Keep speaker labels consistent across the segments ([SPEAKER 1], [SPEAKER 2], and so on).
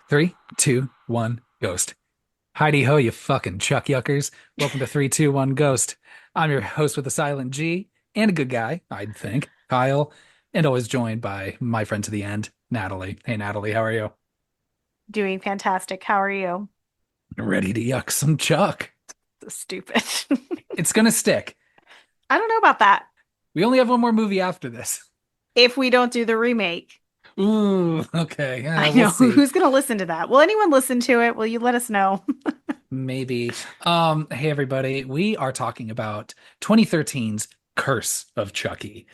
[SPEAKER 1] Three, two, one, ghost. Heidi ho, you fucking Chuck yuckers. Welcome to 3, 2, 1, Ghost. I'm your host with a silent G and a good guy, I'd think, Kyle, and always joined by my friend to the end, Natalie. Hey, Natalie, how are you?
[SPEAKER 2] Doing fantastic. How are you?
[SPEAKER 1] Ready to yuck some Chuck.
[SPEAKER 2] So stupid.
[SPEAKER 1] It's gonna stick.
[SPEAKER 2] I don't know about that.
[SPEAKER 1] We only have one more movie after this.
[SPEAKER 2] If we don't do the remake,
[SPEAKER 1] Ooh, okay.
[SPEAKER 2] I
[SPEAKER 1] We'll
[SPEAKER 2] know
[SPEAKER 1] see.
[SPEAKER 2] who's going to listen to that. Will anyone listen to it? Will you let us know?
[SPEAKER 1] Maybe. Hey everybody, we are talking about 2013's Curse of Chucky,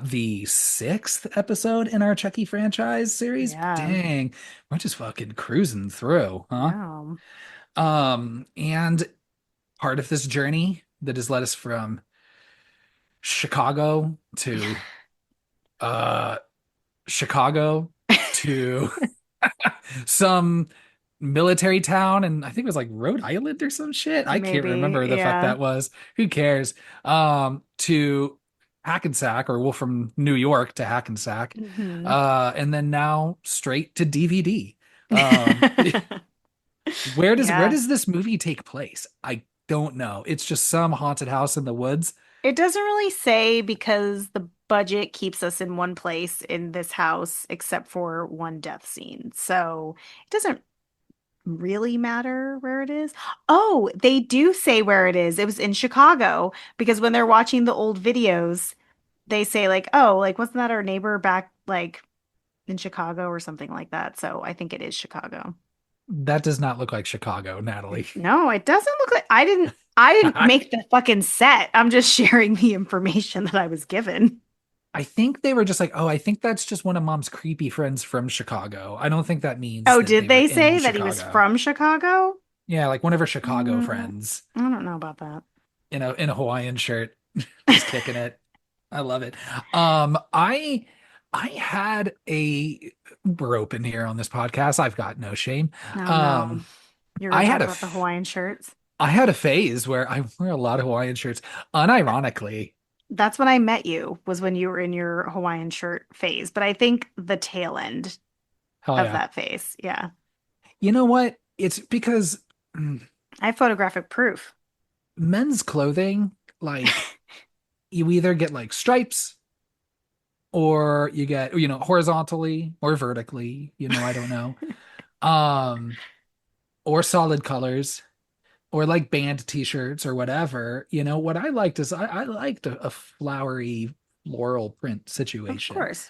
[SPEAKER 1] the sixth episode in our Chucky franchise series.
[SPEAKER 2] Yeah.
[SPEAKER 1] Dang, we're just fucking cruising through, huh?
[SPEAKER 2] Yeah.
[SPEAKER 1] And part of this journey that has led us from Chicago to uh Chicago to some military town, and I think it was like Rhode Island or some shit. I can't
[SPEAKER 2] Maybe.
[SPEAKER 1] remember the fuck
[SPEAKER 2] Yeah.
[SPEAKER 1] that was. Who cares? To Hackensack, or Wolf from New York to Hackensack.
[SPEAKER 2] Hmm.
[SPEAKER 1] And then now straight to DVD. Um where
[SPEAKER 2] Yeah.
[SPEAKER 1] does this movie take place? I don't know. It's just some haunted house in the woods.
[SPEAKER 2] It doesn't really say because the budget keeps us in one place in this house, except for one death scene. So it doesn't really matter where it is. Oh, they do say where it is. It was in Chicago because when they're watching the old videos, they say like, "Oh, like wasn't that our neighbor back like in Chicago or something like that?" So I think it is Chicago.
[SPEAKER 1] That does not look like Chicago, Natalie.
[SPEAKER 2] No, it doesn't look like I didn't make the fucking set. I'm just sharing the information that I was given.
[SPEAKER 1] I think they were just like, oh, I think that's just one of mom's creepy friends from Chicago. I don't think that means
[SPEAKER 2] Oh,
[SPEAKER 1] that
[SPEAKER 2] did
[SPEAKER 1] they were
[SPEAKER 2] they
[SPEAKER 1] in
[SPEAKER 2] say that he was
[SPEAKER 1] Chicago.
[SPEAKER 2] from Chicago?
[SPEAKER 1] Yeah, like one of her Chicago
[SPEAKER 2] Mm,
[SPEAKER 1] friends
[SPEAKER 2] I don't know about that.
[SPEAKER 1] in a Hawaiian shirt, just kicking it. I love it. I had a we're open here on this podcast. I've got no shame.
[SPEAKER 2] No, no.
[SPEAKER 1] Um,
[SPEAKER 2] You're
[SPEAKER 1] I
[SPEAKER 2] gonna
[SPEAKER 1] had
[SPEAKER 2] talk
[SPEAKER 1] a
[SPEAKER 2] about the Hawaiian shirts.
[SPEAKER 1] I had a phase where I wear a lot of Hawaiian shirts, unironically.
[SPEAKER 2] That's when I met you, was when you were in your Hawaiian shirt phase. But I think the tail end
[SPEAKER 1] Hell
[SPEAKER 2] of
[SPEAKER 1] yeah.
[SPEAKER 2] that phase. Yeah.
[SPEAKER 1] You know what? It's because
[SPEAKER 2] I have photographic proof.
[SPEAKER 1] men's clothing, like you either get like stripes or you get, horizontally or vertically, I don't know. Um, or solid colors or like band t-shirts or whatever. What I liked is I liked a flowery floral print
[SPEAKER 2] Of
[SPEAKER 1] situation.
[SPEAKER 2] course.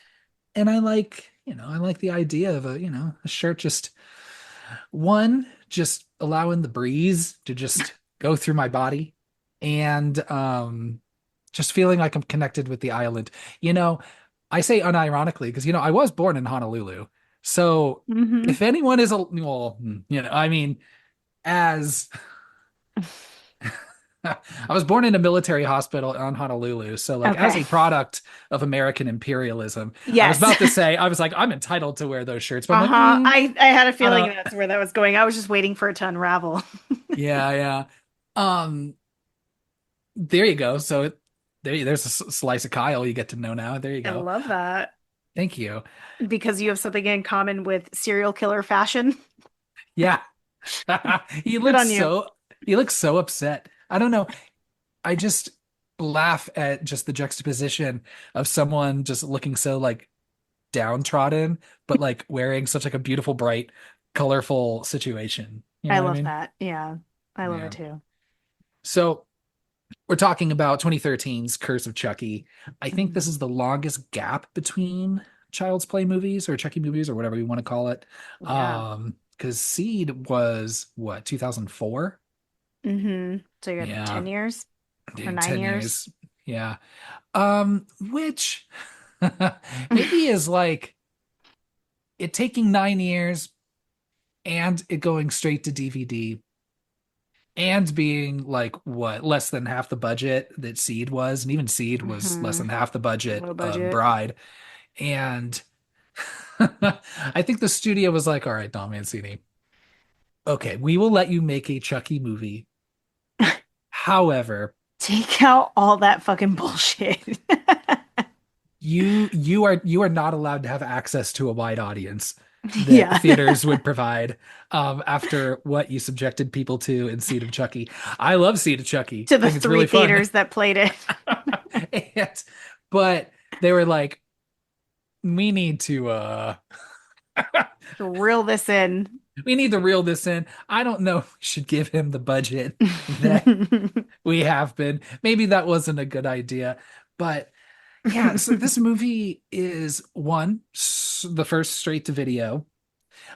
[SPEAKER 1] And I like the idea of a shirt just allowing the breeze to just go through my body and just feeling like I'm connected with the island. You know, I say unironically because I was born in Honolulu. So
[SPEAKER 2] Hmm.
[SPEAKER 1] if anyone is I mean, as I was born in a military hospital on Honolulu, so like as
[SPEAKER 2] Okay.
[SPEAKER 1] a product of American imperialism, I was
[SPEAKER 2] Yes.
[SPEAKER 1] about to say I was like I'm entitled to wear those shirts, but I'm like,
[SPEAKER 2] Uh-huh. I had a
[SPEAKER 1] I
[SPEAKER 2] feeling
[SPEAKER 1] don't.
[SPEAKER 2] that's where that was going. I was just waiting for it to unravel.
[SPEAKER 1] Yeah, yeah. Um, there you go. So there's a slice of Kyle you get to know now. There you
[SPEAKER 2] I
[SPEAKER 1] go.
[SPEAKER 2] love that
[SPEAKER 1] Thank you.
[SPEAKER 2] because you have something in common with serial killer fashion.
[SPEAKER 1] Yeah. He
[SPEAKER 2] Good
[SPEAKER 1] looks
[SPEAKER 2] on you.
[SPEAKER 1] so he looks so upset. I don't know. I just laugh at just the juxtaposition of someone just looking so like downtrodden, but like wearing such like a beautiful, bright, colorful situation. You know
[SPEAKER 2] I
[SPEAKER 1] what I
[SPEAKER 2] love
[SPEAKER 1] mean?
[SPEAKER 2] that. Yeah. I love it
[SPEAKER 1] Yeah.
[SPEAKER 2] too.
[SPEAKER 1] So we're talking about 2013's Curse of Chucky. I think this
[SPEAKER 2] Mhm.
[SPEAKER 1] is the longest gap between Child's Play movies or Chucky movies or whatever you want to call it.
[SPEAKER 2] Yeah.
[SPEAKER 1] Because Seed was what, 2004?
[SPEAKER 2] So you got
[SPEAKER 1] Yeah,
[SPEAKER 2] 10 years or
[SPEAKER 1] dang,
[SPEAKER 2] 9
[SPEAKER 1] 10
[SPEAKER 2] years?
[SPEAKER 1] years. Yeah. Which maybe is like it taking 9 years and it going straight to DVD and being like what, less than half the budget that Seed was, and even Seed was less
[SPEAKER 2] Hmm.
[SPEAKER 1] than half the budget
[SPEAKER 2] Low
[SPEAKER 1] of
[SPEAKER 2] budget.
[SPEAKER 1] Bride. And I think the studio was like, all right, Don Mancini, okay, we will let you make a Chucky movie. However,
[SPEAKER 2] Take out all that fucking bullshit.
[SPEAKER 1] you are not allowed to have access to a wide audience. that
[SPEAKER 2] Yeah.
[SPEAKER 1] theaters would provide after what you subjected people to in Seed of Chucky. I love Seed of Chucky.
[SPEAKER 2] To
[SPEAKER 1] I
[SPEAKER 2] the
[SPEAKER 1] think it's
[SPEAKER 2] three
[SPEAKER 1] really fun.
[SPEAKER 2] theaters that played it.
[SPEAKER 1] And, but they were like, we need to
[SPEAKER 2] Reel this in.
[SPEAKER 1] we need to reel this in. I don't know if we should give him the budget that we have been. Maybe that wasn't a good idea. But yeah, so this movie is one, the first straight to video.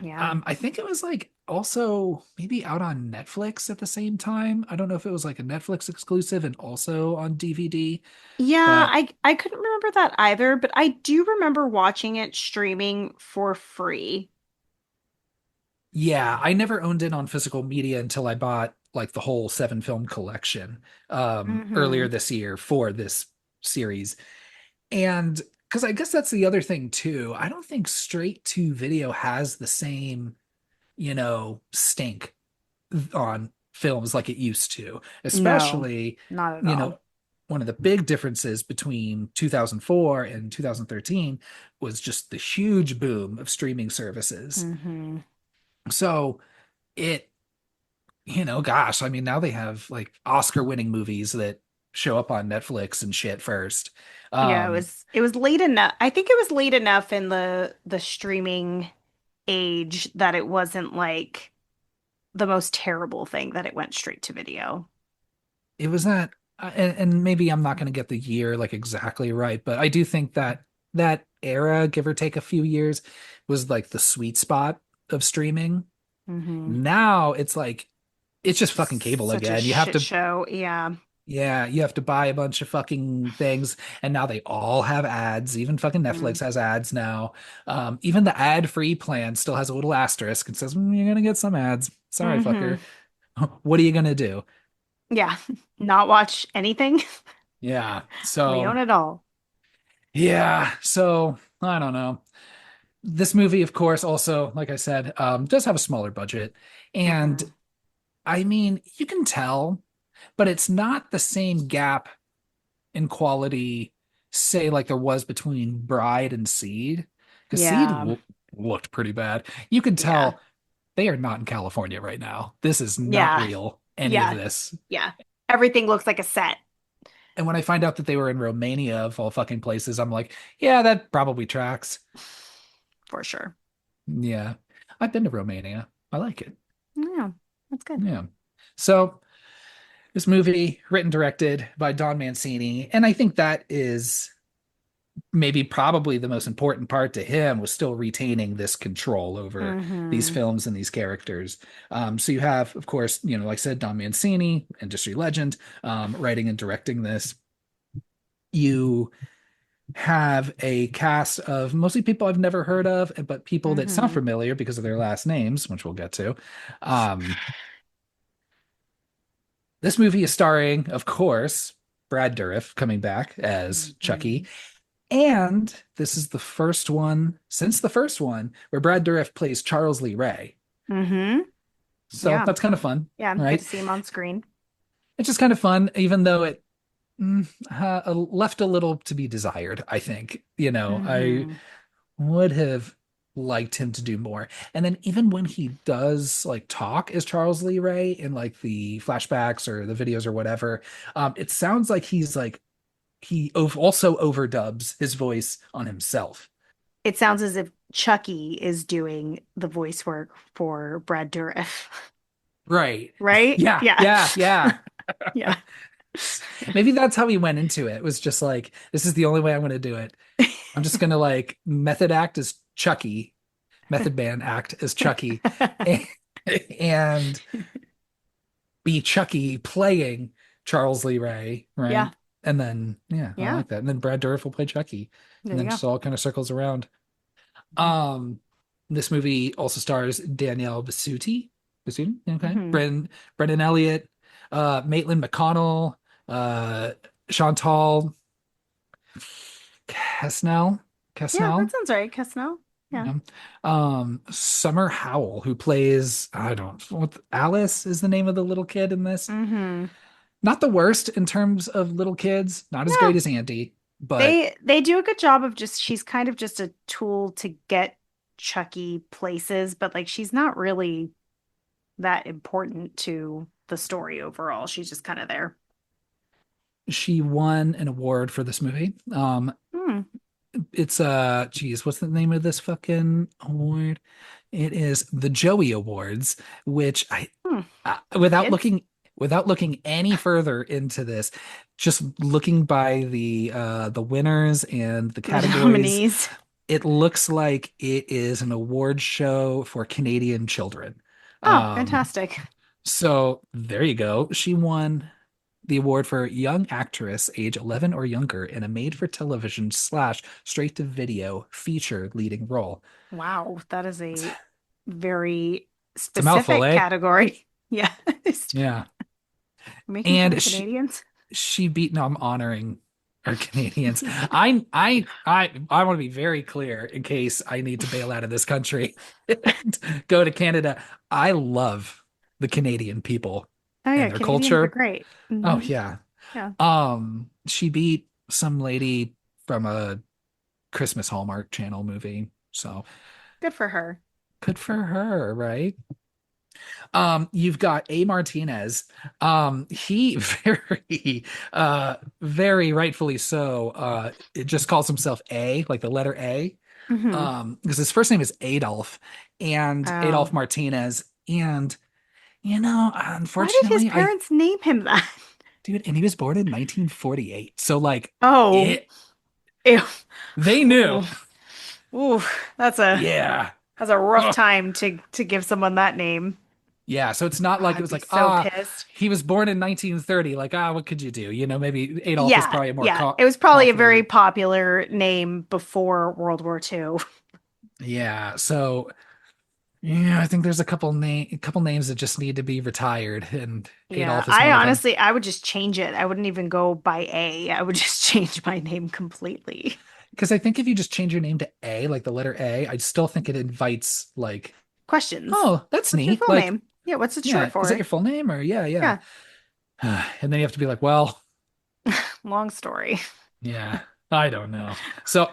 [SPEAKER 2] Yeah.
[SPEAKER 1] I think it was like also maybe out on Netflix at the same time. I don't know if it was like a Netflix exclusive and also on DVD,
[SPEAKER 2] Yeah,
[SPEAKER 1] but
[SPEAKER 2] I couldn't remember that either, but I do remember watching it streaming for free.
[SPEAKER 1] yeah, I never owned it on physical media until I bought like the whole 7 film collection earlier
[SPEAKER 2] Hmm.
[SPEAKER 1] this year for this series. And because I guess that's the other thing too. I don't think straight to video has the same, stink on films like it used to,
[SPEAKER 2] No,
[SPEAKER 1] especially,
[SPEAKER 2] not at
[SPEAKER 1] you
[SPEAKER 2] all.
[SPEAKER 1] know, one of the big differences between 2004 and 2013 was just the huge boom of streaming services.
[SPEAKER 2] Hmm.
[SPEAKER 1] So it, gosh, I mean, now they have like Oscar winning movies that show up on Netflix and shit first.
[SPEAKER 2] Yeah,
[SPEAKER 1] Um,
[SPEAKER 2] it was late enough. I think it was late enough in the streaming age that it wasn't like the most terrible thing that it went straight to video.
[SPEAKER 1] it was that, and maybe I'm not going to get the year like exactly right, but I do think that that era, give or take a few years, was like the sweet spot of streaming.
[SPEAKER 2] Hmm.
[SPEAKER 1] Now it's like it's just fucking cable
[SPEAKER 2] Such a
[SPEAKER 1] again. You have
[SPEAKER 2] shit
[SPEAKER 1] to,
[SPEAKER 2] show. Yeah.
[SPEAKER 1] yeah, you have to buy a bunch of fucking things, and now they all have ads. Even fucking
[SPEAKER 2] Mm.
[SPEAKER 1] Netflix has ads now. Even the ad-free plan still has a little asterisk and says, You're gonna get some ads. Sorry,
[SPEAKER 2] Hmm.
[SPEAKER 1] fucker. What are you gonna do?"
[SPEAKER 2] Yeah. Not watch anything.
[SPEAKER 1] Yeah.
[SPEAKER 2] We own
[SPEAKER 1] So
[SPEAKER 2] it all.
[SPEAKER 1] yeah. So I don't know. This movie, of course, also, like I said, does have a smaller budget. And
[SPEAKER 2] Hmm.
[SPEAKER 1] I mean, you can tell, but it's not the same gap in quality, say, like there was between Bride and Seed. Because Seed
[SPEAKER 2] Yeah.
[SPEAKER 1] w looked pretty bad. You can
[SPEAKER 2] Yeah.
[SPEAKER 1] tell they are not in California right now. This is not
[SPEAKER 2] Yeah.
[SPEAKER 1] real, any of
[SPEAKER 2] Yeah.
[SPEAKER 1] this.
[SPEAKER 2] Yeah. Everything looks like a set
[SPEAKER 1] And when I find out that they were in Romania of all fucking places, I'm like, yeah, that probably tracks.
[SPEAKER 2] for sure.
[SPEAKER 1] Yeah. I've been to Romania. I like it.
[SPEAKER 2] Yeah. That's good.
[SPEAKER 1] Yeah. So this movie, written, directed by Don Mancini, and I think that is maybe probably the most important part to him was still retaining this control over these
[SPEAKER 2] Hmm.
[SPEAKER 1] films and these characters. So you have, of course, like I said, Don Mancini, industry legend, writing and directing this. You have a cast of mostly people I've never heard of, but people that sound
[SPEAKER 2] Hmm.
[SPEAKER 1] familiar because of their last names, which we'll get to. Um, this movie is starring, of course, Brad Dourif coming back as
[SPEAKER 2] Hmm.
[SPEAKER 1] Chucky. And this is the first one since the first one where Brad Dourif plays Charles Lee Ray.
[SPEAKER 2] Hmm.
[SPEAKER 1] So
[SPEAKER 2] Yeah.
[SPEAKER 1] that's kind of fun,
[SPEAKER 2] Yeah. Get to
[SPEAKER 1] right?
[SPEAKER 2] see him on screen.
[SPEAKER 1] It's just kind of fun, even though it left a little to be desired, I think. I
[SPEAKER 2] Hmm.
[SPEAKER 1] would have liked him to do more. And then even when he does like talk as Charles Lee Ray in like the flashbacks or the videos or whatever, it sounds like he's like also overdubs his voice on himself.
[SPEAKER 2] It sounds as if Chucky is doing the voice work for Brad Dourif.
[SPEAKER 1] Right.
[SPEAKER 2] Right?
[SPEAKER 1] Yeah,
[SPEAKER 2] Yeah.
[SPEAKER 1] yeah, yeah.
[SPEAKER 2] Yeah.
[SPEAKER 1] Maybe that's how he went into it. It was just like, this is the only way I'm going to do it. I'm just going to like method act as Chucky, method man act as Chucky, and, and be Chucky playing Charles Lee Ray,
[SPEAKER 2] Yeah.
[SPEAKER 1] right? And then, yeah, I
[SPEAKER 2] Yeah.
[SPEAKER 1] like that. And then Brad Dourif will play Chucky, and
[SPEAKER 2] There
[SPEAKER 1] then
[SPEAKER 2] you
[SPEAKER 1] just all kind of circles around.
[SPEAKER 2] go.
[SPEAKER 1] Um, this movie also stars Danielle Basutti, Basutti, okay,
[SPEAKER 2] Hmm.
[SPEAKER 1] Brendan Elliott, Maitland McConnell, uh, Chantal Kesnell,
[SPEAKER 2] Yeah, that
[SPEAKER 1] Kesnell,
[SPEAKER 2] sounds right, Casino. Yeah.
[SPEAKER 1] yeah. Summer Howell, who plays, I don't, what, Alice is the name of the little kid in this.
[SPEAKER 2] Hmm.
[SPEAKER 1] Not the worst in terms of little kids, not as great
[SPEAKER 2] No,
[SPEAKER 1] as Andy, but
[SPEAKER 2] they do a good job of just she's kind of just a tool to get Chucky places, but like she's not really that important to the story overall. She's just kind of there.
[SPEAKER 1] She won an award for this movie.
[SPEAKER 2] Hmm.
[SPEAKER 1] It's geez, what's the name of this fucking award? It is the Joey Awards, which
[SPEAKER 2] Hmm.
[SPEAKER 1] without
[SPEAKER 2] Kids?
[SPEAKER 1] looking any further into this, just looking by the winners and the
[SPEAKER 2] The
[SPEAKER 1] categories,
[SPEAKER 2] nominees.
[SPEAKER 1] it looks like it is an award show for Canadian children.
[SPEAKER 2] Oh,
[SPEAKER 1] Um,
[SPEAKER 2] fantastic.
[SPEAKER 1] so there you go. She won the award for Young Actress, age 11 or younger, in a made-for-television slash straight-to-video feature leading role.
[SPEAKER 2] Wow, that is a very
[SPEAKER 1] It's a mouthful,
[SPEAKER 2] specific
[SPEAKER 1] eh?
[SPEAKER 2] category. Yeah.
[SPEAKER 1] Yeah.
[SPEAKER 2] Making fun
[SPEAKER 1] And
[SPEAKER 2] of Canadians.
[SPEAKER 1] she beat, no, I'm honoring our Canadians. I want to be very clear in case I need to bail out of this country and go to Canada. I love the Canadian people
[SPEAKER 2] Oh
[SPEAKER 1] and
[SPEAKER 2] yeah,
[SPEAKER 1] their
[SPEAKER 2] Canadians are
[SPEAKER 1] culture.
[SPEAKER 2] great.
[SPEAKER 1] Oh yeah.
[SPEAKER 2] Yeah,
[SPEAKER 1] She beat some lady from a Christmas Hallmark Channel movie. So
[SPEAKER 2] good for her.
[SPEAKER 1] good for her, right? You've got A. Martinez. He very rightfully so, it just calls himself A, like the letter A.
[SPEAKER 2] Hmm.
[SPEAKER 1] Because his first name is Adolf and Adolf
[SPEAKER 2] Oh,
[SPEAKER 1] Martinez. And,
[SPEAKER 2] why did his
[SPEAKER 1] unfortunately,
[SPEAKER 2] parents name him that?
[SPEAKER 1] dude, and he was born in 1948. So, like,
[SPEAKER 2] Oh,
[SPEAKER 1] it,
[SPEAKER 2] ew.
[SPEAKER 1] they knew.
[SPEAKER 2] Ooh, ooh, that's a
[SPEAKER 1] Yeah.
[SPEAKER 2] that's a rough
[SPEAKER 1] Oh,
[SPEAKER 2] time to give someone that name.
[SPEAKER 1] yeah. So it's not like it
[SPEAKER 2] I'd
[SPEAKER 1] was
[SPEAKER 2] be
[SPEAKER 1] like,
[SPEAKER 2] so pissed.
[SPEAKER 1] he was born in 1930. Like, what could you do? Maybe Adolf is
[SPEAKER 2] Yeah,
[SPEAKER 1] probably a more
[SPEAKER 2] yeah. It was probably a very
[SPEAKER 1] popular.
[SPEAKER 2] popular name before World War II.
[SPEAKER 1] Yeah. So, yeah, I think there's a couple names that just need to be retired, and
[SPEAKER 2] Yeah,
[SPEAKER 1] Adolf is one of them.
[SPEAKER 2] I would just change it. I wouldn't even go by A. I would just change my name completely.
[SPEAKER 1] Because I think if you just change your name to A, like the letter A, I still think it invites like,
[SPEAKER 2] Questions.
[SPEAKER 1] oh, that's
[SPEAKER 2] What's your
[SPEAKER 1] neat.
[SPEAKER 2] full
[SPEAKER 1] Like,
[SPEAKER 2] name? Yeah, what's it short
[SPEAKER 1] yeah, is that
[SPEAKER 2] for?
[SPEAKER 1] your full name? Or yeah, yeah.
[SPEAKER 2] Yeah,
[SPEAKER 1] And then you have to be like, well,
[SPEAKER 2] long story.
[SPEAKER 1] yeah, I don't know. So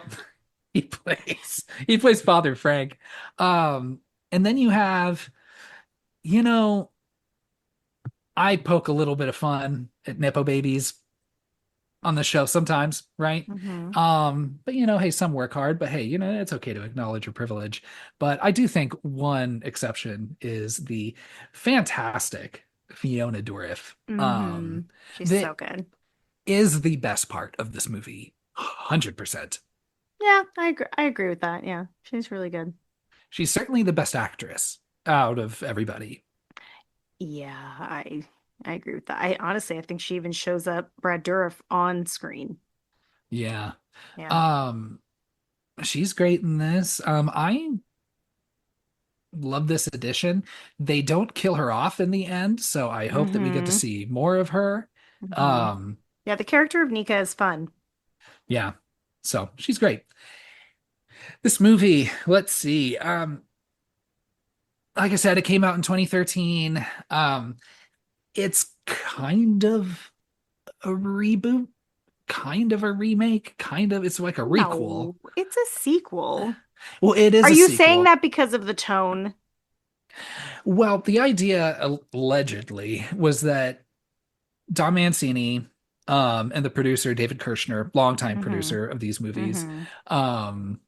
[SPEAKER 1] he plays Father Frank. And then you have, you know, I poke a little bit of fun at Nepo babies on the show sometimes, right?
[SPEAKER 2] Hmm.
[SPEAKER 1] But hey, some work hard, but hey, it's okay to acknowledge your privilege. But I do think one exception is the fantastic Fiona Dourif.
[SPEAKER 2] Hmm. She's so
[SPEAKER 1] That
[SPEAKER 2] good.
[SPEAKER 1] is the best part of this movie. 100%.
[SPEAKER 2] Yeah, I agree with that. Yeah, she's really good.
[SPEAKER 1] She's certainly the best actress out of everybody.
[SPEAKER 2] Yeah, I agree with that. I honestly I think she even shows up Brad Dourif on screen.
[SPEAKER 1] Yeah.
[SPEAKER 2] Yeah.
[SPEAKER 1] Um, she's great in this. I love this edition. They don't kill her off in the end, so I hope that we get to
[SPEAKER 2] Hmm.
[SPEAKER 1] see more of her.
[SPEAKER 2] Hmm.
[SPEAKER 1] Um,
[SPEAKER 2] Yeah, the character of Nika is fun.
[SPEAKER 1] yeah. So she's great. This movie, let's see. Like I said, it came out in 2013. It's kind of a reboot, kind of a remake, kind of, it's like a requel.
[SPEAKER 2] No, it's a sequel.
[SPEAKER 1] Well, it is
[SPEAKER 2] Are
[SPEAKER 1] a
[SPEAKER 2] you saying
[SPEAKER 1] sequel.
[SPEAKER 2] that because of the tone?
[SPEAKER 1] Well, the idea allegedly was that Don Mancini, and the producer David Kirshner, longtime
[SPEAKER 2] Hmm.
[SPEAKER 1] producer of these movies,
[SPEAKER 2] Hmm.
[SPEAKER 1] um,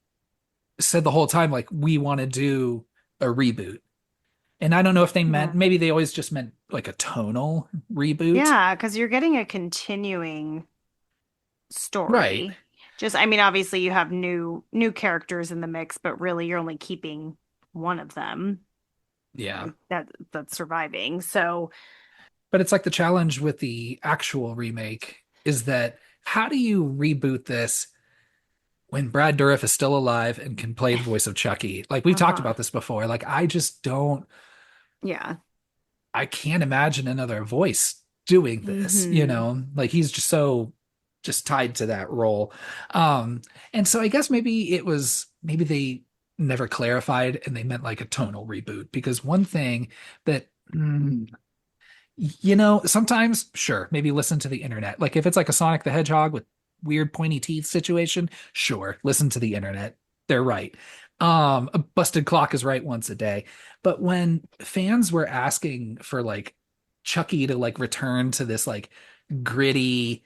[SPEAKER 1] said the whole time like we want to do a reboot. And I don't know if they meant,
[SPEAKER 2] Yeah.
[SPEAKER 1] maybe they always just meant like a tonal reboot.
[SPEAKER 2] Yeah, because you're getting a continuing
[SPEAKER 1] Right.
[SPEAKER 2] story. Just, I mean, obviously you have new characters in the mix, but really you're only keeping one of them
[SPEAKER 1] Yeah.
[SPEAKER 2] that's surviving. So,
[SPEAKER 1] But it's like the challenge with the actual remake is that how do you reboot this when Brad Dourif is still alive and can play the voice of Chucky? Like we've talked
[SPEAKER 2] uh-huh.
[SPEAKER 1] about this before. Like I just don't,
[SPEAKER 2] Yeah.
[SPEAKER 1] I can't imagine another voice doing this.
[SPEAKER 2] Hmm.
[SPEAKER 1] Like he's just so just tied to that role. And so I guess maybe they never clarified and they meant like a tonal reboot because one thing that sometimes sure, maybe listen to the internet. Like if it's like a Sonic the Hedgehog with weird pointy teeth situation, sure, listen to the internet. They're right. A busted clock is right once a day. But when fans were asking for like Chucky to like return to this like gritty,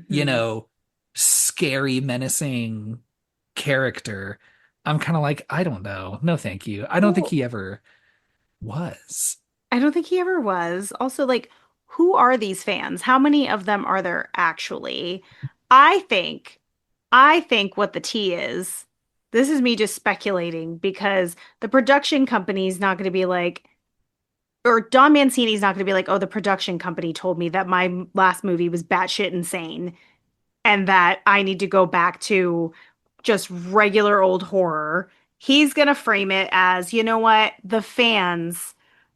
[SPEAKER 1] you
[SPEAKER 2] Hmm.
[SPEAKER 1] know, scary, menacing character, I'm kind of like, I don't know. No, thank you. I don't think
[SPEAKER 2] Well,
[SPEAKER 1] he ever was.
[SPEAKER 2] I don't think he ever was. Also, like, who are these fans? How many of them are there actually? I think, I think what the tea is, this is me just speculating because the production company's not going to be like, or Don Mancini's not going to be like, oh, the production company told me that my last movie was batshit insane and that I need to go back to just regular old horror. He's going to frame it as, you know what, the fans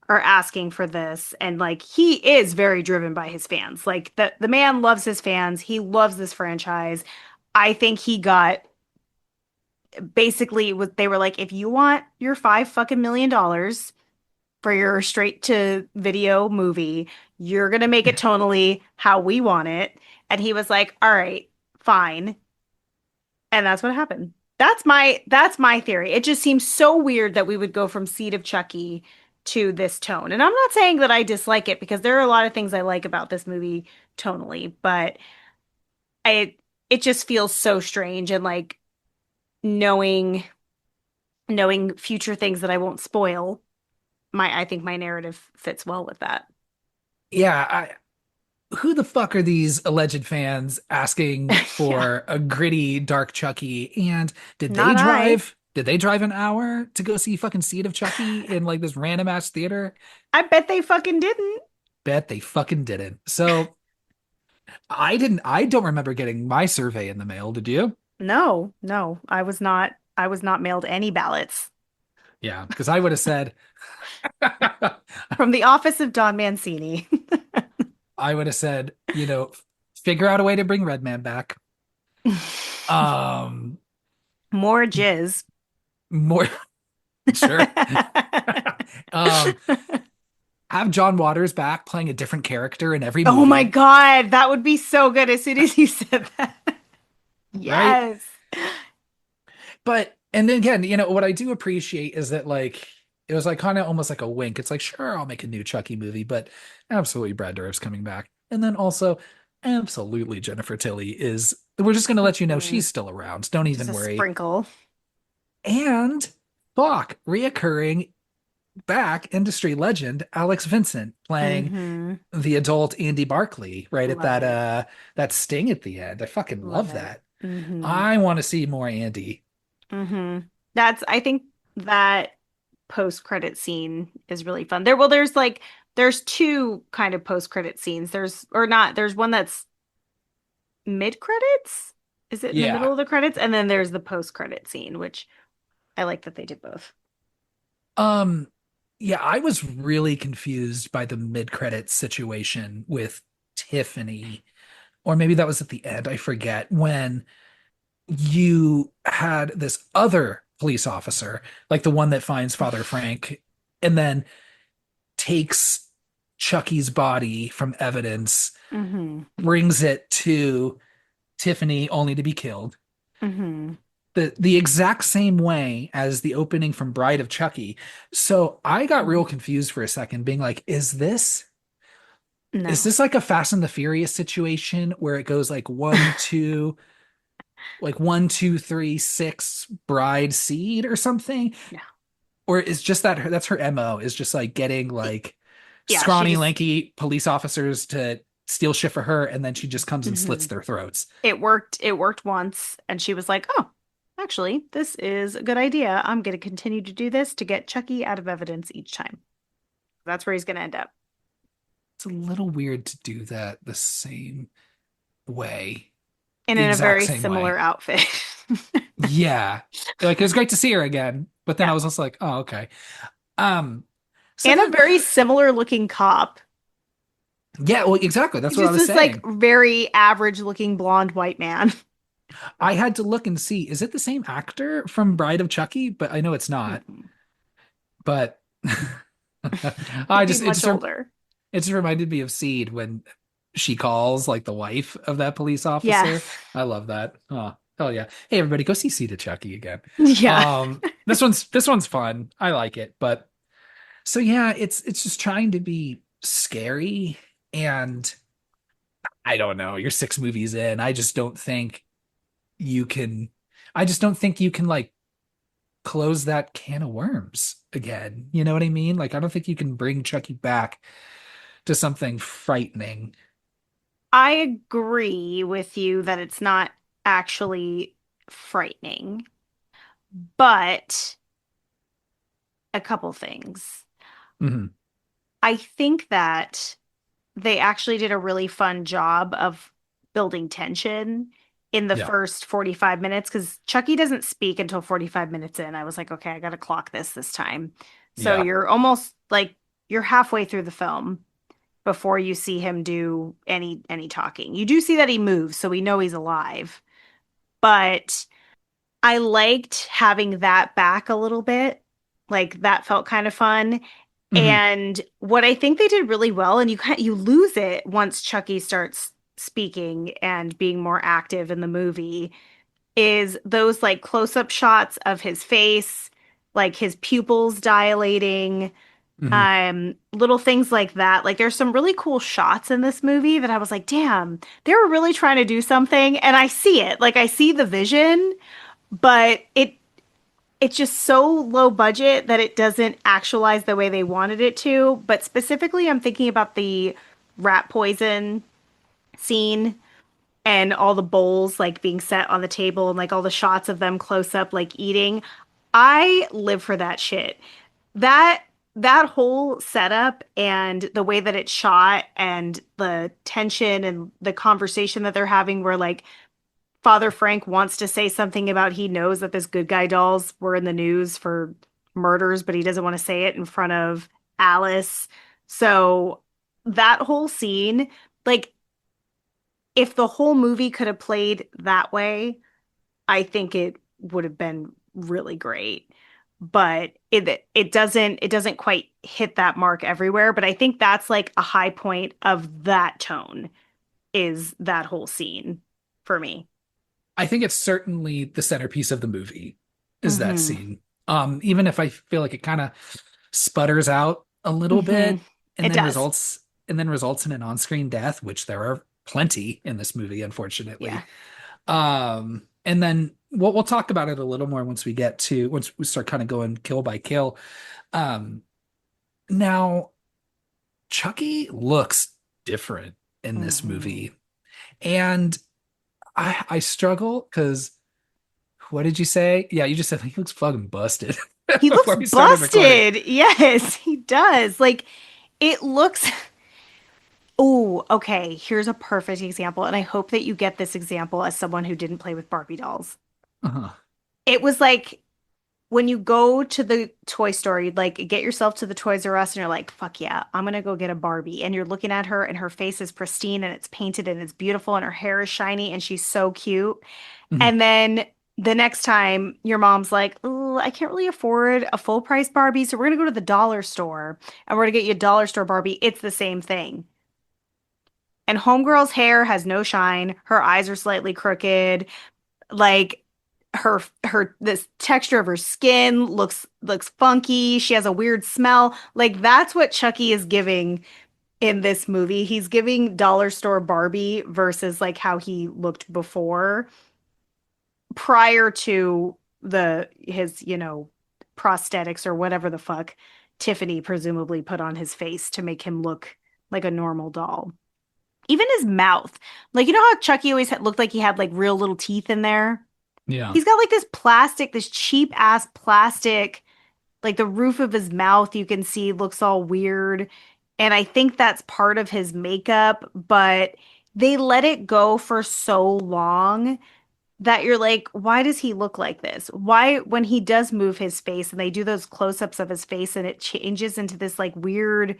[SPEAKER 2] are asking for this. And like, he is very driven by his fans. Like, the man loves his fans, he loves this franchise. I think he got basically what they were like, if you want your $5 fucking million for your straight to video movie, you're gonna make it tonally how we want it. And he was like, all right, fine. And that's what happened. That's my theory. It just seems so weird that we would go from Seed of Chucky to this tone. And I'm not saying that I dislike it because there are a lot of things I like about this movie tonally, but I it just feels so strange and like knowing future things that I won't spoil. I think my narrative fits well with that.
[SPEAKER 1] Yeah, who the fuck are these alleged fans asking
[SPEAKER 2] Yeah,
[SPEAKER 1] for a gritty, dark Chucky? And
[SPEAKER 2] not I.
[SPEAKER 1] did they drive an hour to go see fucking Seed of Chucky in like this random ass theater?
[SPEAKER 2] I bet they fucking didn't.
[SPEAKER 1] Bet they fucking didn't. So I don't remember getting my survey in the mail. Did you?
[SPEAKER 2] No, no, I was not mailed any ballots
[SPEAKER 1] Yeah, because I would have said,
[SPEAKER 2] from the office of Don Mancini.
[SPEAKER 1] I would have said, figure out a way to bring Redman back. Um,
[SPEAKER 2] More jizz.
[SPEAKER 1] more, sure. Um, have John Waters back playing a different character in every
[SPEAKER 2] Oh my
[SPEAKER 1] movie,
[SPEAKER 2] God, that would be so good as soon as you said that.
[SPEAKER 1] right?
[SPEAKER 2] Yes.
[SPEAKER 1] But and then again, what I do appreciate is that like it was like kind of almost like a wink. It's like, sure, I'll make a new Chucky movie, but absolutely Brad Dourif's coming back. And then also, absolutely Jennifer Tilly is we're just gonna let you know
[SPEAKER 2] Mhm.
[SPEAKER 1] she's still around. Don't
[SPEAKER 2] Just
[SPEAKER 1] even
[SPEAKER 2] a
[SPEAKER 1] worry.
[SPEAKER 2] sprinkle.
[SPEAKER 1] And fuck, reoccurring back industry legend Alex Vincent playing
[SPEAKER 2] Hmm.
[SPEAKER 1] the adult Andy Barclay right at
[SPEAKER 2] Love it.
[SPEAKER 1] that sting at the end. I fucking
[SPEAKER 2] Love
[SPEAKER 1] love
[SPEAKER 2] it.
[SPEAKER 1] that.
[SPEAKER 2] Hmm.
[SPEAKER 1] I want to see more Andy.
[SPEAKER 2] Hmm. I think that post-credit scene is really fun. There's like, there's two kind of post-credit scenes. Or not, there's one that's mid-credits. Is it in the middle
[SPEAKER 1] Yeah.
[SPEAKER 2] of the credits? And then there's the post-credit scene, which I like that they did both.
[SPEAKER 1] Um, yeah, I was really confused by the mid-credits situation with Tiffany, or maybe that was at the end, I forget, when you had this other police officer, like the one that finds Father Frank, and then takes Chucky's body from evidence,
[SPEAKER 2] Hmm.
[SPEAKER 1] brings it to Tiffany only to be killed.
[SPEAKER 2] Hmm.
[SPEAKER 1] The exact same way as the opening from Bride of Chucky. So I got real confused for a second, being like, is
[SPEAKER 2] No,
[SPEAKER 1] this like a Fast and the Furious situation where it goes like one, two, three, six, bride seed or something?
[SPEAKER 2] no.
[SPEAKER 1] Or is just that's her MO is just like getting like
[SPEAKER 2] Yeah, she
[SPEAKER 1] scrawny,
[SPEAKER 2] just,
[SPEAKER 1] lanky police officers to steal shit for her, and then she just comes and slits
[SPEAKER 2] mhm.
[SPEAKER 1] their throats.
[SPEAKER 2] It worked once, and she was like, "Oh, actually, this is a good idea. I'm going to continue to do this to get Chucky out of evidence each time." That's where he's going to end up.
[SPEAKER 1] It's a little weird to do that the same way,
[SPEAKER 2] And
[SPEAKER 1] the
[SPEAKER 2] in a
[SPEAKER 1] exact
[SPEAKER 2] very
[SPEAKER 1] same
[SPEAKER 2] similar
[SPEAKER 1] way.
[SPEAKER 2] outfit.
[SPEAKER 1] Yeah. Like it was great to see her again, but then
[SPEAKER 2] Yeah.
[SPEAKER 1] I was also like, oh, okay. Um, so
[SPEAKER 2] And a
[SPEAKER 1] then
[SPEAKER 2] very similar looking cop.
[SPEAKER 1] yeah, well, exactly. That's what I
[SPEAKER 2] Just
[SPEAKER 1] was
[SPEAKER 2] this like
[SPEAKER 1] saying.
[SPEAKER 2] very average looking blonde white man.
[SPEAKER 1] I had to look and see, is it the same actor from Bride of Chucky? But I know it's not.
[SPEAKER 2] Mhm.
[SPEAKER 1] But
[SPEAKER 2] Could
[SPEAKER 1] I
[SPEAKER 2] be
[SPEAKER 1] just it
[SPEAKER 2] much
[SPEAKER 1] just
[SPEAKER 2] older.
[SPEAKER 1] it just reminded me of Seed when she calls like the wife of that police officer.
[SPEAKER 2] Yes.
[SPEAKER 1] I love that. Oh, hell yeah. Hey everybody, go see Seed of Chucky again.
[SPEAKER 2] Yeah.
[SPEAKER 1] Um this one's fun. I like it, but so yeah, it's just trying to be scary, and I don't know. You're 6 movies in. You can. I just don't think you can like close that can of worms again. You know what I mean? Like I don't think you can bring Chucky back to something frightening.
[SPEAKER 2] I agree with you that it's not actually frightening, but a couple things.
[SPEAKER 1] Hmm.
[SPEAKER 2] I think that they actually did a really fun job of building tension in the
[SPEAKER 1] Yeah.
[SPEAKER 2] first 45 minutes because Chucky doesn't speak until 45 minutes in. I was like, okay, I got to clock this time. So
[SPEAKER 1] Yeah.
[SPEAKER 2] you're almost like you're halfway through the film before you see him do any talking. You do see that he moves, so we know he's alive. But I liked having that back a little bit. Like that felt kind of fun.
[SPEAKER 1] Hmm.
[SPEAKER 2] And what I think they did really well, and you lose it once Chucky starts speaking and being more active in the movie, is those like close-up shots of his face, like his pupils dilating,
[SPEAKER 1] Hmm.
[SPEAKER 2] little things like that. Like there's some really cool shots in this movie that I was like, damn, they were really trying to do something, and I see it. Like I see the vision, but it's just so low budget that it doesn't actualize the way they wanted it to. But specifically, I'm thinking about the rat poison scene and all the bowls like being set on the table and like all the shots of them close up like eating. I live for that shit. That that whole setup and the way that it's shot and the tension and the conversation that they're having where like Father Frank wants to say something about he knows that this good guy dolls were in the news for murders, but he doesn't want to say it in front of Alice. So that whole scene, like if the whole movie could have played that way, I think it would have been really great. But it doesn't quite hit that mark everywhere, but I think that's like a high point of that tone is that whole scene for me.
[SPEAKER 1] I think it's certainly the centerpiece of the movie is that
[SPEAKER 2] Hmm.
[SPEAKER 1] scene. Even if I feel like it kind of sputters out a little
[SPEAKER 2] Hmm.
[SPEAKER 1] bit and
[SPEAKER 2] It
[SPEAKER 1] then
[SPEAKER 2] does.
[SPEAKER 1] results in an on-screen death, which there are plenty in this movie,
[SPEAKER 2] Yeah.
[SPEAKER 1] unfortunately. And then we'll talk about it a little more once we start kind of going kill by kill. Um, now Chucky looks different in this
[SPEAKER 2] Hmm.
[SPEAKER 1] movie, and I struggle because what did you say? Yeah, you just said he looks fucking busted
[SPEAKER 2] He looks
[SPEAKER 1] before we started recording.
[SPEAKER 2] busted. Yes, he does. Like it looks. Oh, okay. Here's a perfect example, and I hope that you get this example as someone who didn't play with Barbie dolls.
[SPEAKER 1] Uh-huh.
[SPEAKER 2] It was like when you go to the toy store, you'd like get yourself to the Toys R Us and you're like, fuck yeah, I'm gonna go get a Barbie. And you're looking at her and her face is pristine and it's painted and it's beautiful and her hair is shiny and she's so cute.
[SPEAKER 1] Mhm.
[SPEAKER 2] And then the next time your mom's like, oh, I can't really afford a full price Barbie, so we're gonna go to the dollar store and we're gonna get you a dollar store Barbie. It's the same thing. And Homegirl's hair has no shine. Her eyes are slightly crooked. Like her this texture of her skin looks funky. She has a weird smell. Like that's what Chucky is giving in this movie. He's giving dollar store Barbie versus like how he looked before prior to the his, prosthetics or whatever the fuck Tiffany presumably put on his face to make him look like a normal doll. Even his mouth. Like you know how Chucky always looked like he had like real little teeth in there?
[SPEAKER 1] Yeah.
[SPEAKER 2] He's got like this plastic, this cheap ass plastic, like the roof of his mouth you can see looks all weird. And I think that's part of his makeup, but they let it go for so long that you're like, why does he look like this? Why, when he does move his face and they do those close-ups of his face and it changes into this like weird,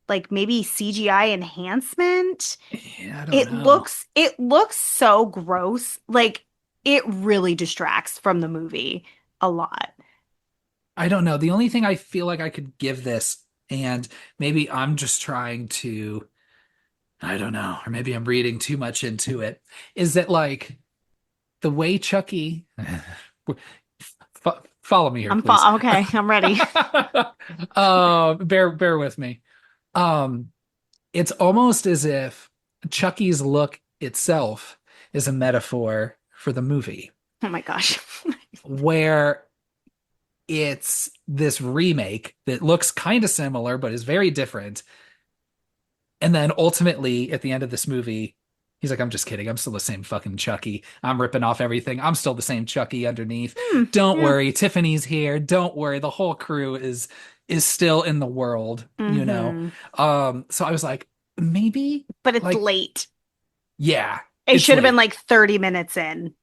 [SPEAKER 2] like maybe CGI enhancement?
[SPEAKER 1] Yeah, I don't know.
[SPEAKER 2] It looks so gross. Like it really distracts from the movie a lot.
[SPEAKER 1] I don't know. The only thing I feel like I could give this, and maybe I'm just trying to, I don't know, or maybe I'm reading too much into it, is that like the way Chucky, Follow me here, please.
[SPEAKER 2] Okay, I'm ready.
[SPEAKER 1] Bear with me. Um, it's almost as if Chucky's look itself is a metaphor for the movie,
[SPEAKER 2] Oh my gosh.
[SPEAKER 1] where it's this remake that looks kind of similar but is very different. And then ultimately, at the end of this movie, he's like, I'm just kidding. I'm still the same fucking Chucky. I'm ripping off everything. I'm still the same Chucky underneath.
[SPEAKER 2] Hmm,
[SPEAKER 1] Don't
[SPEAKER 2] yeah.
[SPEAKER 1] worry. Tiffany's here. Don't worry. The whole crew is still in the world, you know?
[SPEAKER 2] Hmm.
[SPEAKER 1] So I was like, maybe
[SPEAKER 2] But it's
[SPEAKER 1] like,
[SPEAKER 2] late.
[SPEAKER 1] yeah,
[SPEAKER 2] It
[SPEAKER 1] it's
[SPEAKER 2] should have been
[SPEAKER 1] late.
[SPEAKER 2] like 30 minutes in.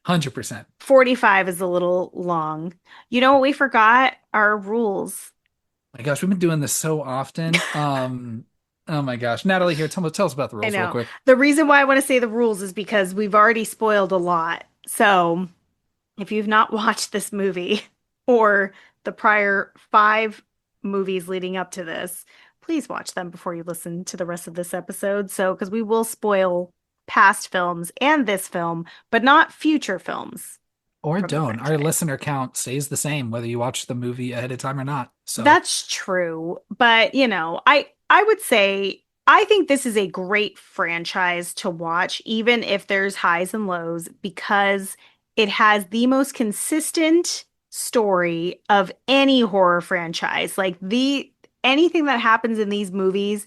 [SPEAKER 1] 100%.
[SPEAKER 2] 45 is a little long. You know what we forgot? Our rules.
[SPEAKER 1] My gosh, we've been doing this so often. Oh my gosh. Natalie here, tell us about the
[SPEAKER 2] I
[SPEAKER 1] rules real
[SPEAKER 2] know.
[SPEAKER 1] quick.
[SPEAKER 2] The reason why I want to say the rules is because we've already spoiled a lot. So, if you've not watched this movie or the prior five movies leading up to this, please watch them before you listen to the rest of this episode. So, because we will spoil past films and this film, but not future films
[SPEAKER 1] Or
[SPEAKER 2] from the
[SPEAKER 1] don't. Our
[SPEAKER 2] franchise.
[SPEAKER 1] listener count stays the same whether you watch the movie ahead of time or not. So,
[SPEAKER 2] That's true, but I would say I think this is a great franchise to watch, even if there's highs and lows, because it has the most consistent story of any horror franchise. Like the anything that happens in these movies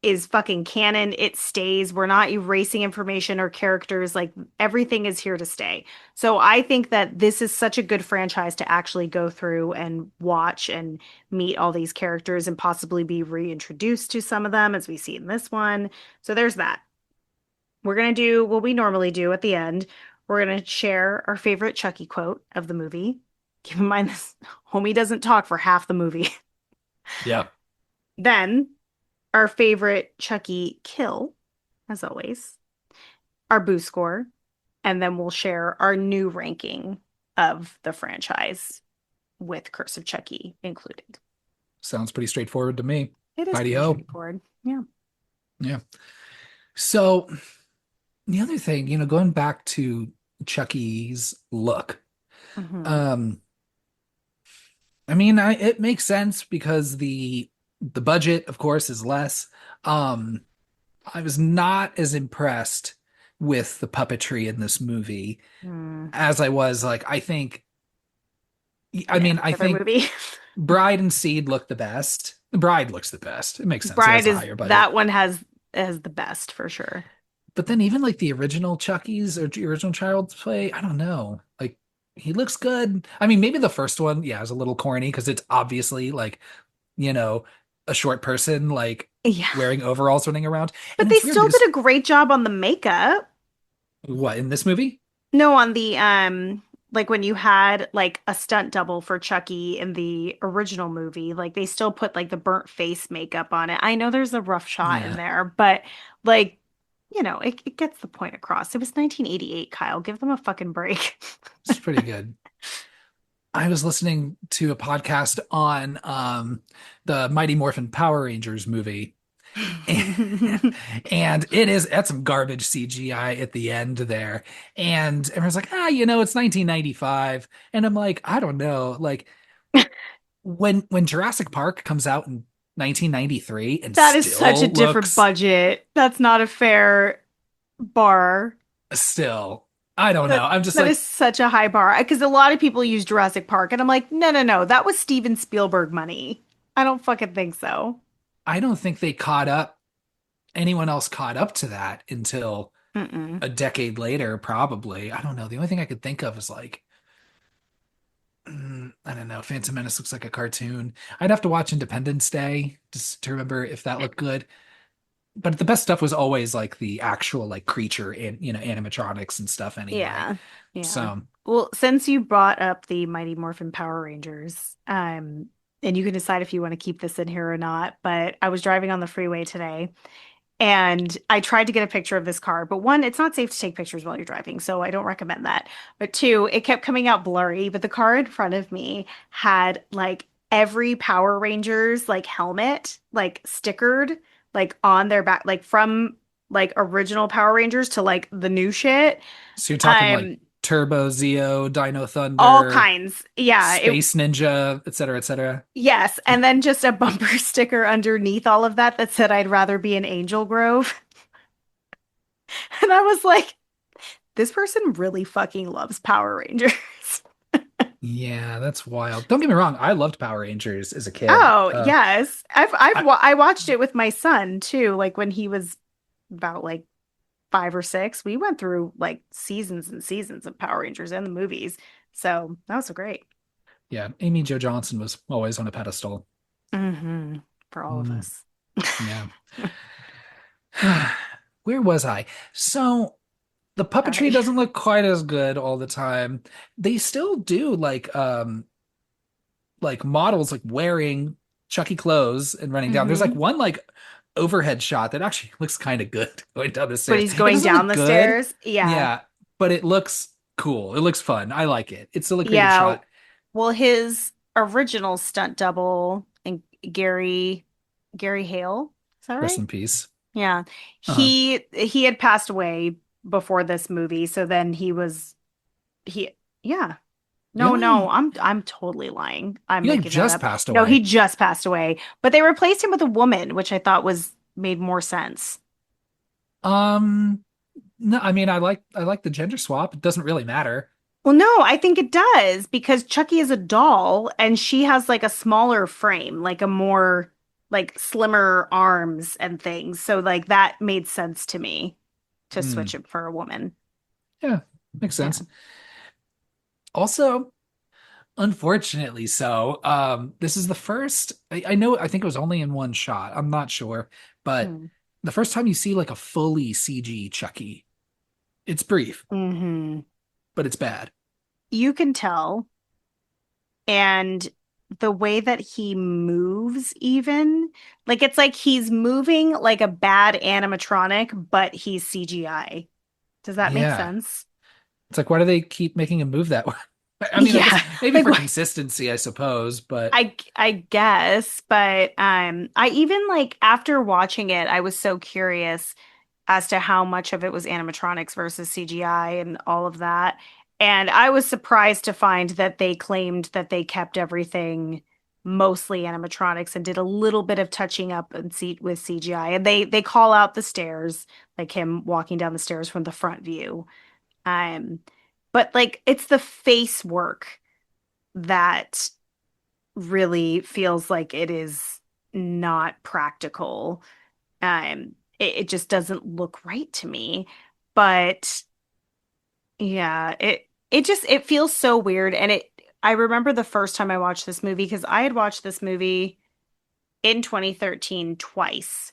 [SPEAKER 2] is fucking canon. It stays. We're not erasing information or characters. Like everything is here to stay. So I think that this is such a good franchise to actually go through and watch and meet all these characters and possibly be reintroduced to some of them as we see in this one. So there's that. We're going to do what we normally do at the end. We're going to share our favorite Chucky quote of the movie. Keep in mind this homie doesn't talk for half the movie.
[SPEAKER 1] yeah,
[SPEAKER 2] Then our favorite Chucky kill, as always, our boo score, and then we'll share our new ranking of the franchise with Curse of Chucky included.
[SPEAKER 1] sounds pretty straightforward to me.
[SPEAKER 2] It is
[SPEAKER 1] Heidi
[SPEAKER 2] pretty
[SPEAKER 1] ho.
[SPEAKER 2] straightforward. Yeah.
[SPEAKER 1] Yeah. So, the other thing, going back to Chucky's look,
[SPEAKER 2] Hmm.
[SPEAKER 1] um, I mean, it makes sense because the budget, of course, is less. Um, I was not as impressed with the puppetry in this movie
[SPEAKER 2] Mm,
[SPEAKER 1] as I was like, I think, I
[SPEAKER 2] in
[SPEAKER 1] mean,
[SPEAKER 2] every
[SPEAKER 1] I
[SPEAKER 2] other
[SPEAKER 1] think
[SPEAKER 2] movie.
[SPEAKER 1] Bride and Seed look the best. Bride looks the best. It makes sense. It has
[SPEAKER 2] Bride
[SPEAKER 1] a
[SPEAKER 2] is
[SPEAKER 1] higher budget.
[SPEAKER 2] that one has the best for sure.
[SPEAKER 1] But then even like the original Chucky's or the original Child's Play, I don't know. Like he looks good. I mean, maybe the first one, yeah, is a little corny because it's obviously like, you know, a short person like
[SPEAKER 2] Yeah.
[SPEAKER 1] wearing overalls running around.
[SPEAKER 2] But
[SPEAKER 1] And
[SPEAKER 2] they
[SPEAKER 1] it's weird
[SPEAKER 2] still
[SPEAKER 1] because
[SPEAKER 2] did a great job on the makeup.
[SPEAKER 1] what in this movie?
[SPEAKER 2] No, on the like when you had like a stunt double for Chucky in the original movie, like they still put like the burnt face makeup on it. I know there's a rough shot in
[SPEAKER 1] Yeah,
[SPEAKER 2] there, but like, it gets the point across. It was 1988, Kyle. Give them a fucking break.
[SPEAKER 1] it's pretty good. I was listening to a podcast on the Mighty Morphin Power Rangers movie. And that's some garbage CGI at the end there. And everyone's like, it's 1995. And I'm like, I don't know. Like when Jurassic Park comes out in 1993 and
[SPEAKER 2] That is such a
[SPEAKER 1] still
[SPEAKER 2] different
[SPEAKER 1] looks
[SPEAKER 2] budget. That's not a fair bar.
[SPEAKER 1] still, I don't know.
[SPEAKER 2] That
[SPEAKER 1] I'm just
[SPEAKER 2] that is
[SPEAKER 1] like,
[SPEAKER 2] such a high bar because a lot of people use Jurassic Park, and I'm like, no, no, no, that was Steven Spielberg money. I don't fucking think so.
[SPEAKER 1] I don't think anyone else caught up to that until
[SPEAKER 2] Mm-mm.
[SPEAKER 1] a decade later, probably. I don't know. The only thing I could think of is like, I don't know. Phantom Menace looks like a cartoon. I'd have to watch Independence Day just to remember if that looked good. But the best stuff was always like the actual like creature and animatronics and stuff anyway.
[SPEAKER 2] Yeah, yeah.
[SPEAKER 1] So
[SPEAKER 2] Well, since you brought up the Mighty Morphin Power Rangers, and you can decide if you want to keep this in here or not, but I was driving on the freeway today and I tried to get a picture of this car, but one, it's not safe to take pictures while you're driving, so I don't recommend that. But two, it kept coming out blurry, but the car in front of me had like every Power Rangers like helmet like stickered like on their back, like from like original Power Rangers to like the new shit.
[SPEAKER 1] so you're talking like
[SPEAKER 2] Um,
[SPEAKER 1] Turbo, Zeo, Dino
[SPEAKER 2] All
[SPEAKER 1] Thunder,
[SPEAKER 2] kinds. Yeah, it
[SPEAKER 1] Space Ninja, et cetera, et cetera.
[SPEAKER 2] yes, and then just a bumper sticker underneath all of that that said I'd rather be in Angel Grove. And I was like, this person really fucking loves Power Rangers.
[SPEAKER 1] Yeah, that's wild. Don't get me wrong, I loved Power Rangers as a kid.
[SPEAKER 2] Oh, yes.
[SPEAKER 1] I
[SPEAKER 2] I watched it with my son too, like when he was about like 5 or 6. We went through like seasons and seasons of Power Rangers and the movies. So that was so great.
[SPEAKER 1] yeah, Amy Jo Johnson was always on a pedestal.
[SPEAKER 2] Hmm. For all of
[SPEAKER 1] Mm,
[SPEAKER 2] us.
[SPEAKER 1] yeah. Where was I? So the puppetry
[SPEAKER 2] Sorry.
[SPEAKER 1] doesn't look quite as good all the time. They still do like models like wearing Chucky clothes and running down. There's like
[SPEAKER 2] Hmm.
[SPEAKER 1] one like overhead shot that actually looks kind of good going down the
[SPEAKER 2] When
[SPEAKER 1] stairs.
[SPEAKER 2] he's
[SPEAKER 1] It
[SPEAKER 2] going
[SPEAKER 1] doesn't
[SPEAKER 2] down
[SPEAKER 1] look
[SPEAKER 2] the
[SPEAKER 1] good,
[SPEAKER 2] stairs. Yeah.
[SPEAKER 1] yeah, but it looks cool. It looks fun. I like it. It's still a creative
[SPEAKER 2] Yeah.
[SPEAKER 1] shot.
[SPEAKER 2] Well, his original stunt double and Gary Hale, is that
[SPEAKER 1] Rest
[SPEAKER 2] right?
[SPEAKER 1] in peace.
[SPEAKER 2] Yeah.
[SPEAKER 1] Uh-huh.
[SPEAKER 2] He had passed away before this movie, so then he yeah. No, no,
[SPEAKER 1] Really?
[SPEAKER 2] I'm totally lying. I'm
[SPEAKER 1] He like
[SPEAKER 2] making that
[SPEAKER 1] just
[SPEAKER 2] up.
[SPEAKER 1] passed
[SPEAKER 2] No, he
[SPEAKER 1] away.
[SPEAKER 2] just passed away. But they replaced him with a woman, which I thought was made more sense.
[SPEAKER 1] Um, no, I mean I like the gender swap. It doesn't really matter.
[SPEAKER 2] Well, no, I think it does because Chucky is a doll and she has like a smaller frame, like a more like slimmer arms and things. So like that made sense to me to
[SPEAKER 1] Hmm.
[SPEAKER 2] switch it for a woman.
[SPEAKER 1] Yeah, makes
[SPEAKER 2] Yeah.
[SPEAKER 1] sense. Also, unfortunately so, this is the first I know I think it was only in one shot. I'm not sure, but
[SPEAKER 2] Hmm.
[SPEAKER 1] the first time you see like a fully CG Chucky. It's brief,
[SPEAKER 2] Hmm.
[SPEAKER 1] but it's bad.
[SPEAKER 2] You can tell, and the way that he moves, even like it's like he's moving like a bad animatronic, but he's CGI. Does that make
[SPEAKER 1] Yeah.
[SPEAKER 2] sense?
[SPEAKER 1] It's like, why do they keep making him move that way? I mean, I guess
[SPEAKER 2] Yeah.
[SPEAKER 1] maybe
[SPEAKER 2] Like
[SPEAKER 1] for
[SPEAKER 2] what?
[SPEAKER 1] consistency, I suppose, but
[SPEAKER 2] I guess, but I even like after watching it, I was so curious as to how much of it was animatronics versus CGI and all of that. And I was surprised to find that they claimed that they kept everything mostly animatronics and did a little bit of touching up and with CGI. And they call out the stairs, like him walking down the stairs from the front view. Um, but like it's the face work that really feels like it is not practical. It just doesn't look right to me. But yeah, it just it feels so weird. And it I remember the first time I watched this movie because I had watched this movie in 2013 twice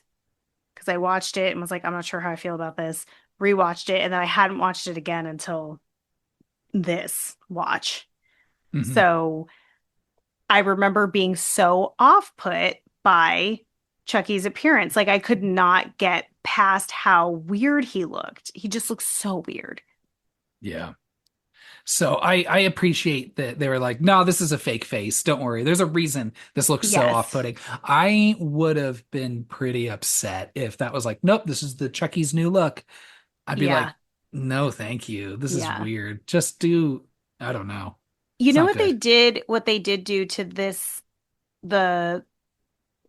[SPEAKER 2] because I watched it and was like, I'm not sure how I feel about this. Rewatched it, and then I hadn't watched it again until this watch.
[SPEAKER 1] mhm.
[SPEAKER 2] So I remember being so off put by Chucky's appearance. Like I could not get past how weird he looked. He just looked so weird.
[SPEAKER 1] Yeah. So I appreciate that they were like, no, this is a fake face. Don't worry. There's a reason this looks so
[SPEAKER 2] Yes.
[SPEAKER 1] off-putting. I would have been pretty upset if that was like, nope, this is the Chucky's new look. I'd be like,
[SPEAKER 2] Yeah.
[SPEAKER 1] no, thank you. This is
[SPEAKER 2] Yeah.
[SPEAKER 1] weird. Just do, I don't know.
[SPEAKER 2] You
[SPEAKER 1] It's
[SPEAKER 2] know
[SPEAKER 1] not good.
[SPEAKER 2] what they did do to this the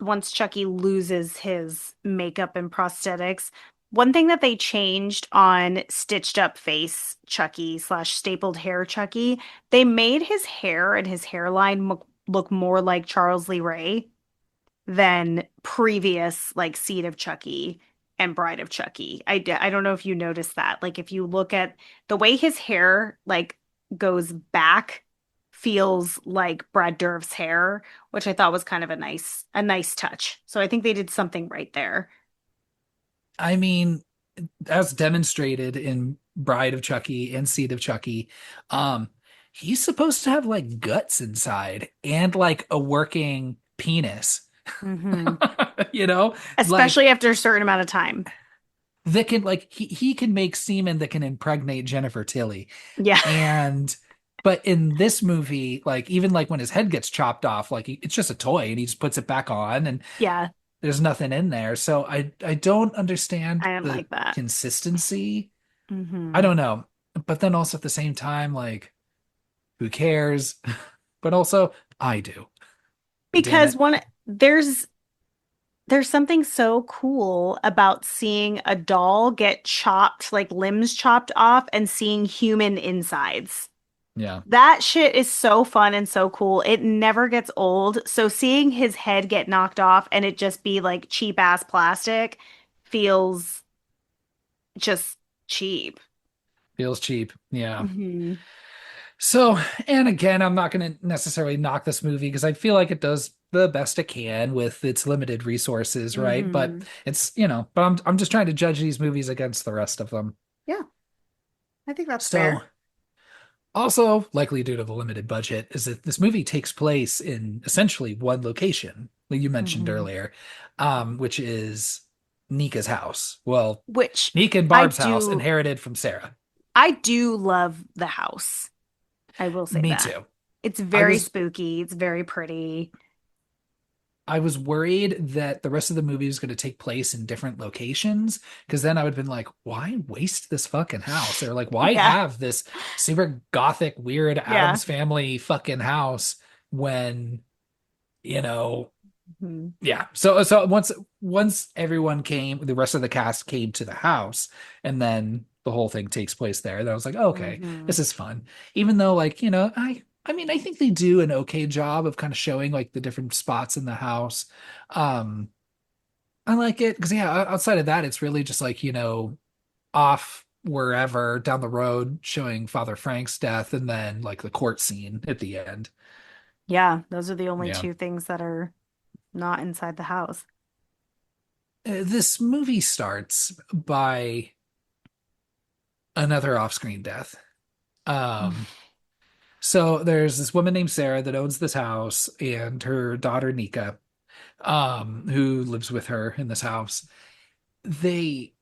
[SPEAKER 2] once Chucky loses his makeup and prosthetics, one thing that they changed on stitched up face Chucky slash stapled hair Chucky, they made his hair and his hairline look more like Charles Lee Ray than previous like Seed of Chucky and Bride of Chucky. I don't know if you noticed that. Like if you look at the way his hair like goes back feels like Brad Dourif's hair, which I thought was kind of a nice touch. So I think they did something right there.
[SPEAKER 1] I mean, as demonstrated in Bride of Chucky and Seed of Chucky, um, he's supposed to have like guts inside and like a working penis.
[SPEAKER 2] Hmm.
[SPEAKER 1] You know, like
[SPEAKER 2] Especially after a certain amount of time.
[SPEAKER 1] that can like he can make semen that can impregnate Jennifer Tilly.
[SPEAKER 2] Yeah.
[SPEAKER 1] And but in this movie, like even like when his head gets chopped off, like it's just a toy and he just puts it back on and
[SPEAKER 2] Yeah.
[SPEAKER 1] there's nothing in there. So I don't understand
[SPEAKER 2] I didn't
[SPEAKER 1] the
[SPEAKER 2] like that.
[SPEAKER 1] consistency. I
[SPEAKER 2] Hmm.
[SPEAKER 1] don't know. but then also at the same time, like, who cares? But also, I do. Damn
[SPEAKER 2] Because
[SPEAKER 1] it.
[SPEAKER 2] there's something so cool about seeing a doll get chopped, like limbs chopped off, and seeing human insides.
[SPEAKER 1] Yeah.
[SPEAKER 2] That shit is so fun and so cool. It never gets old. So seeing his head get knocked off and it just be like cheap ass plastic feels just cheap.
[SPEAKER 1] Feels cheap. Yeah.
[SPEAKER 2] Hmm.
[SPEAKER 1] So, and again, I'm not going to necessarily knock this movie because I feel like it does the best it can with its limited resources, right? But
[SPEAKER 2] Hmm.
[SPEAKER 1] but I'm just trying to judge these movies against the rest of them.
[SPEAKER 2] Yeah, I think that's
[SPEAKER 1] So,
[SPEAKER 2] fair.
[SPEAKER 1] also likely due to the limited budget is that this movie takes place in essentially one location, like you mentioned
[SPEAKER 2] Hmm.
[SPEAKER 1] earlier, which is Nika's house. Well,
[SPEAKER 2] Which
[SPEAKER 1] Nika and
[SPEAKER 2] I
[SPEAKER 1] Barb's house
[SPEAKER 2] do
[SPEAKER 1] inherited from Sarah.
[SPEAKER 2] I do love the house. I will say
[SPEAKER 1] Me
[SPEAKER 2] that.
[SPEAKER 1] too.
[SPEAKER 2] It's
[SPEAKER 1] I
[SPEAKER 2] very
[SPEAKER 1] was
[SPEAKER 2] spooky. It's very pretty.
[SPEAKER 1] I was worried that the rest of the movie was going to take place in different locations because then I would have been like, why waste this fucking house? Or like, why
[SPEAKER 2] Yeah.
[SPEAKER 1] have this super gothic, weird
[SPEAKER 2] Yeah.
[SPEAKER 1] Addams Family fucking house when, you know,
[SPEAKER 2] Mhm.
[SPEAKER 1] yeah. So once everyone came, the rest of the cast came to the house, and then the whole thing takes place there. Then I was like, okay,
[SPEAKER 2] Hmm.
[SPEAKER 1] this is fun. Even though, like, I mean, I think they do an okay job of kind of showing like the different spots in the house. Um, I like it because yeah, outside of that, it's really just like, off wherever down the road showing Father Frank's death and then like the court scene at the end.
[SPEAKER 2] Yeah, those are the only
[SPEAKER 1] Yeah.
[SPEAKER 2] two things that are not inside the house.
[SPEAKER 1] This movie starts by another off-screen death. Um, so there's this woman named Sarah that owns this house and her daughter Nika, who lives with her in this house. They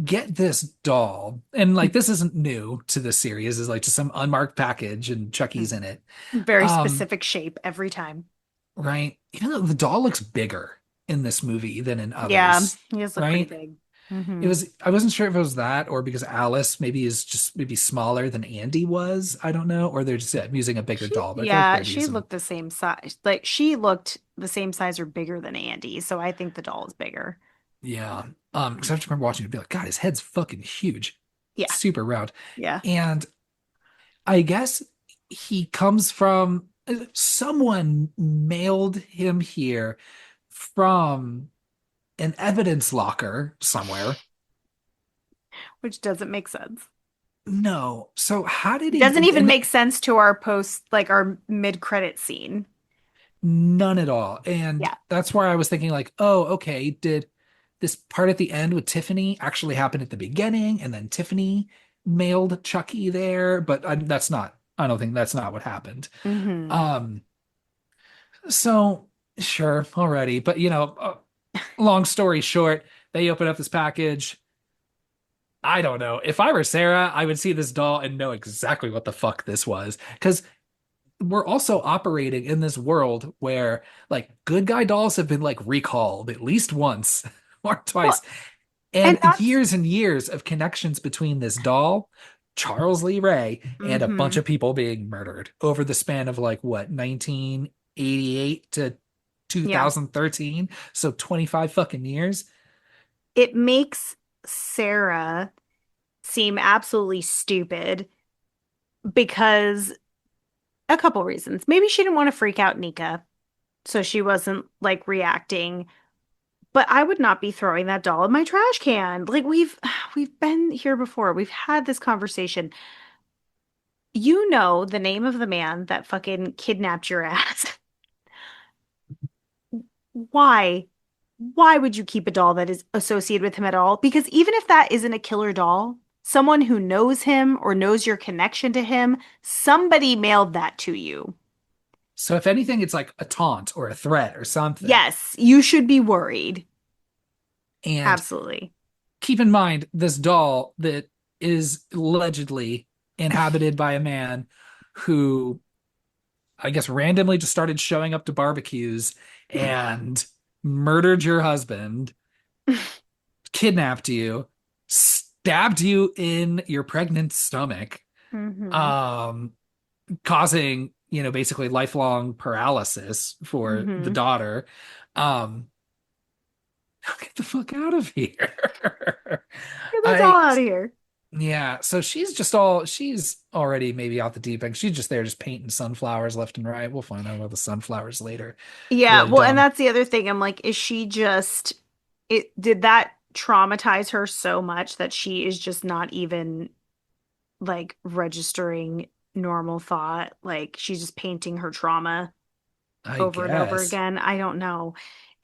[SPEAKER 1] get this doll, and like this isn't new to the series, is like just some unmarked package and Chucky's in it.
[SPEAKER 2] Very
[SPEAKER 1] Um,
[SPEAKER 2] specific shape every time.
[SPEAKER 1] right. Even though the doll looks bigger in this movie than in
[SPEAKER 2] Yeah,
[SPEAKER 1] others,
[SPEAKER 2] he does look pretty
[SPEAKER 1] right?
[SPEAKER 2] big.
[SPEAKER 1] I wasn't sure if it was that or because Alice maybe is just maybe smaller than Andy was. I don't know. Or they're just using a bigger doll, but I feel like
[SPEAKER 2] Yeah,
[SPEAKER 1] they're
[SPEAKER 2] she
[SPEAKER 1] using,
[SPEAKER 2] looked the same size. Like she looked the same size or bigger than Andy, so I think the doll is bigger.
[SPEAKER 1] yeah. Because I just remember watching it and be like, God, his head's fucking huge,
[SPEAKER 2] Yeah,
[SPEAKER 1] super round.
[SPEAKER 2] yeah.
[SPEAKER 1] And I guess he comes from someone mailed him here from an evidence locker somewhere.
[SPEAKER 2] Which doesn't make sense.
[SPEAKER 1] No. So how did
[SPEAKER 2] It
[SPEAKER 1] he,
[SPEAKER 2] doesn't even
[SPEAKER 1] and
[SPEAKER 2] make sense to our post, like our mid-credit scene.
[SPEAKER 1] none at all. And
[SPEAKER 2] Yeah.
[SPEAKER 1] that's where I was thinking, like, oh, okay, did this part at the end with Tiffany actually happen at the beginning? And then Tiffany mailed Chucky there, but I don't think that's not what happened.
[SPEAKER 2] Hmm.
[SPEAKER 1] Um, so sure, already. But long story short, they open up this package. I don't know. If I were Sarah, I would see this doll and know exactly what the fuck this was. Because we're also operating in this world where like good guy dolls have been like recalled at least once or
[SPEAKER 2] Well,
[SPEAKER 1] twice,
[SPEAKER 2] and
[SPEAKER 1] and
[SPEAKER 2] that's
[SPEAKER 1] and years of connections between this doll, Charles Lee Ray, and a bunch
[SPEAKER 2] hmm
[SPEAKER 1] of people being murdered over the span of like what, 1988 to
[SPEAKER 2] yeah.
[SPEAKER 1] 2013, so 25 fucking years.
[SPEAKER 2] It makes Sarah seem absolutely stupid because a couple reasons. Maybe she didn't want to freak out Nika, so she wasn't like reacting. But I would not be throwing that doll in my trash can. Like we've been here before. We've had this conversation. You know the name of the man that fucking kidnapped your ass. Why? Why would you keep a doll that is associated with him at all? Because even if that isn't a killer doll, someone who knows him or knows your connection to him, somebody mailed that to you.
[SPEAKER 1] So if anything, it's like a taunt or a threat or something.
[SPEAKER 2] Yes, you should be worried.
[SPEAKER 1] And
[SPEAKER 2] Absolutely.
[SPEAKER 1] keep in mind this doll that is allegedly inhabited by a man who I guess randomly just started showing up to barbecues and murdered your husband, kidnapped you, stabbed you in your pregnant stomach,
[SPEAKER 2] Hmm.
[SPEAKER 1] um, causing, basically lifelong paralysis for the
[SPEAKER 2] Hmm.
[SPEAKER 1] daughter. Um, get the fuck out of here.
[SPEAKER 2] Get us all
[SPEAKER 1] I,
[SPEAKER 2] out of here.
[SPEAKER 1] yeah, so she's already maybe out the deep end. She's just there just painting sunflowers left and right. We'll find out about the sunflowers later.
[SPEAKER 2] Yeah,
[SPEAKER 1] Really
[SPEAKER 2] well, and
[SPEAKER 1] dumb.
[SPEAKER 2] that's the other thing. I'm like, is she just did that traumatize her so much that she is just not even like registering normal thought? Like she's just painting her trauma
[SPEAKER 1] I
[SPEAKER 2] over and over
[SPEAKER 1] guess.
[SPEAKER 2] again. I don't know.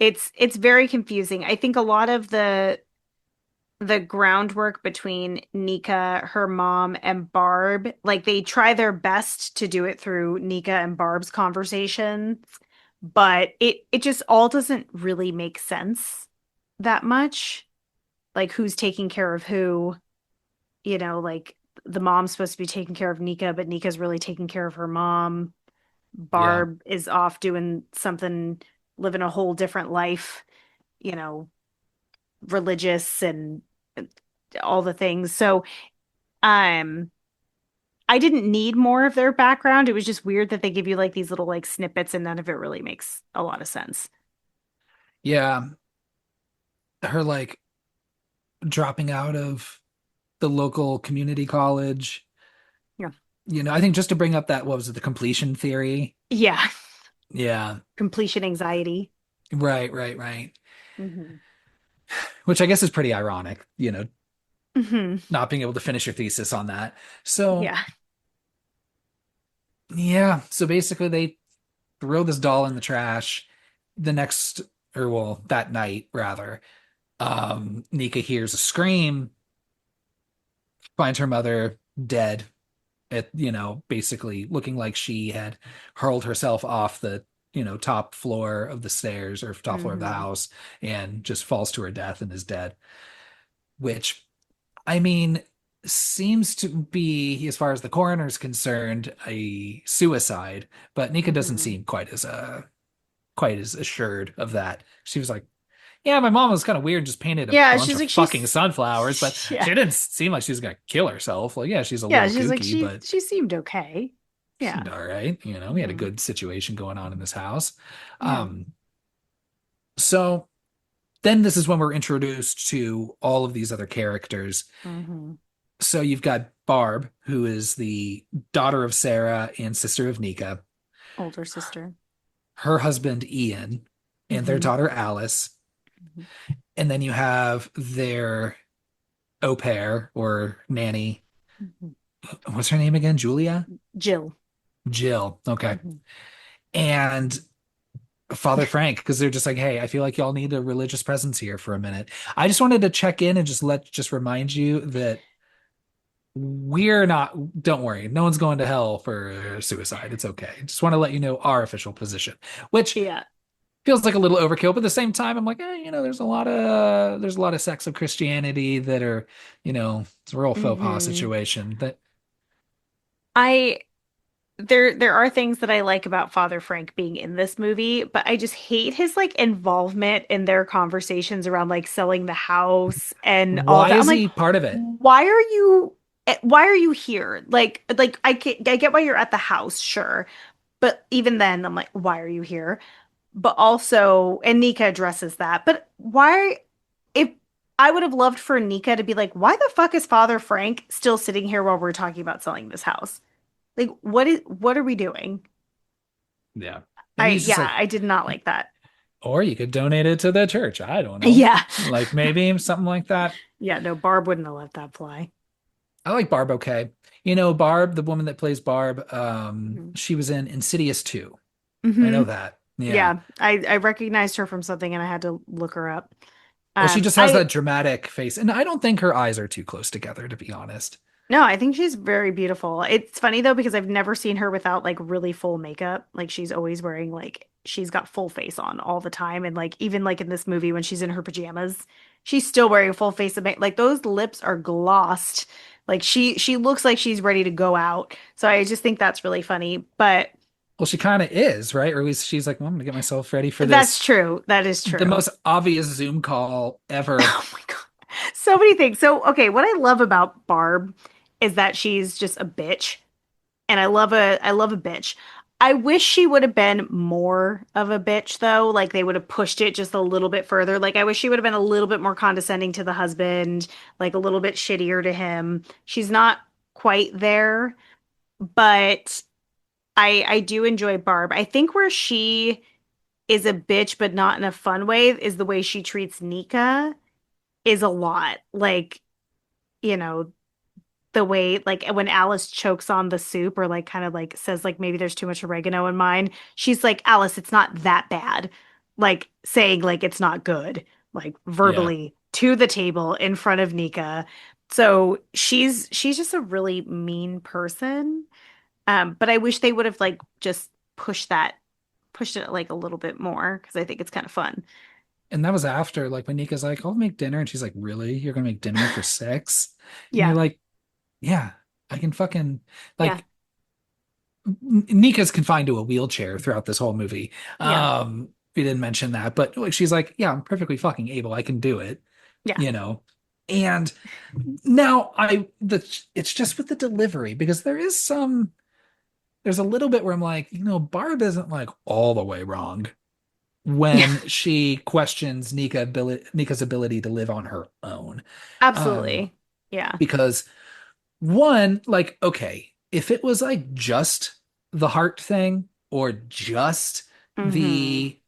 [SPEAKER 2] It's very confusing. I think a lot of the groundwork between Nika, her mom, and Barb, like they try their best to do it through Nika and Barb's conversations, but it just all doesn't really make sense that much. Like who's taking care of who, like the mom's supposed to be taking care of Nika, but Nika's really taking care of her mom.
[SPEAKER 1] Yeah.
[SPEAKER 2] Barb is off doing something, living a whole different life, you know, religious and all the things. So, um, I didn't need more of their background. It was just weird that they give you like these little like snippets and none of it really makes a lot of sense.
[SPEAKER 1] Yeah. Her like dropping out of the local community college.
[SPEAKER 2] Yeah.
[SPEAKER 1] I think just to bring up that, what was it, the completion theory?
[SPEAKER 2] Yeah.
[SPEAKER 1] Yeah.
[SPEAKER 2] Completion anxiety.
[SPEAKER 1] Right, right, right.
[SPEAKER 2] Hmm.
[SPEAKER 1] Which I guess is pretty ironic,
[SPEAKER 2] Hmm.
[SPEAKER 1] not being able to finish your thesis on that. So,
[SPEAKER 2] Yeah.
[SPEAKER 1] yeah. So basically, they throw this doll in the trash the next, or well, that night, rather. Nika hears a scream, finds her mother dead at, basically looking like she had hurled herself off the, top floor of the stairs or top floor of the
[SPEAKER 2] Hmm.
[SPEAKER 1] house and just falls to her death and is dead, which, I mean, seems to be, as far as the coroner is concerned, a suicide, but Nika doesn't
[SPEAKER 2] Hmm.
[SPEAKER 1] seem quite as assured of that. She was like, yeah, my mom was kind of weird, just painted a
[SPEAKER 2] Yeah,
[SPEAKER 1] bunch
[SPEAKER 2] she's
[SPEAKER 1] of
[SPEAKER 2] like
[SPEAKER 1] fucking sunflowers, but
[SPEAKER 2] yeah.
[SPEAKER 1] she didn't seem like she was gonna kill herself. Like, yeah, she's a
[SPEAKER 2] Yeah,
[SPEAKER 1] little
[SPEAKER 2] she's like
[SPEAKER 1] kooky,
[SPEAKER 2] she
[SPEAKER 1] but
[SPEAKER 2] she seemed okay. Yeah.
[SPEAKER 1] seemed all right. We had a
[SPEAKER 2] Hmm.
[SPEAKER 1] good situation going on in this house.
[SPEAKER 2] Yeah.
[SPEAKER 1] So then this is when we're introduced to all of these other characters.
[SPEAKER 2] Hmm.
[SPEAKER 1] So you've got Barb, who is the daughter of Sarah and sister of Nika,
[SPEAKER 2] Older sister.
[SPEAKER 1] her husband Ian, and their
[SPEAKER 2] Hmm.
[SPEAKER 1] daughter Alice. And then you have their au pair or nanny.
[SPEAKER 2] Hmm.
[SPEAKER 1] What's her name again? Julia?
[SPEAKER 2] Jill.
[SPEAKER 1] Jill. Okay.
[SPEAKER 2] Hmm.
[SPEAKER 1] And Father Frank, because they're just like, hey, I feel like y'all need a religious presence here for a minute. I just wanted to check in and just remind you that we're not, don't worry, no one's going to hell for suicide. It's okay. Just want to let you know our official position, which
[SPEAKER 2] Yeah.
[SPEAKER 1] feels like a little overkill, but at the same time, I'm like, there's a lot of sects of Christianity that are, it's a real faux pas
[SPEAKER 2] Hmm.
[SPEAKER 1] situation that,
[SPEAKER 2] I there are things that I like about Father Frank being in this movie, but I just hate his like involvement in their conversations around like selling the house and all
[SPEAKER 1] why
[SPEAKER 2] that. I'm
[SPEAKER 1] is
[SPEAKER 2] like,
[SPEAKER 1] he part of it?
[SPEAKER 2] why are you here? Like I get why you're at the house, sure. But even then, I'm like, why are you here? But also, and Nika addresses that. But why if I would have loved for Nika to be like, why the fuck is Father Frank still sitting here while we're talking about selling this house? Like, what are we doing?
[SPEAKER 1] Yeah. Maybe he's just like,
[SPEAKER 2] I did not like that.
[SPEAKER 1] or you could donate it to the church. I don't know.
[SPEAKER 2] Yeah.
[SPEAKER 1] Like maybe something like that.
[SPEAKER 2] Yeah, no, Barb wouldn't have let that fly.
[SPEAKER 1] I like Barb okay. Barb, the woman that plays Barb,
[SPEAKER 2] Hmm.
[SPEAKER 1] she was in Insidious 2. I
[SPEAKER 2] Hmm.
[SPEAKER 1] know that. Yeah.
[SPEAKER 2] Yeah, I recognized her from something and I had to look her up.
[SPEAKER 1] Well, she just has
[SPEAKER 2] I
[SPEAKER 1] that dramatic face, and I don't think her eyes are too close together, to be honest.
[SPEAKER 2] No, I think she's very beautiful. It's funny though because I've never seen her without like really full makeup. Like she's always wearing like she's got full face on all the time and like even like in this movie when she's in her pajamas, she's still wearing a full face of makeup. Like those lips are glossed. Like she looks like she's ready to go out. So I just think that's really funny. But
[SPEAKER 1] Well, she kind of is, right? Or at least she's like, well, I'm gonna get myself ready for
[SPEAKER 2] that's
[SPEAKER 1] this,
[SPEAKER 2] true. That is
[SPEAKER 1] the
[SPEAKER 2] true.
[SPEAKER 1] most obvious Zoom call ever.
[SPEAKER 2] Oh my God. So many things. So, okay, what I love about Barb is that she's just a bitch, and I love a bitch. I wish she would have been more of a bitch though. Like they would have pushed it just a little bit further. Like I wish she would have been a little bit more condescending to the husband, like a little bit shittier to him. She's not quite there, but I do enjoy Barb. I think where she is a bitch, but not in a fun way, is the way she treats Nika is a lot. Like, you know, the way like when Alice chokes on the soup or like kind of like says like maybe there's too much oregano in mine, she's like, Alice, it's not that bad. Like saying like it's not good, like
[SPEAKER 1] Yeah.
[SPEAKER 2] verbally to the table in front of Nika. So she's just a really mean person. But I wish they would have like just pushed it like a little bit more because I think it's kind of fun.
[SPEAKER 1] And that was after, like, when Nika's like, I'll make dinner. And she's like, really? You're gonna make dinner for six? And you're
[SPEAKER 2] Yeah.
[SPEAKER 1] like, yeah, I can fucking,
[SPEAKER 2] Yeah.
[SPEAKER 1] like, Nika's confined to a wheelchair throughout this whole movie.
[SPEAKER 2] Yeah.
[SPEAKER 1] We didn't mention that, but like, she's like, yeah, I'm perfectly fucking able. I can do it,
[SPEAKER 2] Yeah.
[SPEAKER 1] you know? And now it's just with the delivery because there's a little bit where I'm like, Barb isn't like all the way wrong
[SPEAKER 2] Yeah.
[SPEAKER 1] when she questions Nika's ability to live on her own. Um,
[SPEAKER 2] Absolutely. Yeah.
[SPEAKER 1] because one, like, okay, if it was like just the heart thing or just
[SPEAKER 2] Mm-hmm.
[SPEAKER 1] the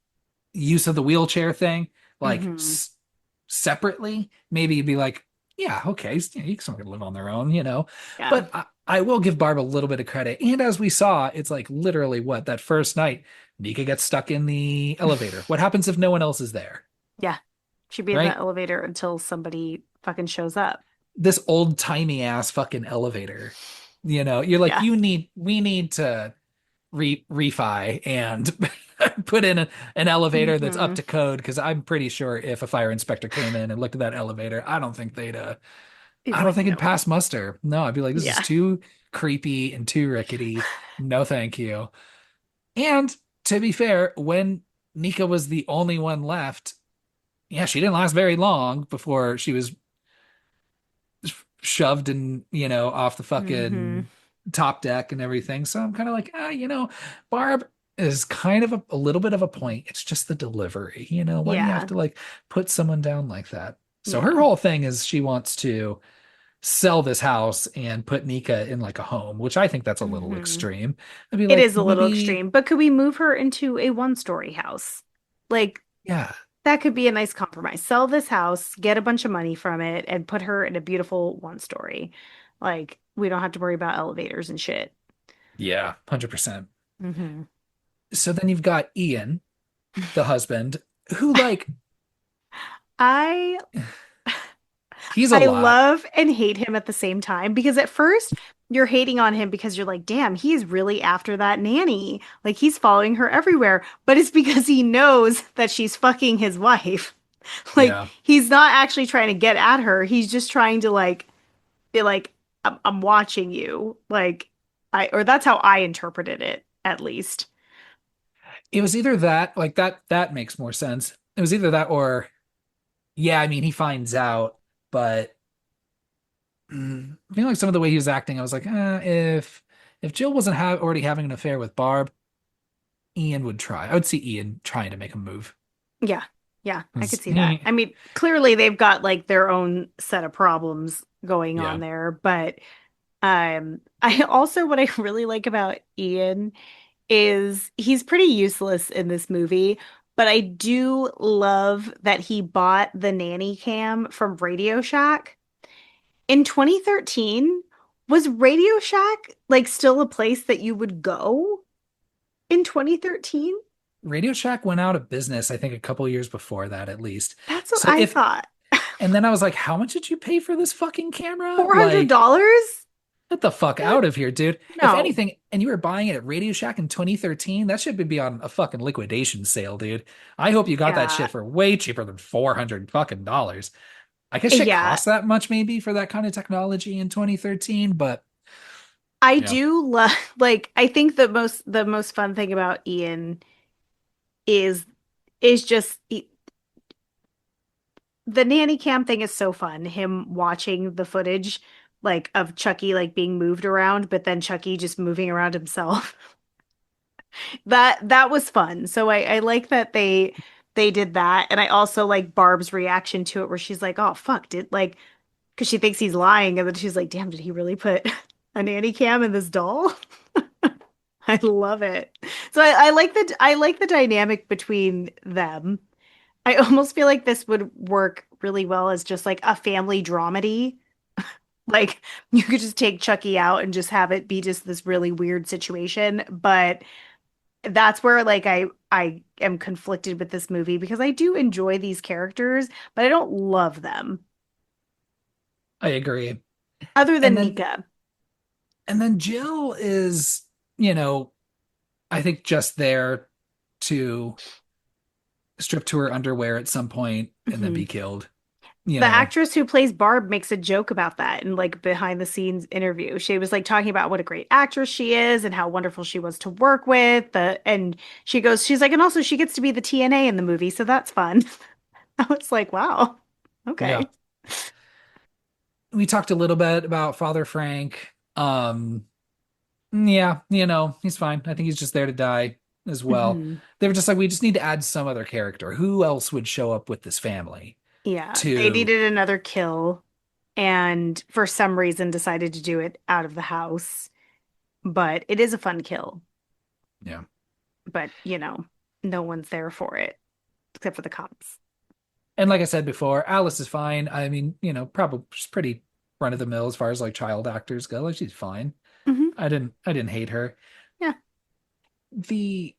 [SPEAKER 1] use of the wheelchair thing, like
[SPEAKER 2] Mm-hmm.
[SPEAKER 1] separately, maybe you'd be like, yeah, okay, someone can live on their own,
[SPEAKER 2] Yeah.
[SPEAKER 1] But I will give Barb a little bit of credit. And as we saw, it's like literally what that first night, Nika gets stuck in the elevator. What happens if no one else is there,
[SPEAKER 2] Yeah. She'd be in the
[SPEAKER 1] right?
[SPEAKER 2] elevator until somebody fucking shows up.
[SPEAKER 1] This old timey ass fucking elevator. You're like,
[SPEAKER 2] Yeah.
[SPEAKER 1] we need to refi and put in an elevator that's up
[SPEAKER 2] Mm-hmm.
[SPEAKER 1] to code because I'm pretty sure if a fire inspector came in and looked at that elevator,
[SPEAKER 2] He'd be
[SPEAKER 1] I don't
[SPEAKER 2] like,
[SPEAKER 1] think it'd
[SPEAKER 2] no.
[SPEAKER 1] pass muster. No, I'd be like, this is
[SPEAKER 2] Yeah.
[SPEAKER 1] too creepy and too rickety. No, thank you. And to be fair, when Nika was the only one left, yeah, she didn't last very long before she was shoved and, off the
[SPEAKER 2] Mm-hmm.
[SPEAKER 1] fucking top deck and everything. So I'm kind of like, Barb is kind of a little bit of a point. It's just the delivery, why do you have
[SPEAKER 2] Yeah.
[SPEAKER 1] to like put someone down like that? So her
[SPEAKER 2] Yeah.
[SPEAKER 1] whole thing is she wants to sell this house and put Nika in like a home, which I think that's a little
[SPEAKER 2] Mm-hmm.
[SPEAKER 1] extreme. I'd be
[SPEAKER 2] It
[SPEAKER 1] like,
[SPEAKER 2] is a little
[SPEAKER 1] maybe,
[SPEAKER 2] extreme, but could we move her into a one-story house? Like,
[SPEAKER 1] yeah,
[SPEAKER 2] that could be a nice compromise. Sell this house, get a bunch of money from it, and put her in a beautiful one-story. Like, we don't have to worry about elevators and shit.
[SPEAKER 1] yeah, 100%.
[SPEAKER 2] Mm-hmm.
[SPEAKER 1] So then you've got Ian, the husband, who like,
[SPEAKER 2] I
[SPEAKER 1] he's a
[SPEAKER 2] I
[SPEAKER 1] lot.
[SPEAKER 2] love and hate him at the same time because at first you're hating on him because you're like, damn, he's really after that nanny. Like he's following her everywhere. But it's because he knows that she's fucking his wife. Like
[SPEAKER 1] Yeah.
[SPEAKER 2] he's not actually trying to get at her. He's just trying to like be like, I'm watching you. Like or that's how I interpreted it, at least.
[SPEAKER 1] It was either that, like that makes more sense. It was either that or yeah, I mean he finds out, but I feel like some of the way he was acting, I was like, if Jill wasn't already having an affair with Barb, Ian would try. I would see Ian trying to make a move.
[SPEAKER 2] Yeah. Yeah, I could
[SPEAKER 1] 'Cause
[SPEAKER 2] see that. I mean, clearly they've got like their own set of problems going on
[SPEAKER 1] yeah.
[SPEAKER 2] there, but I also what I really like about Ian is he's pretty useless in this movie, but I do love that he bought the nanny cam from RadioShack. In 2013, was RadioShack like still a place that you would go in 2013?
[SPEAKER 1] Radio Shack went out of business, I think a couple years before that at least.
[SPEAKER 2] That's what
[SPEAKER 1] So
[SPEAKER 2] I
[SPEAKER 1] if
[SPEAKER 2] thought.
[SPEAKER 1] and then I was like, how much did you pay for this fucking camera? Like,
[SPEAKER 2] $400?
[SPEAKER 1] get the fuck
[SPEAKER 2] What?
[SPEAKER 1] out of here, dude. If
[SPEAKER 2] No.
[SPEAKER 1] anything, and you were buying it at Radio Shack in 2013, that should be on a fucking liquidation sale, dude. I hope you got that
[SPEAKER 2] Yeah.
[SPEAKER 1] shit for way cheaper than 400 fucking dollars. I guess shit
[SPEAKER 2] Yeah.
[SPEAKER 1] costs that much maybe for that kind of technology in 2013, but
[SPEAKER 2] I
[SPEAKER 1] yeah.
[SPEAKER 2] do love like I think the most fun thing about Ian is is just the nanny cam thing is so fun. Him watching the footage like of Chucky like being moved around, but then Chucky just moving around himself. That was fun. So I like that they did that. And I also like Barb's reaction to it where she's like, "Oh fuck, did like," because she thinks he's lying, and then she's like, "Damn, did he really put a nanny cam in this doll?" I love it. So I like the dynamic between them. I almost feel like this would work really well as just like a family dramedy. Like you could just take Chucky out and just have it be just this really weird situation. But that's where like I am conflicted with this movie because I do enjoy these characters, but I don't love them.
[SPEAKER 1] I agree.
[SPEAKER 2] Other
[SPEAKER 1] And
[SPEAKER 2] than
[SPEAKER 1] then
[SPEAKER 2] Nika.
[SPEAKER 1] and then Jill is, you know, I think just there to strip to her underwear at some point and then
[SPEAKER 2] Mhm.
[SPEAKER 1] be killed. You
[SPEAKER 2] The
[SPEAKER 1] know,
[SPEAKER 2] actress who plays Barb makes a joke about that in like behind the scenes interview. She was like talking about what a great actress she is and how wonderful she was to work with. And she goes, she's like, and also she gets to be the TNA in the movie, so that's fun. I was like, wow,
[SPEAKER 1] yeah.
[SPEAKER 2] okay.
[SPEAKER 1] We talked a little bit about Father Frank. Yeah, he's fine. I think he's just there to die as well.
[SPEAKER 2] Hmm.
[SPEAKER 1] They were just like, we just need to add some other character. Who else would show up with this family
[SPEAKER 2] Yeah, they
[SPEAKER 1] to,
[SPEAKER 2] needed another kill and for some reason decided to do it out of the house. But it is a fun kill.
[SPEAKER 1] yeah.
[SPEAKER 2] But, no one's there for it except for the cops.
[SPEAKER 1] And like I said before, Alice is fine. I mean, probably she's pretty run of the mill as far as like child actors go. Like she's fine.
[SPEAKER 2] Hmm.
[SPEAKER 1] I didn't hate her.
[SPEAKER 2] Yeah.
[SPEAKER 1] The,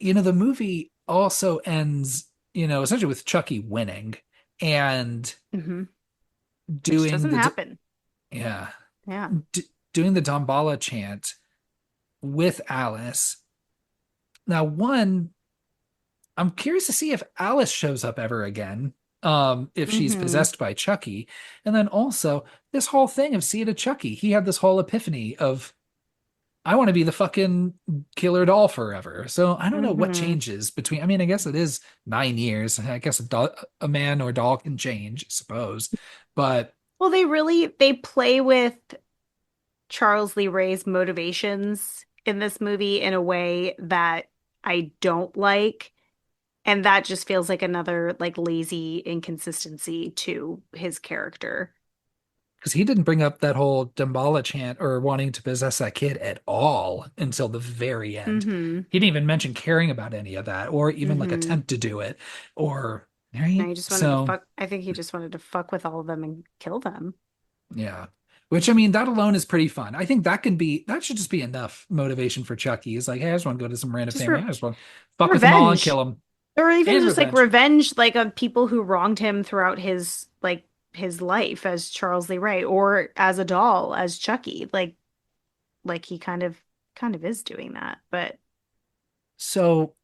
[SPEAKER 1] the movie also ends, essentially with Chucky winning and
[SPEAKER 2] Hmm. Which
[SPEAKER 1] doing
[SPEAKER 2] doesn't
[SPEAKER 1] the,
[SPEAKER 2] happen.
[SPEAKER 1] yeah,
[SPEAKER 2] Yeah.
[SPEAKER 1] doing the Damballa chant with Alice. Now, one, I'm curious to see if Alice shows up ever again, if she's
[SPEAKER 2] Hmm.
[SPEAKER 1] possessed by Chucky. And then also, this whole thing of seeing a Chucky, he had this whole epiphany of, I want to be the fucking killer doll forever. So I don't know what
[SPEAKER 2] Hmm.
[SPEAKER 1] changes between, I mean, I guess it is 9 years. I guess a man or doll can change, I suppose. But
[SPEAKER 2] Well, they play with Charles Lee Ray's motivations in this movie in a way that I don't like. And that just feels like another like lazy inconsistency to his character.
[SPEAKER 1] because he didn't bring up that whole Damballa chant or wanting to possess that kid at all until the very end.
[SPEAKER 2] Hmm.
[SPEAKER 1] He didn't even mention caring about any of that or even like
[SPEAKER 2] Hmm.
[SPEAKER 1] attempt to do it or
[SPEAKER 2] No,
[SPEAKER 1] right.
[SPEAKER 2] he just wanted to
[SPEAKER 1] So
[SPEAKER 2] fuck. I think he just wanted to fuck with all of them and kill them.
[SPEAKER 1] yeah. Which I mean, that alone is pretty fun. I think that should just be enough motivation for Chucky. He's like, hey, I just want to go to some random
[SPEAKER 2] Just
[SPEAKER 1] family. I just want to fuck with them all and
[SPEAKER 2] revenge.
[SPEAKER 1] kill them.
[SPEAKER 2] Or even
[SPEAKER 1] And
[SPEAKER 2] just like
[SPEAKER 1] revenge.
[SPEAKER 2] revenge like on people who wronged him throughout his life as Charles Lee Ray or as a doll as Chucky. Like he kind of is doing that. But
[SPEAKER 1] So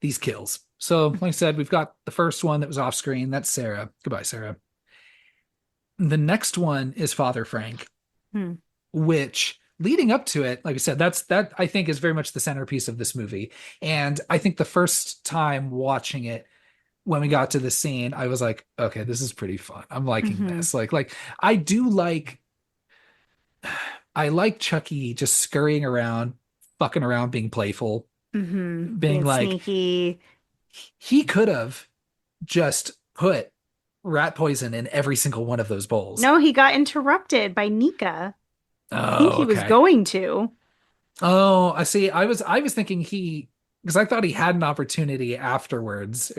[SPEAKER 1] these kills. So, like I said, we've got the first one that was off screen. That's Sarah. Goodbye, Sarah. The next one is Father Frank,
[SPEAKER 2] hmm.
[SPEAKER 1] which leading up to it, like I said, that I think is very much the centerpiece of this movie. And I think the first time watching it, when we got to the scene, I was like, okay, this is pretty fun. I'm liking
[SPEAKER 2] Hmm.
[SPEAKER 1] this. Like I do like I like Chucky just scurrying around, fucking around, being playful,
[SPEAKER 2] Hmm.
[SPEAKER 1] being
[SPEAKER 2] Being
[SPEAKER 1] like,
[SPEAKER 2] sneaky.
[SPEAKER 1] he could have just put rat poison in every single one of those bowls.
[SPEAKER 2] No, he got interrupted by Nika. I think
[SPEAKER 1] Oh,
[SPEAKER 2] he was
[SPEAKER 1] okay.
[SPEAKER 2] going to.
[SPEAKER 1] Oh, I see. I was thinking because I thought he had an opportunity afterwards,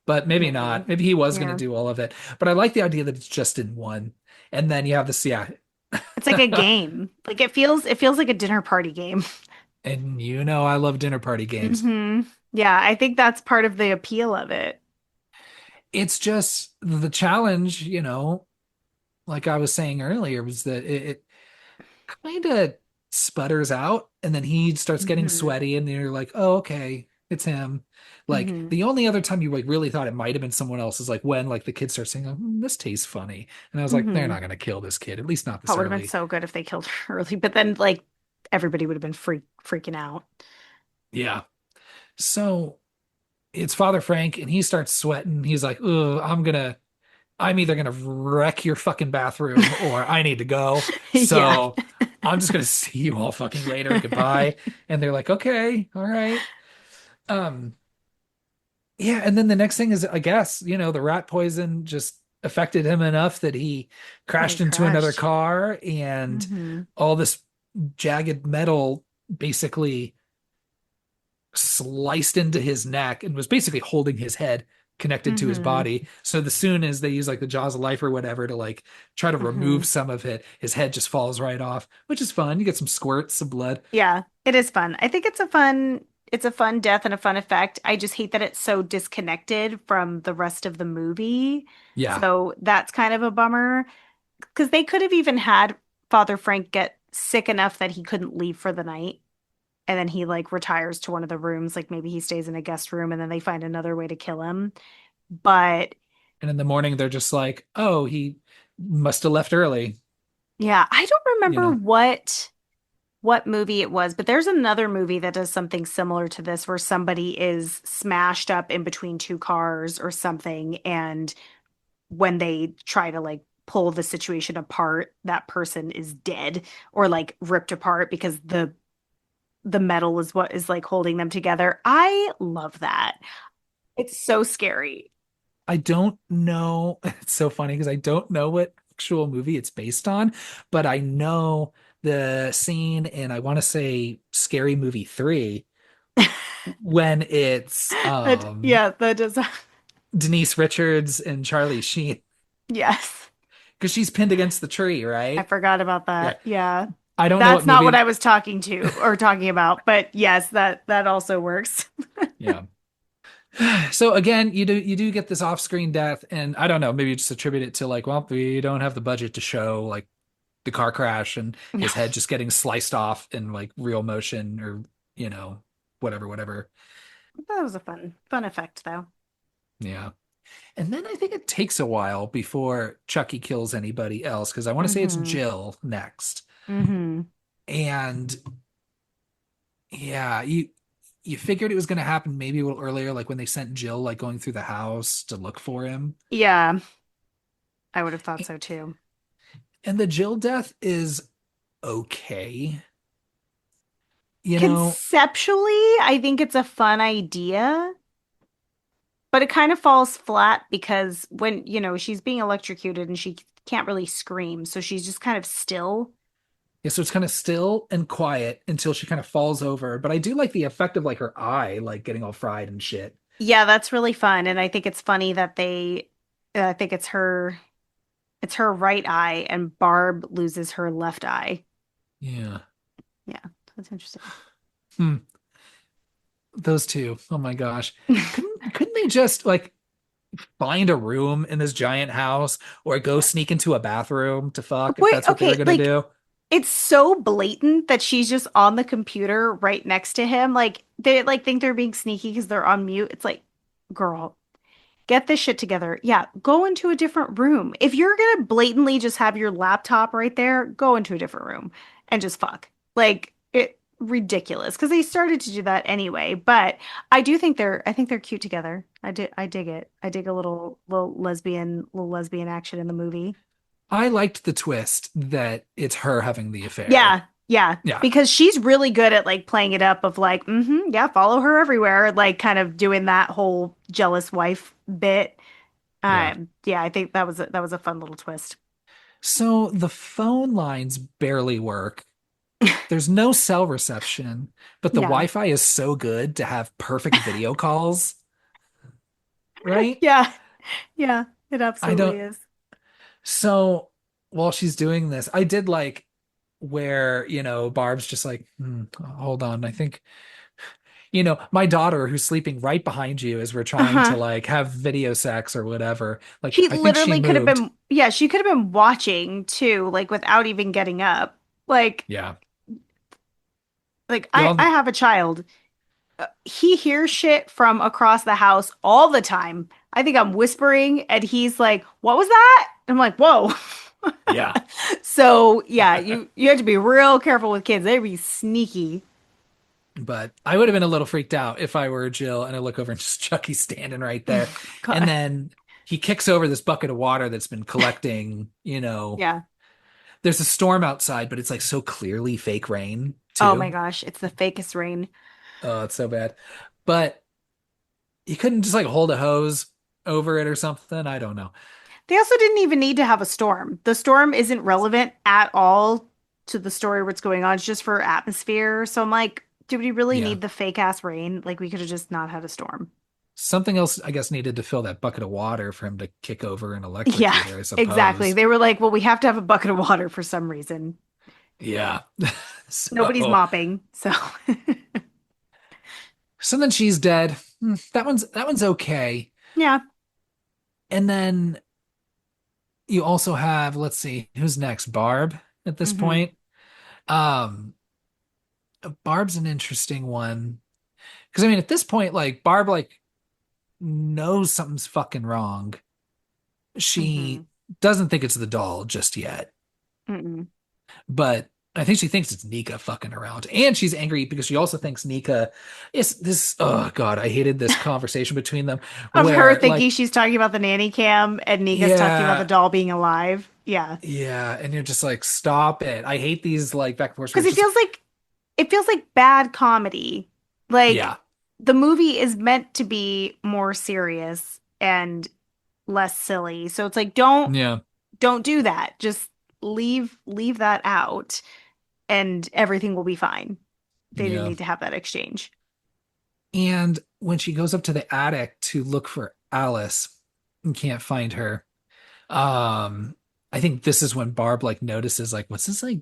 [SPEAKER 1] but maybe
[SPEAKER 2] Maybe.
[SPEAKER 1] not. Maybe he was going to
[SPEAKER 2] Yeah.
[SPEAKER 1] do all of it. But I like the idea that it's just in one, and then you have this, yeah.
[SPEAKER 2] It's like a game. Like it feels like a dinner party game.
[SPEAKER 1] And I love dinner party games.
[SPEAKER 2] Hmm. Yeah, I think that's part of the appeal of it.
[SPEAKER 1] It's just the challenge, like I was saying earlier, was that it kind of sputters out and then he starts getting
[SPEAKER 2] Hmm.
[SPEAKER 1] sweaty and you're like, oh, okay, it's him. Like
[SPEAKER 2] Hmm.
[SPEAKER 1] the only other time you like really thought it might have been someone else is like when like the kids start saying, oh, this tastes funny. And I was like, they're
[SPEAKER 2] Hmm.
[SPEAKER 1] not going to kill this kid, at least not this
[SPEAKER 2] That would have been
[SPEAKER 1] early.
[SPEAKER 2] so good if they killed her early, but then like everybody would have been freaking out.
[SPEAKER 1] Yeah. So it's Father Frank and he starts sweating. He's like, oh, I'm gonna. I'm either gonna wreck your fucking bathroom or I need to go.
[SPEAKER 2] Yeah.
[SPEAKER 1] So I'm just gonna see you all fucking later. Goodbye. And they're like, okay, all right. Um, yeah, and then the next thing is, I guess, the rat poison just affected him enough that he
[SPEAKER 2] Yeah, he
[SPEAKER 1] crashed into another
[SPEAKER 2] crashed.
[SPEAKER 1] car and
[SPEAKER 2] Hmm.
[SPEAKER 1] all this jagged metal basically sliced into his neck and was basically holding his head connected to his
[SPEAKER 2] Hmm.
[SPEAKER 1] body. So the soon as they use like the jaws of life or whatever to like try to remove
[SPEAKER 2] Hmm.
[SPEAKER 1] some of it, his head just falls right off, which is fun. You get some squirts of blood.
[SPEAKER 2] Yeah, it is fun. I think it's a fun death and a fun effect. I just hate that it's so disconnected from the rest of the movie.
[SPEAKER 1] Yeah.
[SPEAKER 2] So that's kind of a bummer because they could have even had Father Frank get sick enough that he couldn't leave for the night. And then he like retires to one of the rooms, like maybe he stays in a guest room and then they find another way to kill him. But
[SPEAKER 1] And in the morning they're just like, "Oh, he must have left early,"
[SPEAKER 2] yeah, I don't
[SPEAKER 1] you
[SPEAKER 2] remember
[SPEAKER 1] know.
[SPEAKER 2] what movie it was, but there's another movie that does something similar to this where somebody is smashed up in between two cars or something, and when they try to like pull the situation apart, that person is dead or like ripped apart because the metal is what is like holding them together. I love that. It's so scary.
[SPEAKER 1] I don't know. It's so funny because I don't know what actual movie it's based on, but I know the scene in, I want to say, Scary Movie 3 when it's
[SPEAKER 2] Yeah, that does.
[SPEAKER 1] Denise Richards and Charlie Sheen
[SPEAKER 2] Yes.
[SPEAKER 1] because she's pinned against the tree,
[SPEAKER 2] I
[SPEAKER 1] right?
[SPEAKER 2] forgot about
[SPEAKER 1] Yeah.
[SPEAKER 2] that. Yeah.
[SPEAKER 1] I don't know what
[SPEAKER 2] That's not what
[SPEAKER 1] movie.
[SPEAKER 2] I was talking about, but yes, that also works.
[SPEAKER 1] Yeah. So again, you do get this off-screen death, and I don't know, maybe you just attribute it to like, well, we don't have the budget to show like the car crash and his head just getting sliced off in like real motion or you know whatever, whatever.
[SPEAKER 2] That was a fun effect though.
[SPEAKER 1] Yeah. And then I think it takes a while before Chucky kills anybody else because I want to say it's
[SPEAKER 2] Mm-hmm.
[SPEAKER 1] Jill next.
[SPEAKER 2] Mm-hmm.
[SPEAKER 1] And yeah, you figured it was going to happen maybe a little earlier, like when they sent Jill like going through the house to look for him.
[SPEAKER 2] Yeah, I would have thought so too.
[SPEAKER 1] And the Jill death is okay. You know,
[SPEAKER 2] Conceptually, I think it's a fun idea, but it kind of falls flat because when, she's being electrocuted and she can't really scream, so she's just kind of still.
[SPEAKER 1] yeah, so it's kind of still and quiet until she kind of falls over. But I do like the effect of like her eye, like getting all fried and shit.
[SPEAKER 2] Yeah, that's really fun, and I think it's funny that I think it's her right eye, and Barb loses her left eye.
[SPEAKER 1] Yeah.
[SPEAKER 2] Yeah, that's interesting.
[SPEAKER 1] Hmm. Those two. Oh my gosh. Couldn't they just like find a room in this giant house or go sneak into a bathroom to fuck if
[SPEAKER 2] Wait,
[SPEAKER 1] that's what they were
[SPEAKER 2] okay,
[SPEAKER 1] gonna
[SPEAKER 2] like
[SPEAKER 1] do?
[SPEAKER 2] it's so blatant that she's just on the computer right next to him. Like they like think they're being sneaky because they're on mute. It's like, girl, get this shit together. Yeah, go into a different room. If you're gonna blatantly just have your laptop right there, go into a different room and just fuck. Like it ridiculous because they started to do that anyway. But I think they're cute together. I dig it. I dig a little lesbian action in the movie.
[SPEAKER 1] I liked the twist that it's her having the affair.
[SPEAKER 2] Yeah, yeah,
[SPEAKER 1] Yeah.
[SPEAKER 2] because she's really good at like playing it up of like, yeah, follow her everywhere, like kind of doing that whole jealous wife bit.
[SPEAKER 1] Yeah.
[SPEAKER 2] Yeah, I think that was a fun little twist.
[SPEAKER 1] So the phone lines barely work. There's no cell reception, but the
[SPEAKER 2] Yeah.
[SPEAKER 1] Wi-Fi is so good to have perfect video calls, right?
[SPEAKER 2] Yeah. Yeah, it
[SPEAKER 1] I
[SPEAKER 2] absolutely
[SPEAKER 1] don't.
[SPEAKER 2] is.
[SPEAKER 1] So while she's doing this, I did like where, Barb's just like, hold on. I think, my daughter who's sleeping right behind you as we're trying to
[SPEAKER 2] Uh-huh.
[SPEAKER 1] like have video sex or whatever. Like,
[SPEAKER 2] She
[SPEAKER 1] I think she
[SPEAKER 2] literally could have
[SPEAKER 1] moved.
[SPEAKER 2] been, yeah, she could have been watching too, like without even getting up. Like,
[SPEAKER 1] Yeah.
[SPEAKER 2] like
[SPEAKER 1] We
[SPEAKER 2] I
[SPEAKER 1] all,
[SPEAKER 2] I have a child. He hears shit from across the house all the time. I think I'm whispering and he's like, "What was that?" I'm like, "Whoa."
[SPEAKER 1] yeah.
[SPEAKER 2] So, yeah, you have to be real careful with kids. They be sneaky.
[SPEAKER 1] But I would have been a little freaked out if I were Jill and I look over and just Chucky's standing right there. And
[SPEAKER 2] God.
[SPEAKER 1] then he kicks over this bucket of water that's been collecting,
[SPEAKER 2] Yeah.
[SPEAKER 1] there's a storm outside, but it's like so clearly fake rain
[SPEAKER 2] Oh my
[SPEAKER 1] too.
[SPEAKER 2] gosh, it's the fakest rain.
[SPEAKER 1] Oh, it's so bad. But you couldn't just like hold a hose over it or something. I don't know.
[SPEAKER 2] They also didn't even need to have a storm. The storm isn't relevant at all to the story what's going on. It's just for atmosphere. So I'm like, do we really
[SPEAKER 1] Yeah.
[SPEAKER 2] need the fake ass rain? Like we could have just not had a storm.
[SPEAKER 1] Something else, I guess, needed to fill that bucket of water for him to kick over and
[SPEAKER 2] Yeah,
[SPEAKER 1] electrocute her, I
[SPEAKER 2] exactly.
[SPEAKER 1] suppose.
[SPEAKER 2] They were like, well, we have to have a bucket of water for some reason.
[SPEAKER 1] Yeah.
[SPEAKER 2] Nobody's
[SPEAKER 1] So,
[SPEAKER 2] mopping. So,
[SPEAKER 1] so then she's dead. That one's okay.
[SPEAKER 2] yeah.
[SPEAKER 1] And then you also have, let's see, who's next? Barb at this
[SPEAKER 2] Hmm.
[SPEAKER 1] point. Um, Barb's an interesting one. Because I mean, at this point, like Barb like knows something's fucking wrong.
[SPEAKER 2] Hmm.
[SPEAKER 1] She doesn't think it's the doll just yet,
[SPEAKER 2] Mm-mm.
[SPEAKER 1] but I think she thinks it's Nika fucking around. And she's angry because she also thinks Nika is this. Oh God, I hated this conversation between them
[SPEAKER 2] Of her
[SPEAKER 1] where
[SPEAKER 2] thinking
[SPEAKER 1] like,
[SPEAKER 2] she's talking about the nanny cam and Nika's talking about the
[SPEAKER 1] yeah,
[SPEAKER 2] doll being alive. Yeah.
[SPEAKER 1] yeah. And you're just like, stop it. I hate these like back and forth where
[SPEAKER 2] Because
[SPEAKER 1] it's just,
[SPEAKER 2] it feels like bad comedy. Like
[SPEAKER 1] yeah,
[SPEAKER 2] the movie is meant to be more serious and less silly. So it's like
[SPEAKER 1] yeah,
[SPEAKER 2] don't do that. Just leave that out and everything will be fine. They didn't
[SPEAKER 1] yeah.
[SPEAKER 2] need to have that exchange.
[SPEAKER 1] And when she goes up to the attic to look for Alice and can't find her, um, I think this is when Barb like notices like, what's this like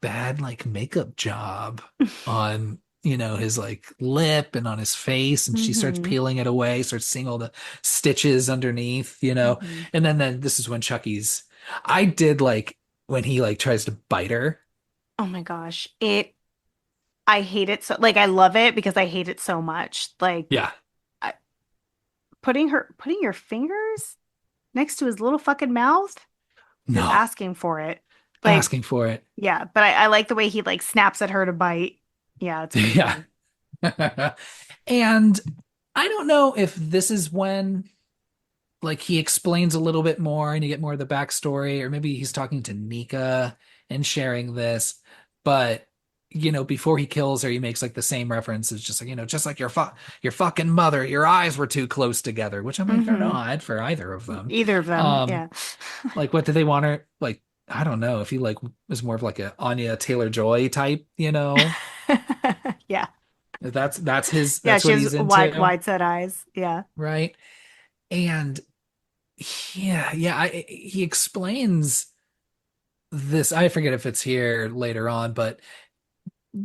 [SPEAKER 1] bad like makeup job on his like lip and on his face, and she starts
[SPEAKER 2] Hmm.
[SPEAKER 1] peeling it away, starts seeing all the stitches underneath,
[SPEAKER 2] Hmm.
[SPEAKER 1] and then this is when Chucky's I did like when he like tries to bite her.
[SPEAKER 2] Oh my gosh. I hate it so like I love it because I hate it so much. Like
[SPEAKER 1] Yeah,
[SPEAKER 2] I, putting your fingers next to his little fucking mouth, you're
[SPEAKER 1] no,
[SPEAKER 2] asking for it. Like,
[SPEAKER 1] asking for it.
[SPEAKER 2] yeah, but I like the way he like snaps at her to bite. Yeah, it's pretty
[SPEAKER 1] Yeah.
[SPEAKER 2] funny.
[SPEAKER 1] And I don't know if this is when like he explains a little bit more and you get more of the backstory, or maybe he's talking to Nika and sharing this. But before he kills her, he makes like the same reference. It's just like, just like your fucking mother, your eyes were too close together, which I'm like, they're
[SPEAKER 2] Hmm.
[SPEAKER 1] not for either of them.
[SPEAKER 2] Either of them,
[SPEAKER 1] Um,
[SPEAKER 2] yeah.
[SPEAKER 1] like what do they want her like? I don't know if he like was more of like a Anya Taylor-Joy type.
[SPEAKER 2] Yeah.
[SPEAKER 1] That's his
[SPEAKER 2] Yeah,
[SPEAKER 1] that's
[SPEAKER 2] she
[SPEAKER 1] what
[SPEAKER 2] has
[SPEAKER 1] he's into,
[SPEAKER 2] wide set eyes. Yeah.
[SPEAKER 1] right? And yeah, yeah, he explains this. I forget if it's here later on, but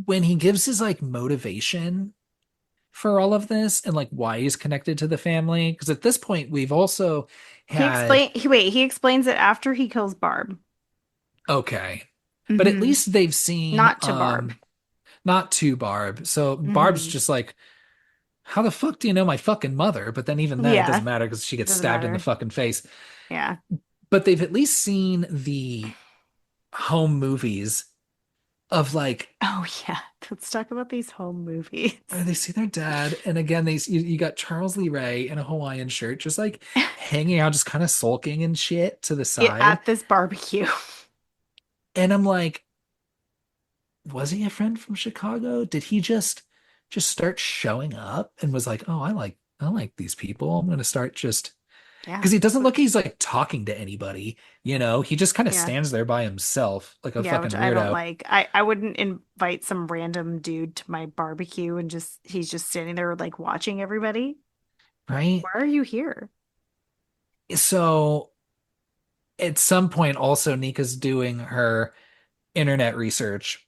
[SPEAKER 1] when he gives his like motivation for all of this and like why he's connected to the family, because at this point we've also had
[SPEAKER 2] He explains it after he kills Barb.
[SPEAKER 1] okay, but at
[SPEAKER 2] Hmm.
[SPEAKER 1] least they've seen
[SPEAKER 2] Not to Barb.
[SPEAKER 1] not to Barb. So Barb's
[SPEAKER 2] Hmm.
[SPEAKER 1] just like, how the fuck do you know my fucking mother? But then even then it doesn't
[SPEAKER 2] Yeah,
[SPEAKER 1] matter because she gets
[SPEAKER 2] doesn't
[SPEAKER 1] stabbed in the
[SPEAKER 2] matter.
[SPEAKER 1] fucking face.
[SPEAKER 2] Yeah.
[SPEAKER 1] But they've at least seen the home movies of like
[SPEAKER 2] Oh yeah. Let's talk about these home movies.
[SPEAKER 1] they see their dad, and again you got Charles Lee Ray in a Hawaiian shirt, just like hanging out, just kind of sulking and shit to the side.
[SPEAKER 2] At this barbecue.
[SPEAKER 1] And I'm like, was he a friend from Chicago? Did he just start showing up and was like, oh, I like these people. I'm gonna start just
[SPEAKER 2] Yeah.
[SPEAKER 1] because he doesn't look he's like talking to anybody. He just kind of
[SPEAKER 2] Yeah.
[SPEAKER 1] stands there by himself like a
[SPEAKER 2] Yeah, which
[SPEAKER 1] fucking
[SPEAKER 2] I don't
[SPEAKER 1] weirdo,
[SPEAKER 2] like. I wouldn't invite some random dude to my barbecue and just he's just standing there like watching everybody.
[SPEAKER 1] right?
[SPEAKER 2] Why are you here?
[SPEAKER 1] So at some point also Nika's doing her internet research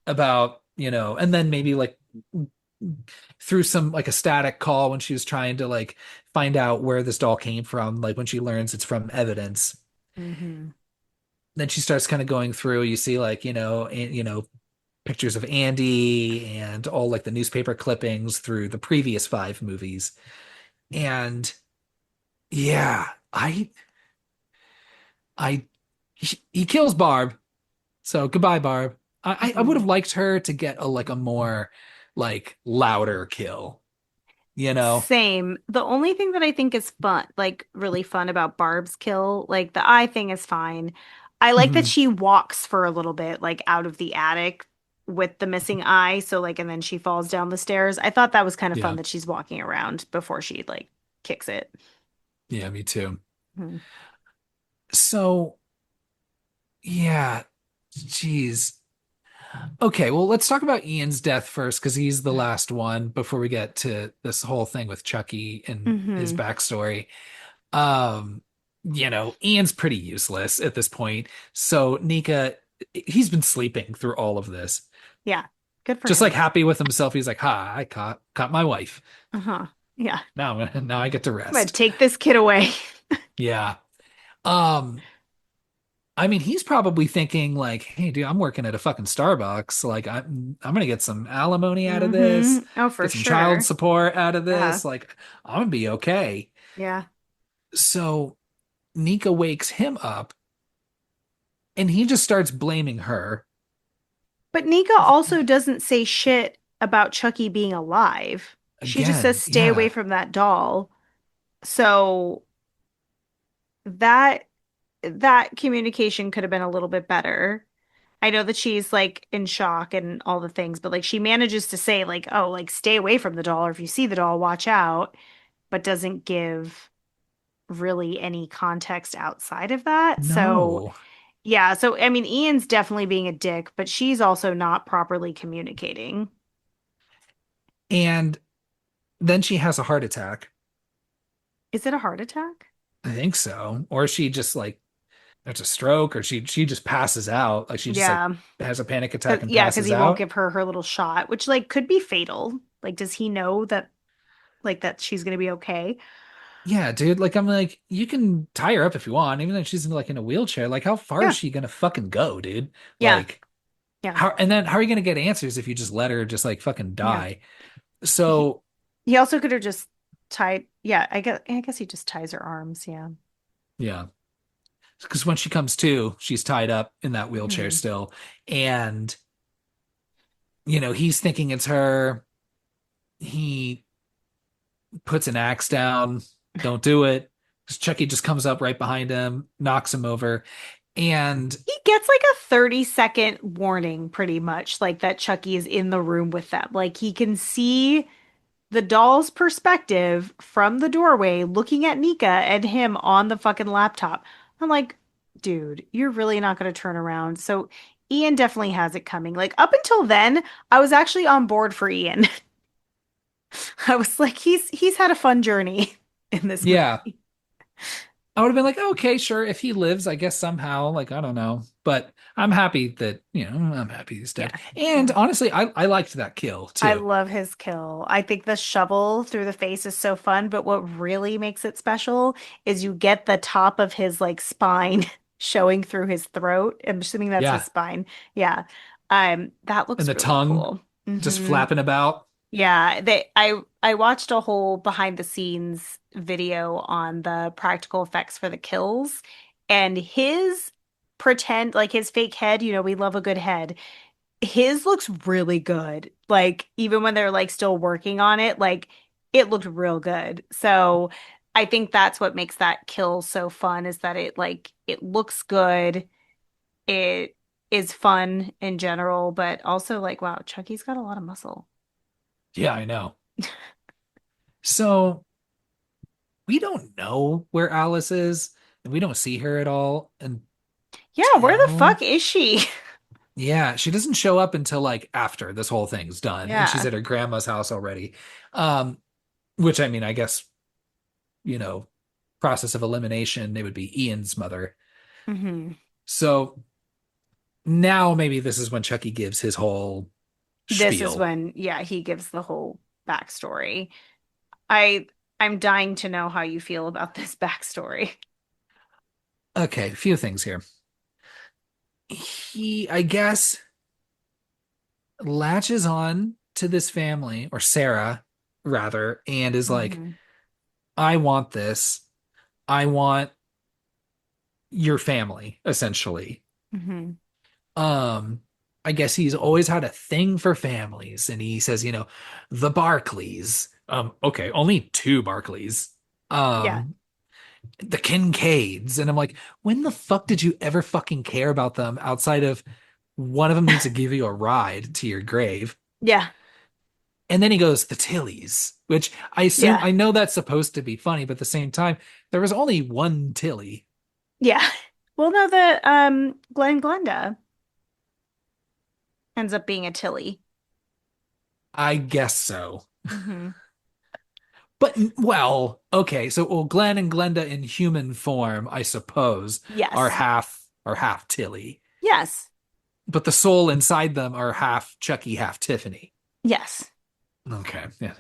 [SPEAKER 1] about, and then maybe like through some like a static call when she was trying to like find out where this doll came from, like when she learns it's from evidence.
[SPEAKER 2] Hmm.
[SPEAKER 1] Then she starts kind of going through, you see like, pictures of Andy and all like the newspaper clippings through the previous five movies. And yeah, I he kills Barb. So goodbye, Barb. I would
[SPEAKER 2] Hmm.
[SPEAKER 1] have liked her to get a like a more like louder kill. you know?
[SPEAKER 2] Same. The only thing that I think is fun, like really fun about Barb's kill, like the eye thing is fine. I like that
[SPEAKER 1] Mhm.
[SPEAKER 2] she walks for a little bit, like out of the attic with the missing eye. So like, and then she falls down the stairs. I thought that was kind of fun
[SPEAKER 1] Yeah.
[SPEAKER 2] that she's walking around before she like kicks it.
[SPEAKER 1] Yeah, me too.
[SPEAKER 2] Hmm.
[SPEAKER 1] So, yeah, geez. Okay, well, let's talk about Ian's death first because he's the last one before we get to this whole thing with Chucky and his
[SPEAKER 2] Hmm.
[SPEAKER 1] backstory. Um, Ian's pretty useless at this point. So Nika, he's been sleeping through all of this.
[SPEAKER 2] Yeah. Good for
[SPEAKER 1] Just like
[SPEAKER 2] him.
[SPEAKER 1] happy with himself. He's like, "Ha, I caught my wife.
[SPEAKER 2] Uh-huh. Yeah.
[SPEAKER 1] Now I get to
[SPEAKER 2] I'm gonna
[SPEAKER 1] rest."
[SPEAKER 2] take this kid away.
[SPEAKER 1] Yeah. Um, I mean, he's probably thinking like, "Hey, dude, I'm working at a fucking Starbucks. Like, I'm gonna get some alimony out of this,
[SPEAKER 2] Oh, for
[SPEAKER 1] get some child
[SPEAKER 2] sure.
[SPEAKER 1] support out of
[SPEAKER 2] Yeah.
[SPEAKER 1] this. Like, I'm gonna be okay."
[SPEAKER 2] Yeah.
[SPEAKER 1] So Nika wakes him up, and he just starts blaming her
[SPEAKER 2] But Nika also doesn't say shit about Chucky being alive. She just says
[SPEAKER 1] again.
[SPEAKER 2] stay away
[SPEAKER 1] Yeah,
[SPEAKER 2] from that doll. So that that communication could have been a little bit better. I know that she's like in shock and all the things, but like she manages to say like, "Oh, like stay away from the doll or if you see the doll, watch out," but doesn't give really any context outside of that. So,
[SPEAKER 1] no.
[SPEAKER 2] yeah, so I mean Ian's definitely being a dick, but she's also not properly communicating.
[SPEAKER 1] And then she has a heart attack.
[SPEAKER 2] Is it a heart attack?
[SPEAKER 1] I think so. Or she just like there's a stroke, or she just passes out. Like she just like
[SPEAKER 2] Yeah.
[SPEAKER 1] has a panic attack
[SPEAKER 2] 'Cause
[SPEAKER 1] and
[SPEAKER 2] yeah, because
[SPEAKER 1] passes
[SPEAKER 2] he won't
[SPEAKER 1] out.
[SPEAKER 2] give her her little shot, which like could be fatal. Like, does he know that like that she's gonna be okay?
[SPEAKER 1] Yeah, dude. Like I'm like, you can tie her up if you want, even though she's like in a wheelchair. Like, how far is
[SPEAKER 2] Yeah,
[SPEAKER 1] she gonna fucking go, dude?
[SPEAKER 2] yeah,
[SPEAKER 1] Like,
[SPEAKER 2] yeah,
[SPEAKER 1] how are you gonna get answers if you just let her just like fucking
[SPEAKER 2] yeah.
[SPEAKER 1] die?
[SPEAKER 2] He
[SPEAKER 1] So
[SPEAKER 2] he also could have just tied. Yeah, I guess he just ties her arms. Yeah.
[SPEAKER 1] yeah. Because when she comes to, she's tied up in that wheelchair
[SPEAKER 2] Hmm.
[SPEAKER 1] still. And, he's thinking it's her. He puts an axe down. Don't do it. 'Cause Chucky just comes up right behind him, knocks him over. And
[SPEAKER 2] He gets like a 30-second warning, pretty much, like that Chucky is in the room with them. Like he can see the doll's perspective from the doorway looking at Nika and him on the fucking laptop. I'm like, dude, you're really not going to turn around. So Ian definitely has it coming. Like up until then, I was actually on board for Ian. I was like, he's had a fun journey in this
[SPEAKER 1] yeah,
[SPEAKER 2] movie.
[SPEAKER 1] I would have been like, okay, sure. If he lives, I guess somehow, like, I don't know. But I'm happy that, I'm happy he's dead.
[SPEAKER 2] Yeah.
[SPEAKER 1] And
[SPEAKER 2] Yeah.
[SPEAKER 1] honestly, I liked that kill
[SPEAKER 2] I
[SPEAKER 1] too.
[SPEAKER 2] love his kill. I think the shovel through the face is so fun, but what really makes it special is you get the top of his like spine showing through his throat. I'm assuming that's his
[SPEAKER 1] Yeah.
[SPEAKER 2] spine. Yeah. That
[SPEAKER 1] And
[SPEAKER 2] looks
[SPEAKER 1] the
[SPEAKER 2] really
[SPEAKER 1] tongue
[SPEAKER 2] cool.
[SPEAKER 1] just
[SPEAKER 2] Hmm.
[SPEAKER 1] flapping about.
[SPEAKER 2] Yeah, I watched a whole behind the scenes video on the practical effects for the kills and his pretend like his fake head, we love a good head. His looks really good. Like even when they're like still working on it, like it looked real good. So I think that's what makes that kill so fun is that it looks good. It is fun in general, but also like wow, Chucky's got a lot of muscle.
[SPEAKER 1] Yeah, I know. So we don't know where Alice is, and we don't see her at all
[SPEAKER 2] Yeah, where the
[SPEAKER 1] until,
[SPEAKER 2] fuck is she?
[SPEAKER 1] yeah, she doesn't show up until like after this whole thing's done, and she's
[SPEAKER 2] Yeah.
[SPEAKER 1] at her grandma's house already. Um, which I mean, I guess, you know, process of elimination, it would be Ian's mother.
[SPEAKER 2] Hmm.
[SPEAKER 1] So now maybe this is when Chucky gives his whole
[SPEAKER 2] This is
[SPEAKER 1] spiel.
[SPEAKER 2] when, yeah, he gives the whole backstory. I I'm dying to know how you feel about this backstory.
[SPEAKER 1] Okay, a few things here. He, I guess, latches on to this family, or Sarah, rather, and is like,
[SPEAKER 2] Hmm.
[SPEAKER 1] I want this. I want your family, essentially.
[SPEAKER 2] Hmm.
[SPEAKER 1] Um, I guess he's always had a thing for families, and he says, the Barclays. Okay, only two Barclays.
[SPEAKER 2] Yeah.
[SPEAKER 1] Um, the Kincaids. And I'm like, when the fuck did you ever fucking care about them outside of one of them needs to give you a ride to your grave?
[SPEAKER 2] Yeah.
[SPEAKER 1] And then he goes, the Tillies, which
[SPEAKER 2] Yeah.
[SPEAKER 1] I know that's supposed to be funny, but at the same time, there was only one Tilly.
[SPEAKER 2] Yeah. Well, no, the Glenda ends up being a Tilly.
[SPEAKER 1] I guess so.
[SPEAKER 2] Hmm.
[SPEAKER 1] But well, okay, so well, Glenn and Glenda in human form, I suppose,
[SPEAKER 2] Yes.
[SPEAKER 1] are half Tilly.
[SPEAKER 2] Yes.
[SPEAKER 1] But the soul inside them are half Chucky, half Tiffany.
[SPEAKER 2] Yes.
[SPEAKER 1] Okay. Yeah.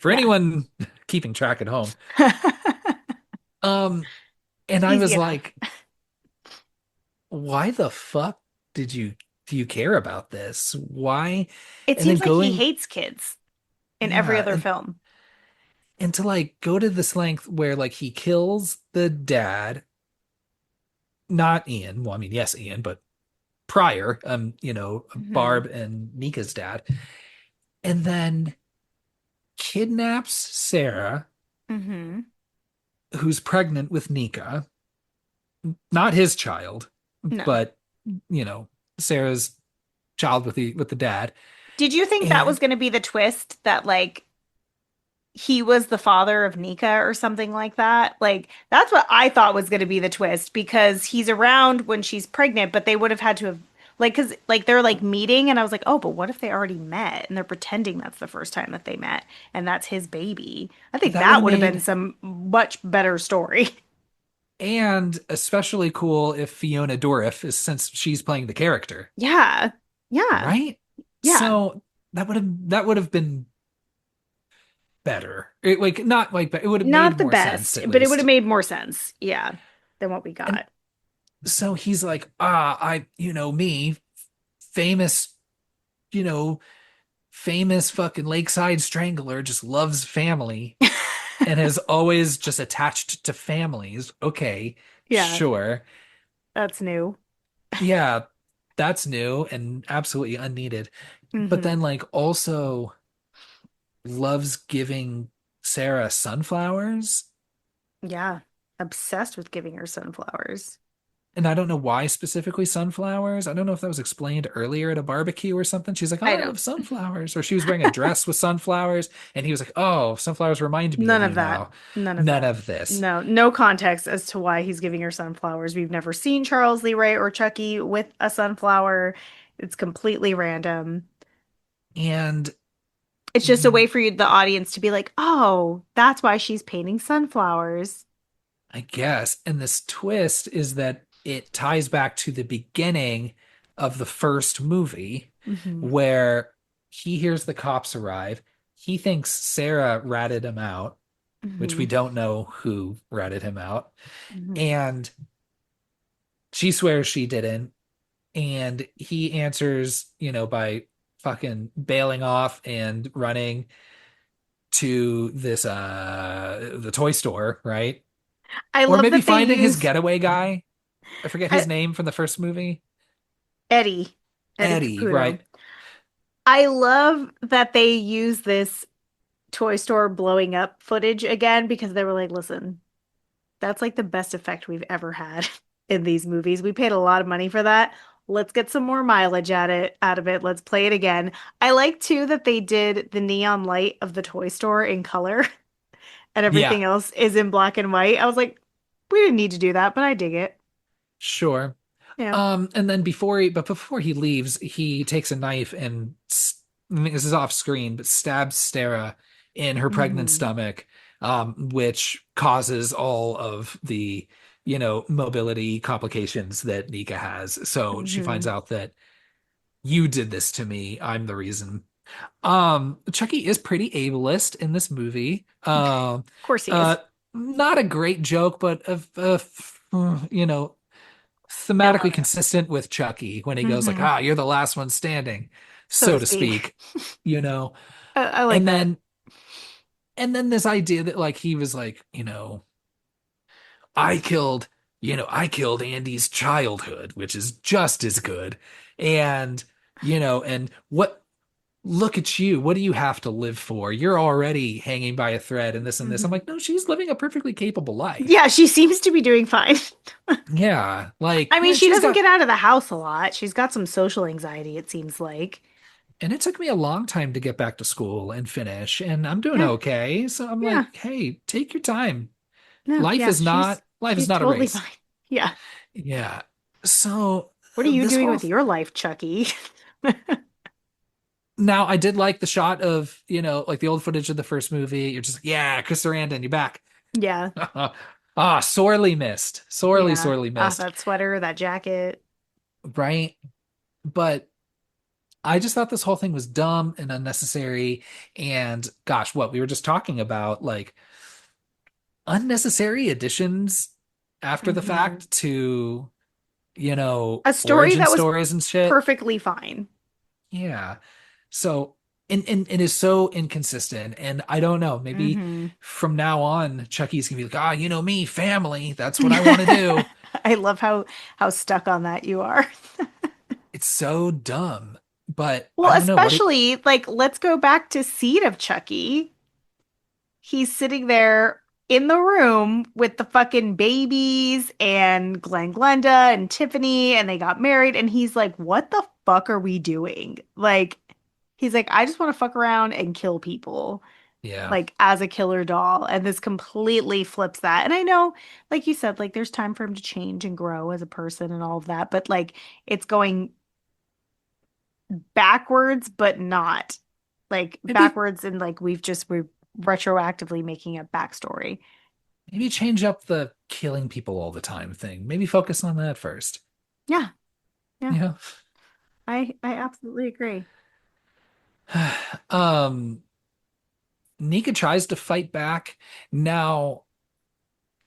[SPEAKER 1] For
[SPEAKER 2] Yeah.
[SPEAKER 1] anyone keeping track at home. Um, and I
[SPEAKER 2] Easy
[SPEAKER 1] was
[SPEAKER 2] enough.
[SPEAKER 1] like, why the fuck did you do you care about this? Why?
[SPEAKER 2] It
[SPEAKER 1] And then
[SPEAKER 2] seems like he
[SPEAKER 1] going,
[SPEAKER 2] hates kids in every
[SPEAKER 1] yeah,
[SPEAKER 2] other film.
[SPEAKER 1] and to like go to this length where like he kills the dad, not Ian. Well, I mean, yes, Ian, but prior,
[SPEAKER 2] Hmm.
[SPEAKER 1] Barb and Nika's dad, and then kidnaps Sarah,
[SPEAKER 2] Hmm.
[SPEAKER 1] who's pregnant with Nika, not his child,
[SPEAKER 2] No.
[SPEAKER 1] but Sarah's child with the dad.
[SPEAKER 2] Did you think that was
[SPEAKER 1] And
[SPEAKER 2] going to be the twist that like he was the father of Nika or something like that? Like that's what I thought was going to be the twist because he's around when she's pregnant, but they would have had to have like cuz like they're like meeting and I was like, "Oh, but what if they already met and they're pretending that's the first time that they met and that's his baby?" I think
[SPEAKER 1] that would
[SPEAKER 2] that
[SPEAKER 1] have
[SPEAKER 2] would have been
[SPEAKER 1] made
[SPEAKER 2] some much better story.
[SPEAKER 1] and especially cool if Fiona Dourif is since she's playing the character,
[SPEAKER 2] Yeah. Yeah.
[SPEAKER 1] right?
[SPEAKER 2] Yeah.
[SPEAKER 1] So that would have been better. Like not like it would have
[SPEAKER 2] Not
[SPEAKER 1] made
[SPEAKER 2] the
[SPEAKER 1] more sense
[SPEAKER 2] best,
[SPEAKER 1] at
[SPEAKER 2] but it would have
[SPEAKER 1] least.
[SPEAKER 2] made more sense. Yeah. Than what we
[SPEAKER 1] And
[SPEAKER 2] got.
[SPEAKER 1] so he's like, me, famous, you know, famous fucking Lakeside Strangler, just loves family and has always just attached to families. Okay,
[SPEAKER 2] Yeah,
[SPEAKER 1] sure.
[SPEAKER 2] that's new.
[SPEAKER 1] Yeah, that's new and absolutely unneeded. But
[SPEAKER 2] Hmm.
[SPEAKER 1] then, like, also loves giving Sarah sunflowers.
[SPEAKER 2] Yeah. Obsessed with giving her sunflowers.
[SPEAKER 1] And I don't know why specifically sunflowers. I don't know if that was explained earlier at a barbecue or something. She's like, "Oh,
[SPEAKER 2] I
[SPEAKER 1] I
[SPEAKER 2] don't.
[SPEAKER 1] love sunflowers." Or she was wearing a dress with sunflowers. And he was like, "Oh, sunflowers remind me of
[SPEAKER 2] None of
[SPEAKER 1] you
[SPEAKER 2] that.
[SPEAKER 1] now."
[SPEAKER 2] None of
[SPEAKER 1] None
[SPEAKER 2] that.
[SPEAKER 1] of this.
[SPEAKER 2] No, no context as to why he's giving her sunflowers. We've never seen Charles Lee Ray or Chucky with a sunflower. It's completely random.
[SPEAKER 1] And
[SPEAKER 2] It's just a way for you, the audience, to be like, oh, that's why she's painting sunflowers.
[SPEAKER 1] I guess. And this twist is that it ties back to the beginning of the first movie
[SPEAKER 2] Hmm.
[SPEAKER 1] where he hears the cops arrive. He thinks Sarah ratted him out, which we
[SPEAKER 2] Hmm.
[SPEAKER 1] don't know who ratted him out.
[SPEAKER 2] Hmm.
[SPEAKER 1] And she swears she didn't. And he answers, by fucking bailing off and running to this the toy store, right?
[SPEAKER 2] I
[SPEAKER 1] Or
[SPEAKER 2] love
[SPEAKER 1] maybe
[SPEAKER 2] that they
[SPEAKER 1] finding his
[SPEAKER 2] use
[SPEAKER 1] getaway guy. I forget his
[SPEAKER 2] I,
[SPEAKER 1] name from the first movie.
[SPEAKER 2] Eddie, Eddie
[SPEAKER 1] Eddie,
[SPEAKER 2] Caputo.
[SPEAKER 1] right?
[SPEAKER 2] I love that they use this toy store blowing up footage again because they were like, listen, that's like the best effect we've ever had in these movies. We paid a lot of money for that. Let's get some more mileage at it out of it. Let's play it again. I like too that they did the neon light of the toy store in color and
[SPEAKER 1] Yeah,
[SPEAKER 2] everything else is in black and white. I was like, we didn't need to do that, but I dig it.
[SPEAKER 1] sure.
[SPEAKER 2] Yeah.
[SPEAKER 1] And then before he leaves, he takes a knife and I mean, this is off screen, but stabs Stara in her pregnant
[SPEAKER 2] Hmm.
[SPEAKER 1] stomach, which causes all of the, mobility complications that Nika has. So she finds
[SPEAKER 2] Hmm.
[SPEAKER 1] out that you did this to me. I'm the reason. Chucky is pretty ableist in this movie.
[SPEAKER 2] Of course he
[SPEAKER 1] Uh,
[SPEAKER 2] is.
[SPEAKER 1] not a great joke, but thematically
[SPEAKER 2] Uh,
[SPEAKER 1] consistent with Chucky when he goes like,
[SPEAKER 2] hmm.
[SPEAKER 1] you're the last one standing,
[SPEAKER 2] So to
[SPEAKER 1] so to
[SPEAKER 2] speak.
[SPEAKER 1] speak, you know.
[SPEAKER 2] I like
[SPEAKER 1] And
[SPEAKER 2] that.
[SPEAKER 1] then this idea that like he was like, I killed, I killed Andy's childhood, which is just as good. And, and what? look at you. What do you have to live for? You're already hanging by a thread and this and this. I'm
[SPEAKER 2] Mhm.
[SPEAKER 1] like, no, she's living a perfectly capable life.
[SPEAKER 2] Yeah, she seems to be doing fine.
[SPEAKER 1] Yeah. Like,
[SPEAKER 2] I mean,
[SPEAKER 1] yeah,
[SPEAKER 2] she
[SPEAKER 1] she's
[SPEAKER 2] doesn't
[SPEAKER 1] got,
[SPEAKER 2] get out of the house a lot. She's got some social anxiety, it seems like.
[SPEAKER 1] and it took me a long time to get back to school and finish, and I'm doing
[SPEAKER 2] Yeah,
[SPEAKER 1] okay. So I'm
[SPEAKER 2] yeah.
[SPEAKER 1] like, hey, take your time.
[SPEAKER 2] No, yeah,
[SPEAKER 1] Life is
[SPEAKER 2] she's
[SPEAKER 1] not a
[SPEAKER 2] totally
[SPEAKER 1] race.
[SPEAKER 2] fine. Yeah.
[SPEAKER 1] Yeah. So
[SPEAKER 2] What are you
[SPEAKER 1] this
[SPEAKER 2] doing
[SPEAKER 1] whole
[SPEAKER 2] with your life, Chucky?
[SPEAKER 1] now I did like the shot of, like the old footage of the first movie. You're just like, yeah, Chris Sarandon, you're back.
[SPEAKER 2] Yeah.
[SPEAKER 1] Sorely missed. Sorely,
[SPEAKER 2] Yeah.
[SPEAKER 1] sorely
[SPEAKER 2] Ah,
[SPEAKER 1] missed.
[SPEAKER 2] that sweater, that jacket.
[SPEAKER 1] Right? But I just thought this whole thing was dumb and unnecessary. And gosh, what we were just talking about, like unnecessary additions after the
[SPEAKER 2] Hmm.
[SPEAKER 1] fact to,
[SPEAKER 2] A story
[SPEAKER 1] origin
[SPEAKER 2] that was
[SPEAKER 1] stories and shit.
[SPEAKER 2] perfectly fine.
[SPEAKER 1] Yeah. So, and is so inconsistent. And I don't know, maybe
[SPEAKER 2] Hmm.
[SPEAKER 1] from now on, Chucky's gonna be like, you know me, family. That's what I want to do.
[SPEAKER 2] I love how stuck on that you are.
[SPEAKER 1] It's so dumb. But
[SPEAKER 2] Well,
[SPEAKER 1] I don't know
[SPEAKER 2] especially like let's go back to Seed of Chucky. He's sitting there in the room with the fucking babies and Glenda and Tiffany, and they got married, and he's like, "What the fuck are we doing?" Like, he's like, "I just want to fuck around and kill people."
[SPEAKER 1] yeah.
[SPEAKER 2] Like as a killer doll, and this completely flips that. And I know, like you said, like there's time for him to change and grow as a person and all of that, but like it's going backwards, but not like
[SPEAKER 1] Maybe
[SPEAKER 2] backwards, and like we're retroactively making a backstory.
[SPEAKER 1] maybe change up the killing people all the time thing. Maybe focus on that first.
[SPEAKER 2] Yeah, yeah,
[SPEAKER 1] Yeah.
[SPEAKER 2] I absolutely agree.
[SPEAKER 1] Um, Nika tries to fight back. Now,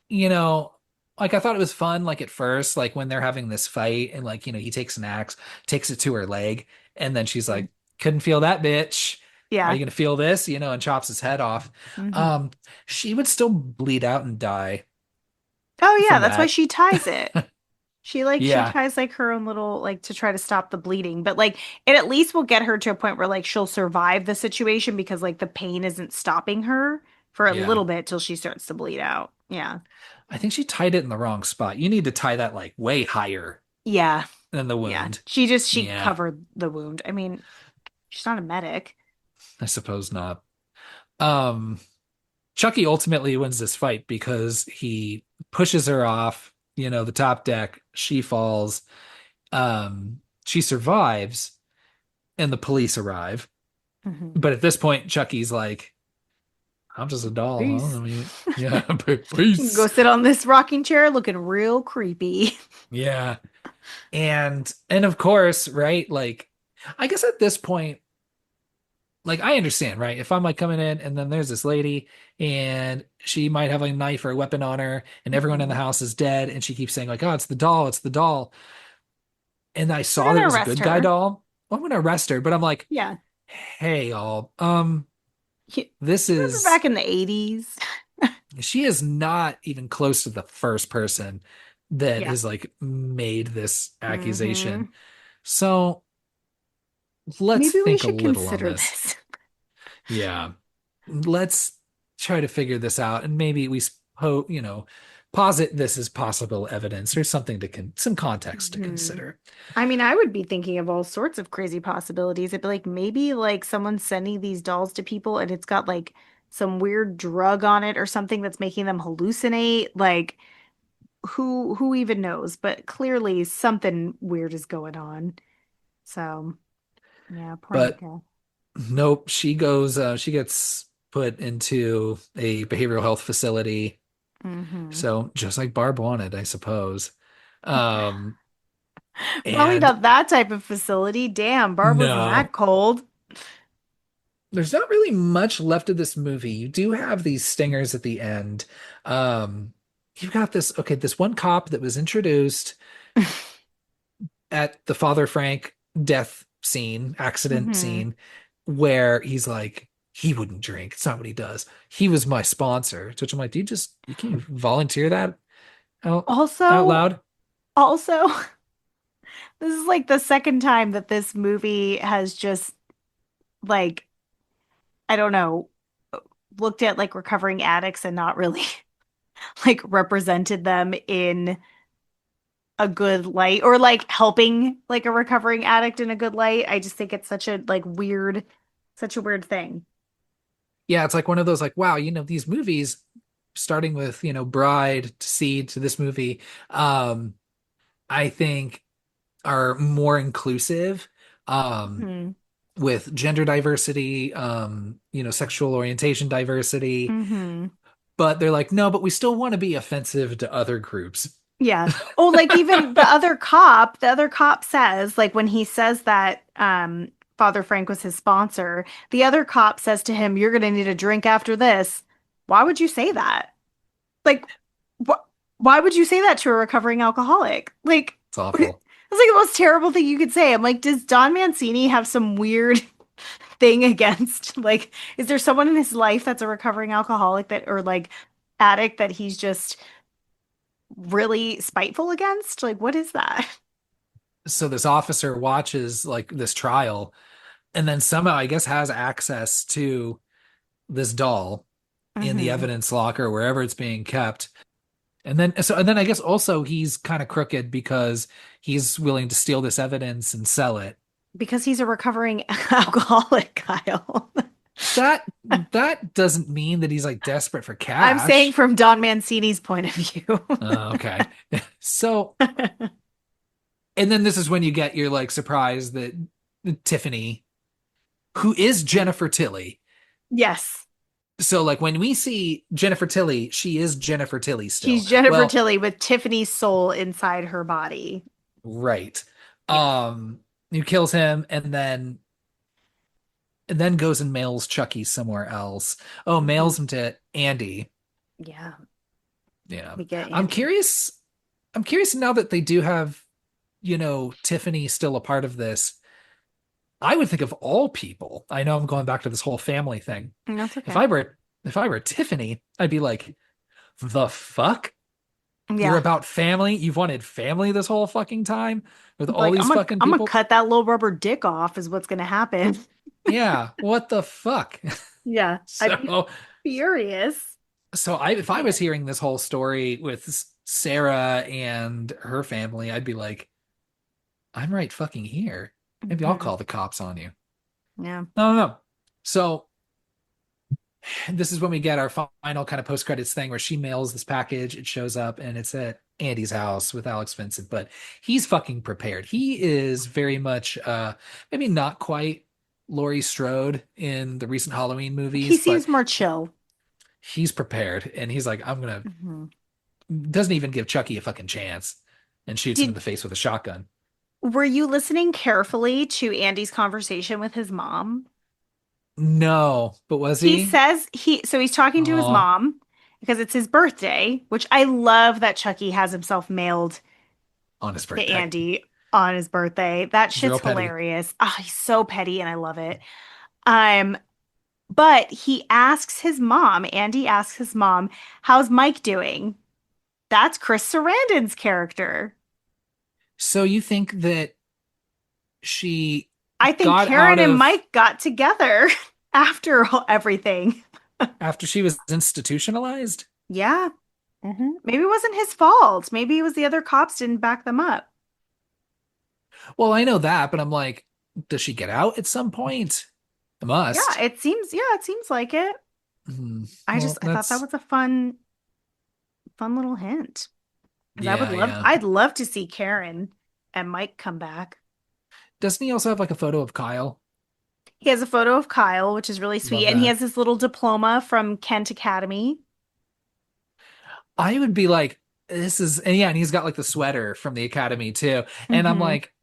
[SPEAKER 1] you know, like I thought it was fun, like at first, like when they're having this fight and like, he takes an axe, takes it to her leg, and then she's
[SPEAKER 2] Mhm.
[SPEAKER 1] like, couldn't feel that bitch. Are
[SPEAKER 2] Yeah.
[SPEAKER 1] you gonna feel this? And chops his head off.
[SPEAKER 2] Hmm.
[SPEAKER 1] Um, she would still bleed out and die
[SPEAKER 2] Oh yeah,
[SPEAKER 1] from
[SPEAKER 2] that's why
[SPEAKER 1] that.
[SPEAKER 2] she ties it. She
[SPEAKER 1] Yeah,
[SPEAKER 2] ties like her own little like to try to stop the bleeding, but like it at least will get her to a point where like she'll survive the situation because like the pain isn't stopping her for a
[SPEAKER 1] yeah.
[SPEAKER 2] little bit till she starts to bleed out. Yeah.
[SPEAKER 1] I think she tied it in the wrong spot. You need to tie that like way higher
[SPEAKER 2] Yeah.
[SPEAKER 1] than the
[SPEAKER 2] Yeah.
[SPEAKER 1] wound.
[SPEAKER 2] She
[SPEAKER 1] Yeah,
[SPEAKER 2] covered the wound. I mean, she's not a medic.
[SPEAKER 1] I suppose not. Um, Chucky ultimately wins this fight because he pushes her off, the top deck. She falls. She survives, and the police arrive.
[SPEAKER 2] Hmm.
[SPEAKER 1] But at this point, Chucky's like, "I'm just a doll, huh?
[SPEAKER 2] Peace.
[SPEAKER 1] I mean, yeah,
[SPEAKER 2] Go
[SPEAKER 1] peace."
[SPEAKER 2] sit on this rocking chair looking real creepy.
[SPEAKER 1] Yeah, and of course, right? Like, I guess at this point, like I understand, right? If I'm like coming in and then there's this lady and she might have a knife or a weapon on her and everyone in the
[SPEAKER 2] Mhm.
[SPEAKER 1] house is dead and she keeps saying like, "Oh, it's the doll, it's the doll." And I
[SPEAKER 2] We're
[SPEAKER 1] saw that it
[SPEAKER 2] gonna
[SPEAKER 1] was a
[SPEAKER 2] arrest
[SPEAKER 1] good guy
[SPEAKER 2] her.
[SPEAKER 1] doll. Well, I'm gonna arrest her, but I'm like,
[SPEAKER 2] Yeah.
[SPEAKER 1] "Hey, y'all, this
[SPEAKER 2] Remember
[SPEAKER 1] is
[SPEAKER 2] back in the 80s?
[SPEAKER 1] she is not even close to the first person that
[SPEAKER 2] Yeah.
[SPEAKER 1] has like made this accusation.
[SPEAKER 2] Hmm.
[SPEAKER 1] So let's
[SPEAKER 2] Maybe we
[SPEAKER 1] think a
[SPEAKER 2] should
[SPEAKER 1] little on
[SPEAKER 2] consider
[SPEAKER 1] this.
[SPEAKER 2] this.
[SPEAKER 1] Yeah. Let's try to figure this out and maybe posit this as possible evidence or something some context to
[SPEAKER 2] Hmm.
[SPEAKER 1] consider.
[SPEAKER 2] I mean, I would be thinking of all sorts of crazy possibilities. It'd be like maybe like someone's sending these dolls to people and it's got like some weird drug on it or something that's making them hallucinate. Like who even knows? But clearly something weird is going on. So, yeah, poor
[SPEAKER 1] But
[SPEAKER 2] Nika.
[SPEAKER 1] nope, she gets put into a behavioral health facility.
[SPEAKER 2] Hmm.
[SPEAKER 1] So just like Barb wanted, I suppose. Um,
[SPEAKER 2] Probably
[SPEAKER 1] and
[SPEAKER 2] not that type of facility. Damn, Barb wasn't
[SPEAKER 1] no,
[SPEAKER 2] that cold.
[SPEAKER 1] there's not really much left of this movie. You do have these stingers at the end. Um, you've got this one cop that was introduced at the Father Frank death scene, accident
[SPEAKER 2] Hmm.
[SPEAKER 1] scene, where he's like, he wouldn't drink. It's not what he does. He was my sponsor. To which I'm like, you can you volunteer that out
[SPEAKER 2] Also,
[SPEAKER 1] loud?
[SPEAKER 2] also, this is like the second time that this movie has just like, I don't know, looked at like recovering addicts and not really like represented them in a good light or like helping like a recovering addict in a good light. I just think it's such a like weird, such a weird thing.
[SPEAKER 1] Yeah, it's like one of those like, wow, these movies, starting with, Bride to Seed to this movie, I think are more inclusive, um,
[SPEAKER 2] Hmm.
[SPEAKER 1] with gender diversity, sexual orientation diversity,
[SPEAKER 2] Hmm.
[SPEAKER 1] but they're like, no, but we still want to be offensive to other groups.
[SPEAKER 2] Yeah. Oh, like even the other cop says, like when he says that Father Frank was his sponsor, the other cop says to him, "You're gonna need a drink after this." Why would you say that? Like, wh why would you say that to a recovering alcoholic? Like,
[SPEAKER 1] It's
[SPEAKER 2] it's
[SPEAKER 1] awful.
[SPEAKER 2] like the most terrible thing you could say. I'm like, does Don Mancini have some weird thing against, like, is there someone in his life that's a recovering alcoholic that, or like addict that he's just really spiteful against? Like, what is that?
[SPEAKER 1] So this officer watches like this trial and then somehow I guess has access to this doll in the
[SPEAKER 2] Hmm.
[SPEAKER 1] evidence locker wherever it's being kept. And then I guess also he's kind of crooked because he's willing to steal this evidence and sell it.
[SPEAKER 2] Because he's a recovering alcoholic, Kyle.
[SPEAKER 1] That doesn't mean that he's like desperate for
[SPEAKER 2] I'm saying
[SPEAKER 1] cash.
[SPEAKER 2] from Don Mancini's point of view.
[SPEAKER 1] Okay. So, and then this is when you get your like surprise that Tiffany, who is Jennifer Tilly.
[SPEAKER 2] Yes.
[SPEAKER 1] So like when we see Jennifer Tilly, she is Jennifer Tilly still.
[SPEAKER 2] She's Jennifer
[SPEAKER 1] Well,
[SPEAKER 2] Tilly with Tiffany's soul inside her body.
[SPEAKER 1] right.
[SPEAKER 2] Yes.
[SPEAKER 1] He kills him and then goes and mails Chucky somewhere else. Oh,
[SPEAKER 2] Hmm.
[SPEAKER 1] mails him to Andy.
[SPEAKER 2] Yeah.
[SPEAKER 1] Yeah.
[SPEAKER 2] We get
[SPEAKER 1] I'm
[SPEAKER 2] Andy.
[SPEAKER 1] curious. I'm curious now that they do have, Tiffany still a part of this. I would think of all people. I know I'm going back to this whole family thing.
[SPEAKER 2] That's
[SPEAKER 1] If
[SPEAKER 2] okay.
[SPEAKER 1] I were if I were Tiffany, I'd be like, the fuck? You're
[SPEAKER 2] Yeah.
[SPEAKER 1] about family? You've wanted family this whole fucking time with all
[SPEAKER 2] Like
[SPEAKER 1] these fucking
[SPEAKER 2] I'm gonna
[SPEAKER 1] people?
[SPEAKER 2] cut that little rubber dick off is what's gonna happen.
[SPEAKER 1] Yeah, what the fuck?
[SPEAKER 2] Yeah. I'd be
[SPEAKER 1] So
[SPEAKER 2] furious.
[SPEAKER 1] if I was
[SPEAKER 2] Man.
[SPEAKER 1] hearing this whole story with Sarah and her family, I'd be like, I'm right fucking here. Maybe I'll
[SPEAKER 2] Hmm.
[SPEAKER 1] call the cops on you.
[SPEAKER 2] Yeah.
[SPEAKER 1] No, no, no. So this is when we get our final kind of post credits thing where she mails this package. It shows up and it's at Andy's house with Alex Vincent, but he's fucking prepared. He is very much, maybe not quite Laurie Strode in the recent Halloween
[SPEAKER 2] He
[SPEAKER 1] movies, but
[SPEAKER 2] seems more chill.
[SPEAKER 1] he's prepared. And he's like,
[SPEAKER 2] Hmm.
[SPEAKER 1] doesn't even give Chucky a fucking chance and shoots him in
[SPEAKER 2] Did
[SPEAKER 1] the face with a shotgun.
[SPEAKER 2] Were you listening carefully to Andy's conversation with his mom?
[SPEAKER 1] No, but was
[SPEAKER 2] He
[SPEAKER 1] he?
[SPEAKER 2] says he's talking to his
[SPEAKER 1] Oh,
[SPEAKER 2] mom because it's his birthday, which I love that Chucky has himself mailed
[SPEAKER 1] on his
[SPEAKER 2] to
[SPEAKER 1] birthday.
[SPEAKER 2] Andy on his birthday. That
[SPEAKER 1] He's real
[SPEAKER 2] shit's
[SPEAKER 1] petty.
[SPEAKER 2] hilarious. Ah, he's so petty and I love it. Um, but Andy asks his mom, "How's Mike doing?" That's Chris Sarandon's character.
[SPEAKER 1] So you think that she
[SPEAKER 2] I think
[SPEAKER 1] got
[SPEAKER 2] Karen
[SPEAKER 1] out
[SPEAKER 2] and
[SPEAKER 1] of
[SPEAKER 2] Mike got together after everything.
[SPEAKER 1] after she was institutionalized?
[SPEAKER 2] Yeah. Maybe it wasn't his fault. Maybe it was the other cops didn't back them up.
[SPEAKER 1] Well, I know that, but I'm like, does she get out at some point? It must.
[SPEAKER 2] Yeah, it seems like it.
[SPEAKER 1] Well,
[SPEAKER 2] I thought that
[SPEAKER 1] that's
[SPEAKER 2] was a fun little hint. Because
[SPEAKER 1] yeah, yeah.
[SPEAKER 2] I'd love to see Karen and Mike come back.
[SPEAKER 1] Doesn't he also have like a photo of Kyle?
[SPEAKER 2] He has a photo of Kyle, which is really sweet,
[SPEAKER 1] Love
[SPEAKER 2] and he
[SPEAKER 1] that.
[SPEAKER 2] has this little diploma from Kent Academy.
[SPEAKER 1] I would be like, this is, and yeah, and he's got like the sweater from the academy too. And I'm
[SPEAKER 2] Hmm.
[SPEAKER 1] like,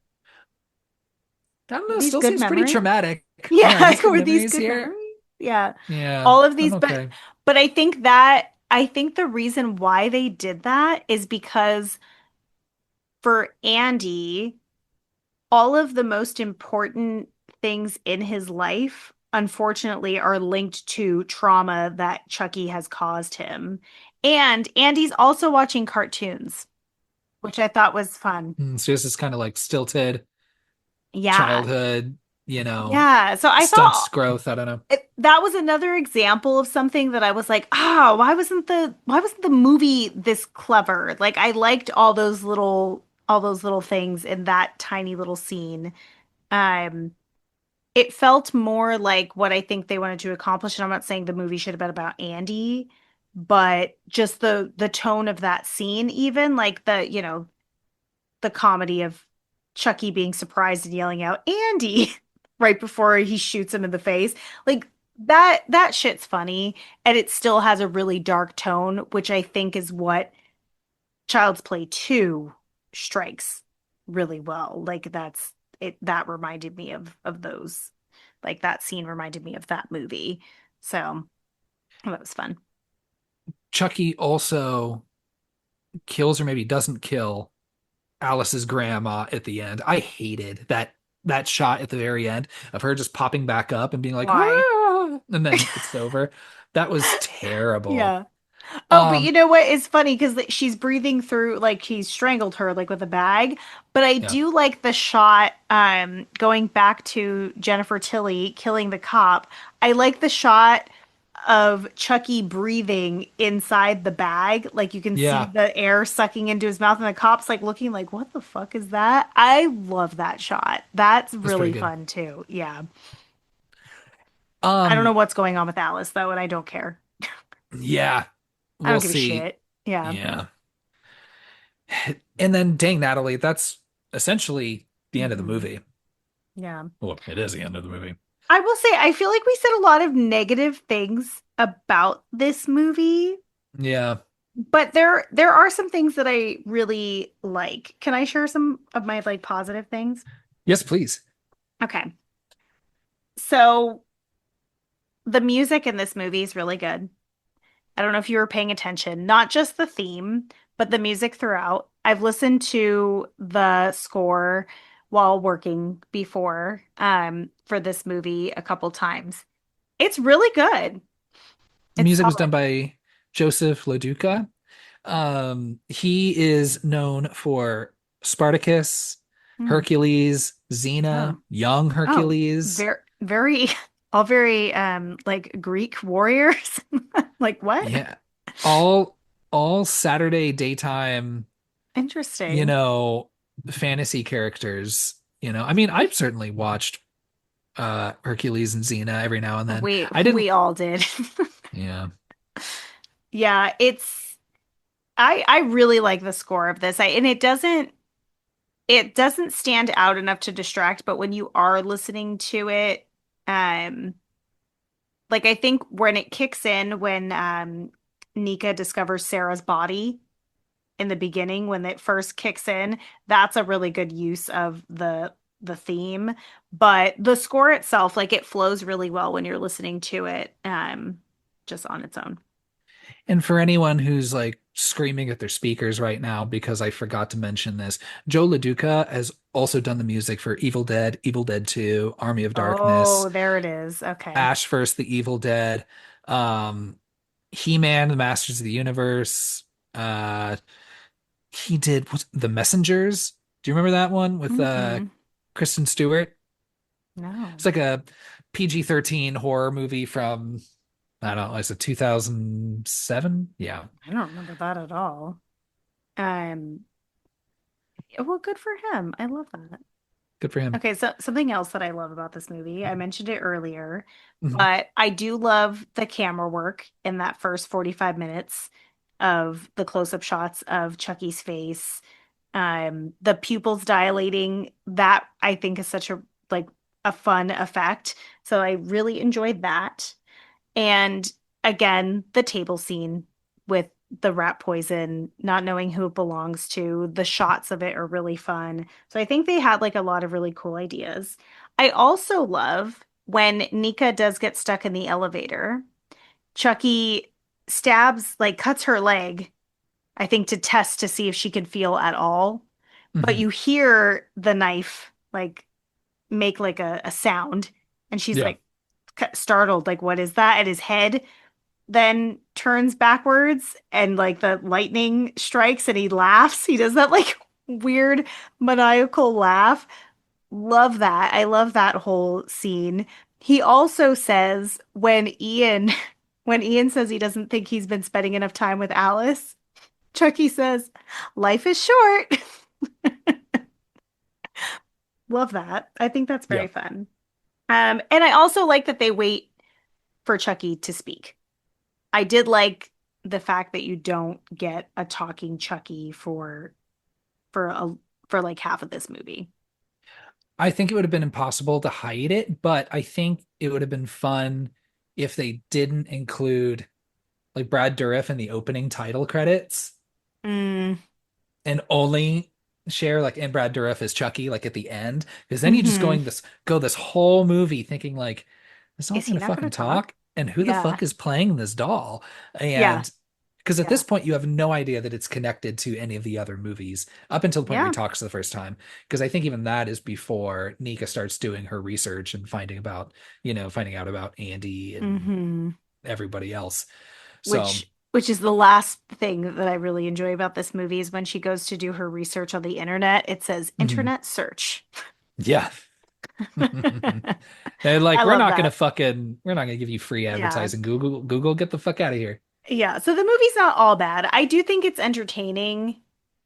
[SPEAKER 1] I don't
[SPEAKER 2] Were
[SPEAKER 1] know,
[SPEAKER 2] these
[SPEAKER 1] still
[SPEAKER 2] good
[SPEAKER 1] seems pretty
[SPEAKER 2] memories?
[SPEAKER 1] traumatic. Yeah,
[SPEAKER 2] Yeah,
[SPEAKER 1] these good
[SPEAKER 2] were these
[SPEAKER 1] memories
[SPEAKER 2] good
[SPEAKER 1] here.
[SPEAKER 2] memories? Yeah.
[SPEAKER 1] Yeah,
[SPEAKER 2] All of
[SPEAKER 1] I'm
[SPEAKER 2] these,
[SPEAKER 1] okay.
[SPEAKER 2] but I think the reason why they did that is because for Andy, all of the most important things in his life, unfortunately, are linked to trauma that Chucky has caused him. And Andy's also watching cartoons, which I thought was fun.
[SPEAKER 1] So this is kind of like stilted
[SPEAKER 2] Yeah.
[SPEAKER 1] childhood. you know,
[SPEAKER 2] Yeah. So I
[SPEAKER 1] stunts
[SPEAKER 2] thought
[SPEAKER 1] growth. I don't know.
[SPEAKER 2] that was another example of something that I was like, oh, why wasn't the movie this clever? Like I liked all those little things in that tiny little scene. Um, it felt more like what I think they wanted to accomplish. And I'm not saying the movie should have been about Andy, but just the tone of that scene, even like the comedy of Chucky being surprised and yelling out Andy right before he shoots him in the face. Like that shit's funny and it still has a really dark tone, which I think is what Child's Play 2 strikes really well. Like that's it that reminded me of those. Like that scene reminded me of that movie. So that was fun.
[SPEAKER 1] Chucky also kills or maybe doesn't kill Alice's grandma at the end. I hated that shot at the very end of her just popping back up and being like,
[SPEAKER 2] Why?
[SPEAKER 1] "Ah," and then it's over. That was terrible.
[SPEAKER 2] Yeah. Oh, but you
[SPEAKER 1] Um,
[SPEAKER 2] know what? It's funny because she's breathing through like he's strangled her like with a bag. But I
[SPEAKER 1] yeah,
[SPEAKER 2] do like the shot going back to Jennifer Tilly killing the cop. I like the shot of Chucky breathing inside the bag. Like you can see
[SPEAKER 1] yeah,
[SPEAKER 2] the air sucking into his mouth and the cop's like looking like, what the fuck is that? I love that shot. That's
[SPEAKER 1] that's pretty
[SPEAKER 2] really
[SPEAKER 1] good.
[SPEAKER 2] fun too. Yeah. I don't know
[SPEAKER 1] Um,
[SPEAKER 2] what's going on with Alice though, and I don't care.
[SPEAKER 1] yeah,
[SPEAKER 2] I don't
[SPEAKER 1] we'll
[SPEAKER 2] give a
[SPEAKER 1] see.
[SPEAKER 2] shit. Yeah.
[SPEAKER 1] Yeah. And then dang Natalie, that's essentially the end of the
[SPEAKER 2] Hmm.
[SPEAKER 1] movie.
[SPEAKER 2] Yeah.
[SPEAKER 1] Well, it is the end of the movie.
[SPEAKER 2] I will say, I feel like we said a lot of negative things about this movie,
[SPEAKER 1] Yeah.
[SPEAKER 2] but there are some things that I really like. Can I share some of my like positive things?
[SPEAKER 1] Yes, please.
[SPEAKER 2] Okay. So the music in this movie is really good. I don't know if you were paying attention, not just the theme, but the music throughout. I've listened to the score while working before for this movie a couple times. It's really good.
[SPEAKER 1] The
[SPEAKER 2] It's
[SPEAKER 1] music was done
[SPEAKER 2] solid.
[SPEAKER 1] by Joseph LoDuca. He is known for Spartacus,
[SPEAKER 2] Hmm.
[SPEAKER 1] Hercules, Xena,
[SPEAKER 2] Oh.
[SPEAKER 1] Young
[SPEAKER 2] Oh,
[SPEAKER 1] Hercules.
[SPEAKER 2] very, all very like Greek warriors. Like what?
[SPEAKER 1] Yeah. All all Saturday daytime, you
[SPEAKER 2] Interesting.
[SPEAKER 1] know, fantasy characters. I mean, I've certainly watched Hercules and Xena every now and then.
[SPEAKER 2] We
[SPEAKER 1] I didn't
[SPEAKER 2] we all did.
[SPEAKER 1] yeah.
[SPEAKER 2] Yeah, I really like the score of this. And it doesn't stand out enough to distract, but when you are listening to it, um like I think when it kicks in when Nika discovers Sarah's body in the beginning when it first kicks in, that's a really good use of the theme. But the score itself, like it flows really well when you're listening to it, just on its own.
[SPEAKER 1] And for anyone who's like screaming at their speakers right now because I forgot to mention this, Joe LaDuca has also done the music for Evil Dead, Evil Dead 2, Army of Darkness,
[SPEAKER 2] Oh, there it is. Okay.
[SPEAKER 1] Ash vs. the Evil Dead, um, He-Man, The Masters of the Universe. Uh, he did The Messengers. Do you remember that one with
[SPEAKER 2] Mm-mm.
[SPEAKER 1] Kristen Stewart? It's
[SPEAKER 2] No,
[SPEAKER 1] like a PG-13 horror movie from I don't know, is it 2007? Yeah,
[SPEAKER 2] I don't remember that at all. Um, well, good for him. I love that.
[SPEAKER 1] good for him.
[SPEAKER 2] Okay, so something else that I love about this movie, I mentioned it earlier,
[SPEAKER 1] Mhm.
[SPEAKER 2] but I do love the camera work in that first 45 minutes of the close-up shots of Chucky's face. The pupils dilating, that I think is such a like a fun effect. So I really enjoyed that. And again, the table scene with the rat poison, not knowing who it belongs to, the shots of it are really fun. So I think they had like a lot of really cool ideas. I also love when Nika does get stuck in the elevator. Chucky stabs, like cuts her leg, I think to test to see if she can feel at all. But
[SPEAKER 1] Mhm.
[SPEAKER 2] you hear the knife like make like a sound, and she's
[SPEAKER 1] Yeah.
[SPEAKER 2] like startled, like, what is that? And his head then turns backwards and like the lightning strikes and he laughs. He does that like weird maniacal laugh. Love that. I love that whole scene. He also says when Ian when Ian says he doesn't think he's been spending enough time with Alice, Chucky says, "Life is short." Love that. I think that's
[SPEAKER 1] Yeah.
[SPEAKER 2] very fun. And I also like that they wait for Chucky to speak. I did like the fact that you don't get a talking Chucky for a for like half of this movie.
[SPEAKER 1] I think it would have been impossible to hide it, but I think it would have been fun if they didn't include like Brad Dourif in the opening title credits
[SPEAKER 2] Mm,
[SPEAKER 1] and only share like and Brad Dourif as Chucky like at the end, because then you just
[SPEAKER 2] hmm.
[SPEAKER 1] go this whole movie thinking like this doll's
[SPEAKER 2] Is he
[SPEAKER 1] gonna
[SPEAKER 2] not
[SPEAKER 1] fucking
[SPEAKER 2] going to talk?
[SPEAKER 1] talk, and who the
[SPEAKER 2] Yeah.
[SPEAKER 1] fuck is playing this doll?
[SPEAKER 2] Yeah.
[SPEAKER 1] And because at
[SPEAKER 2] Yeah.
[SPEAKER 1] this point you have no idea that it's connected to any of the other movies up until the point where he
[SPEAKER 2] Yeah.
[SPEAKER 1] talks the first time. Because I think even that is before Nika starts doing her research and finding out about Andy and
[SPEAKER 2] Hmm.
[SPEAKER 1] everybody else. So
[SPEAKER 2] Which is the last thing that I really enjoy about this movie is when she goes to do her research on the internet, it says
[SPEAKER 1] mhm,
[SPEAKER 2] internet search.
[SPEAKER 1] yeah. They're like,
[SPEAKER 2] I love that.
[SPEAKER 1] we're not gonna give you free
[SPEAKER 2] Yeah.
[SPEAKER 1] advertising. Google, get the fuck out of here.
[SPEAKER 2] Yeah. So the movie's not all bad. I do think it's entertaining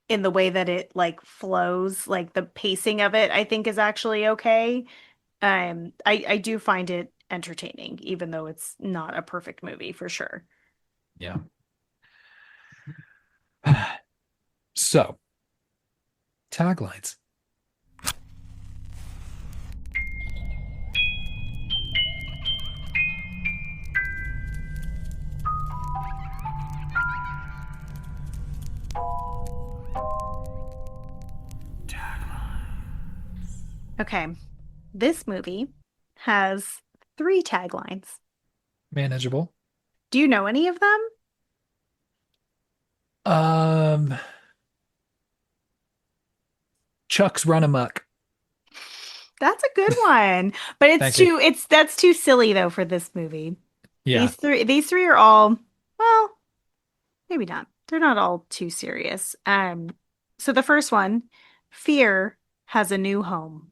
[SPEAKER 2] in the way that it like flows, like the pacing of it, I think is actually okay. I do find it entertaining, even though it's not a perfect movie for sure.
[SPEAKER 1] Yeah. So, taglines.
[SPEAKER 2] Okay. This movie has three taglines.
[SPEAKER 1] Manageable.
[SPEAKER 2] Do you know any of them?
[SPEAKER 1] Um, Chuck's Run Amok.
[SPEAKER 2] That's a good one. But
[SPEAKER 1] Thank you.
[SPEAKER 2] it's that's too silly though for this movie.
[SPEAKER 1] Yeah.
[SPEAKER 2] These three are all, well, maybe not. They're not all too serious. So the first one, Fear has a new home.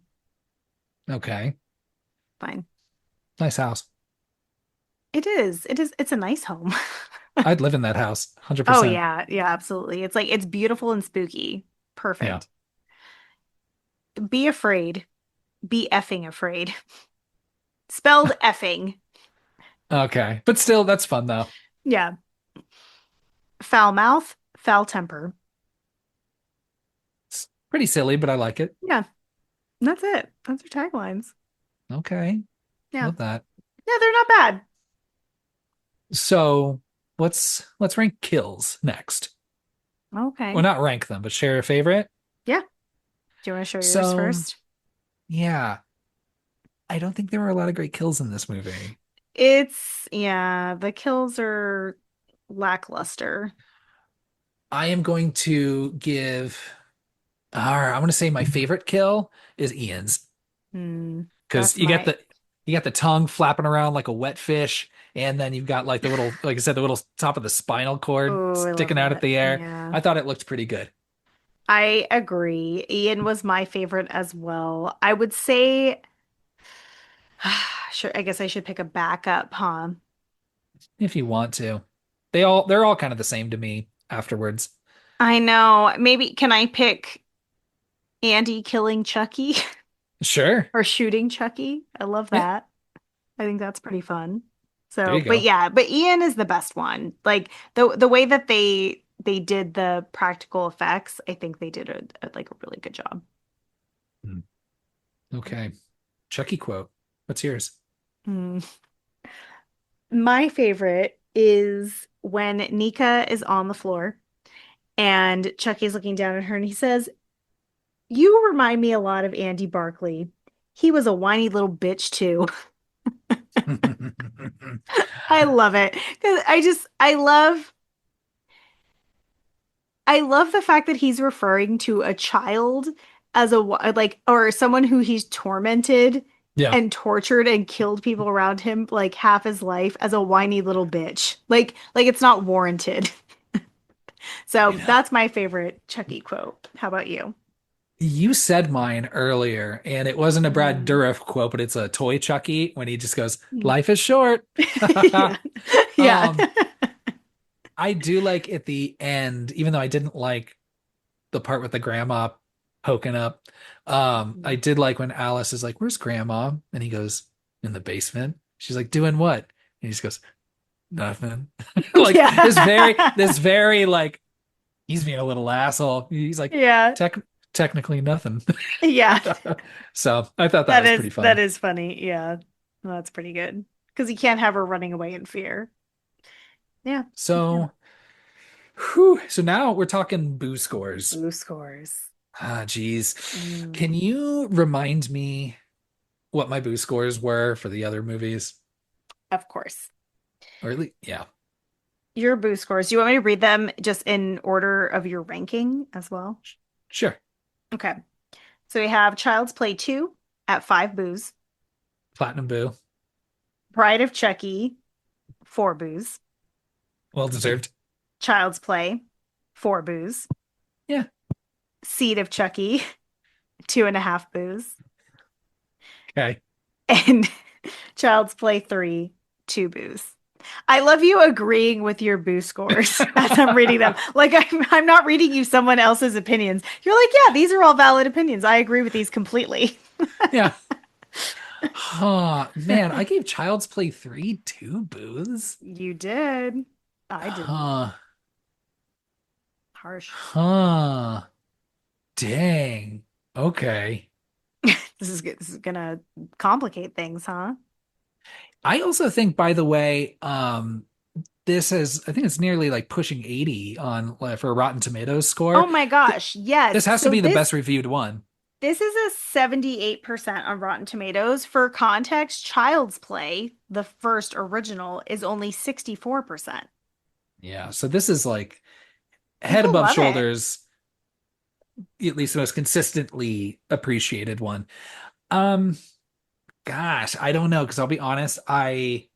[SPEAKER 1] Okay.
[SPEAKER 2] Fine.
[SPEAKER 1] Nice house.
[SPEAKER 2] It is. It's a nice home.
[SPEAKER 1] I'd live in that house.
[SPEAKER 2] Oh
[SPEAKER 1] 100%.
[SPEAKER 2] yeah, yeah, absolutely. It's like it's beautiful and spooky.
[SPEAKER 1] Yeah.
[SPEAKER 2] Perfect. Be afraid. Be effing afraid. Spelled effing.
[SPEAKER 1] Okay. But still, that's fun though.
[SPEAKER 2] Yeah. Foul mouth, foul temper.
[SPEAKER 1] It's pretty silly, but I like it.
[SPEAKER 2] Yeah, that's it. Those are taglines.
[SPEAKER 1] Okay.
[SPEAKER 2] Yeah.
[SPEAKER 1] Love that.
[SPEAKER 2] Yeah, they're not bad.
[SPEAKER 1] So let's rank kills next. Well,
[SPEAKER 2] Okay.
[SPEAKER 1] not rank them, but share a favorite.
[SPEAKER 2] Yeah. Do you want to share yours
[SPEAKER 1] So
[SPEAKER 2] first?
[SPEAKER 1] yeah, I don't think there were a lot of great kills in this movie.
[SPEAKER 2] Yeah, the kills are lackluster.
[SPEAKER 1] I am going to give, I'm going to say my favorite kill is Ian's,
[SPEAKER 2] Hmm.
[SPEAKER 1] because
[SPEAKER 2] That's my,
[SPEAKER 1] you got the tongue flapping around like a wet fish, and then you've got like the little, like I said, the little top of the spinal cord
[SPEAKER 2] oh, I love
[SPEAKER 1] sticking out at
[SPEAKER 2] that.
[SPEAKER 1] the air.
[SPEAKER 2] Yeah.
[SPEAKER 1] I thought it looked pretty good.
[SPEAKER 2] I agree. Ian was my favorite as well. I would say, sure, I guess I should pick a backup, huh?
[SPEAKER 1] If you want to, they're all kind of the same to me afterwards.
[SPEAKER 2] I know. Maybe can I pick Andy killing Chucky
[SPEAKER 1] Sure.
[SPEAKER 2] or shooting Chucky? I love
[SPEAKER 1] Yeah.
[SPEAKER 2] that. I think that's pretty fun.
[SPEAKER 1] There
[SPEAKER 2] So,
[SPEAKER 1] you
[SPEAKER 2] but
[SPEAKER 1] go.
[SPEAKER 2] yeah, but Ian is the best one. Like the way that they did the practical effects, I think they did like a really good job.
[SPEAKER 1] Hmm. Okay. Chucky quote. What's yours?
[SPEAKER 2] Hmm. My favorite is when Nika is on the floor and Chucky's looking down at her and he says, "You remind me a lot of Andy Barkley. He was a whiny little bitch too." I love it because I love the fact that he's referring to a child as like or someone who he's tormented
[SPEAKER 1] Yeah.
[SPEAKER 2] and tortured and killed people around him like half his life as a whiny little bitch. Like it's not warranted.
[SPEAKER 1] I
[SPEAKER 2] So
[SPEAKER 1] know.
[SPEAKER 2] that's my favorite Chucky quote. How about you?
[SPEAKER 1] You said mine earlier, and it wasn't a Brad
[SPEAKER 2] Mm.
[SPEAKER 1] Dourif quote, but it's a toy Chucky when he just goes, "Life is short."
[SPEAKER 2] Yeah. Yeah.
[SPEAKER 1] Um, I do like at the end, even though I didn't like the part with the grandma poking up. I did like when Alice is like, "Where's grandma?" And he goes, "In the basement." She's like, "Doing what?" And he just goes, "Nothing." Like
[SPEAKER 2] Yeah.
[SPEAKER 1] this very like he's being a little asshole. He's like,
[SPEAKER 2] Yeah.
[SPEAKER 1] Tech technically nothing.
[SPEAKER 2] Yeah.
[SPEAKER 1] So I thought that was pretty
[SPEAKER 2] That
[SPEAKER 1] funny.
[SPEAKER 2] is funny. Yeah. Well, that's pretty good. Because you can't have her running away in fear. Yeah. Yeah.
[SPEAKER 1] So, whew, so now we're talking boo scores.
[SPEAKER 2] Boo scores.
[SPEAKER 1] Ah, geez. Can
[SPEAKER 2] Mm,
[SPEAKER 1] you remind me what my boo scores were for the other movies?
[SPEAKER 2] of course.
[SPEAKER 1] Or at least, yeah,
[SPEAKER 2] Your boo scores. Do you want me to read them just in order of your ranking as well?
[SPEAKER 1] sure.
[SPEAKER 2] Okay. So we have Child's Play 2 at 5 boos.
[SPEAKER 1] Platinum boo.
[SPEAKER 2] Bride of Chucky, 4 boos.
[SPEAKER 1] Well deserved.
[SPEAKER 2] Child's Play, 4 boos.
[SPEAKER 1] Yeah.
[SPEAKER 2] Seed of Chucky, 2.5 boos.
[SPEAKER 1] Okay.
[SPEAKER 2] And Child's Play 3, 2 boos. I love you agreeing with your boo scores as I'm reading them. Like I'm not reading you someone else's opinions. You're like, yeah, these are all valid opinions. I agree with these completely.
[SPEAKER 1] Yeah. Huh, man, I gave Child's Play 3 two boos.
[SPEAKER 2] You did. I didn't.
[SPEAKER 1] Huh.
[SPEAKER 2] Harsh.
[SPEAKER 1] Huh. Dang. Okay.
[SPEAKER 2] This is gonna complicate things, huh?
[SPEAKER 1] I also think, by the way, this is, I think it's nearly like pushing 80 on for a Rotten Tomatoes
[SPEAKER 2] Oh
[SPEAKER 1] score.
[SPEAKER 2] my
[SPEAKER 1] Th-
[SPEAKER 2] gosh.
[SPEAKER 1] This
[SPEAKER 2] Yes.
[SPEAKER 1] has to
[SPEAKER 2] So
[SPEAKER 1] be the best reviewed one.
[SPEAKER 2] this is a 78% on Rotten Tomatoes. For context, Child's Play, the first original, is only 64%.
[SPEAKER 1] Yeah. So this is like head
[SPEAKER 2] People
[SPEAKER 1] above
[SPEAKER 2] love it.
[SPEAKER 1] shoulders, at least the most consistently appreciated one. Um, Gosh, I don't know, because I'll be honest, I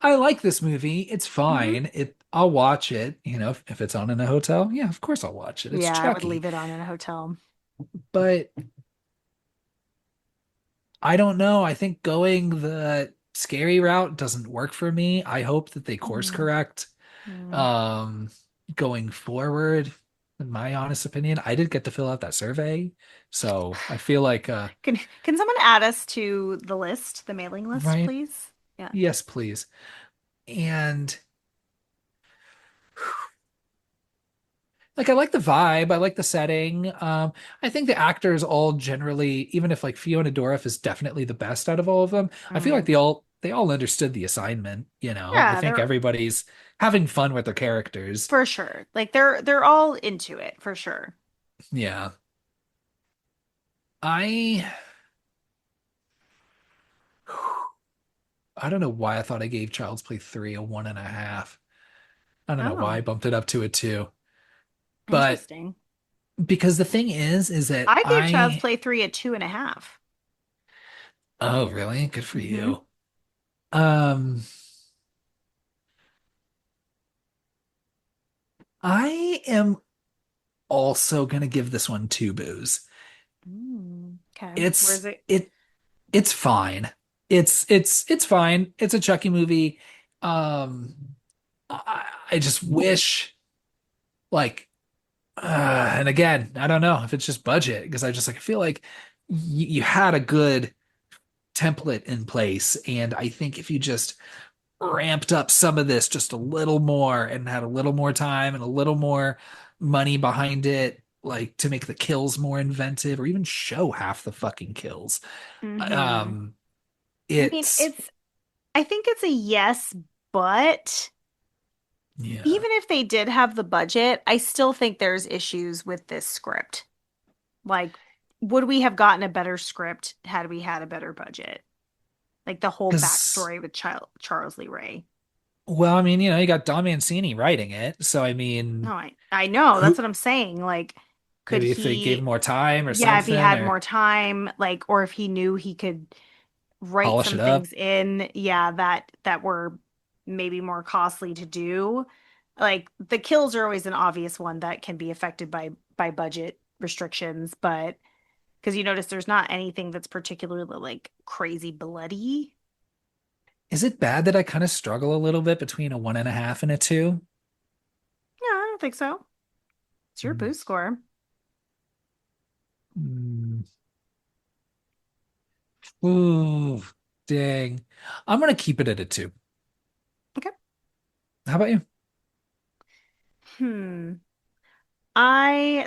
[SPEAKER 1] like this movie. It's
[SPEAKER 2] Hmm.
[SPEAKER 1] fine. I'll watch it, if it's on in a hotel. Yeah, of course I'll watch it. It's
[SPEAKER 2] Yeah, I would
[SPEAKER 1] Chucky.
[SPEAKER 2] leave it on in a hotel.
[SPEAKER 1] But I don't know. I think going the scary route doesn't work for me. I hope that they course
[SPEAKER 2] Mm,
[SPEAKER 1] correct
[SPEAKER 2] mm.
[SPEAKER 1] um going forward. In my honest opinion, I did get to fill out that survey. So I feel like
[SPEAKER 2] Can someone add us to the list, the mailing list,
[SPEAKER 1] right,
[SPEAKER 2] please? Yeah.
[SPEAKER 1] yes, please. And like I like the vibe, I like the setting. I think the actors all generally, even if like Fiona Dourif is definitely the best out of all of them, I feel like
[SPEAKER 2] Mm.
[SPEAKER 1] they all understood the assignment, I
[SPEAKER 2] Yeah,
[SPEAKER 1] think
[SPEAKER 2] they're
[SPEAKER 1] everybody's having fun with their characters.
[SPEAKER 2] for sure. Like they're all into it for sure.
[SPEAKER 1] Yeah. I I don't know why I thought I gave Child's Play 3 a 1.5. I don't know why
[SPEAKER 2] Oh,
[SPEAKER 1] I bumped it up to a 2. But
[SPEAKER 2] interesting.
[SPEAKER 1] because the thing is that
[SPEAKER 2] I gave Child's Play 3 a 2.5.
[SPEAKER 1] oh, really? Good for
[SPEAKER 2] Hmm.
[SPEAKER 1] you. Um, I am also gonna give this one two boos.
[SPEAKER 2] Mm, okay. Where's
[SPEAKER 1] It's
[SPEAKER 2] it?
[SPEAKER 1] it it's fine. It's fine. It's a Chucky movie. Um, I just wish like and again, I don't know if it's just budget because I just like I feel like you had a good template in place, and I think if you just ramped up some of this just a little more and had a little more time and a little more money behind it, like to make the kills more inventive or even show half the fucking kills.
[SPEAKER 2] Hmm.
[SPEAKER 1] Um,
[SPEAKER 2] I mean,
[SPEAKER 1] it's
[SPEAKER 2] I think it's a yes, but
[SPEAKER 1] yeah,
[SPEAKER 2] even if they did have the budget, I still think there's issues with this script. Like, would we have gotten a better script had we had a better budget? Like the whole
[SPEAKER 1] because
[SPEAKER 2] backstory with Charles Lee Ray.
[SPEAKER 1] well, I mean, you got Don Mancini writing it, so I
[SPEAKER 2] No,
[SPEAKER 1] mean,
[SPEAKER 2] I know. That's
[SPEAKER 1] who
[SPEAKER 2] what I'm saying. Like, could
[SPEAKER 1] maybe if they gave him
[SPEAKER 2] he,
[SPEAKER 1] more time or
[SPEAKER 2] yeah, if he
[SPEAKER 1] something
[SPEAKER 2] had
[SPEAKER 1] or
[SPEAKER 2] more time, like, or if he knew he could write
[SPEAKER 1] polish
[SPEAKER 2] some
[SPEAKER 1] it up.
[SPEAKER 2] things in, yeah, that were maybe more costly to do. Like the kills are always an obvious one that can be affected by budget restrictions, but Because you notice there's not anything that's particularly like crazy bloody.
[SPEAKER 1] Is it bad that I kind of struggle a little bit between a 1.5 and a two?
[SPEAKER 2] Yeah, I don't think so. It's your
[SPEAKER 1] Mm.
[SPEAKER 2] boost score.
[SPEAKER 1] Mm. Ooh, dang. I'm gonna keep it at a two.
[SPEAKER 2] Okay.
[SPEAKER 1] How about you?
[SPEAKER 2] Hmm.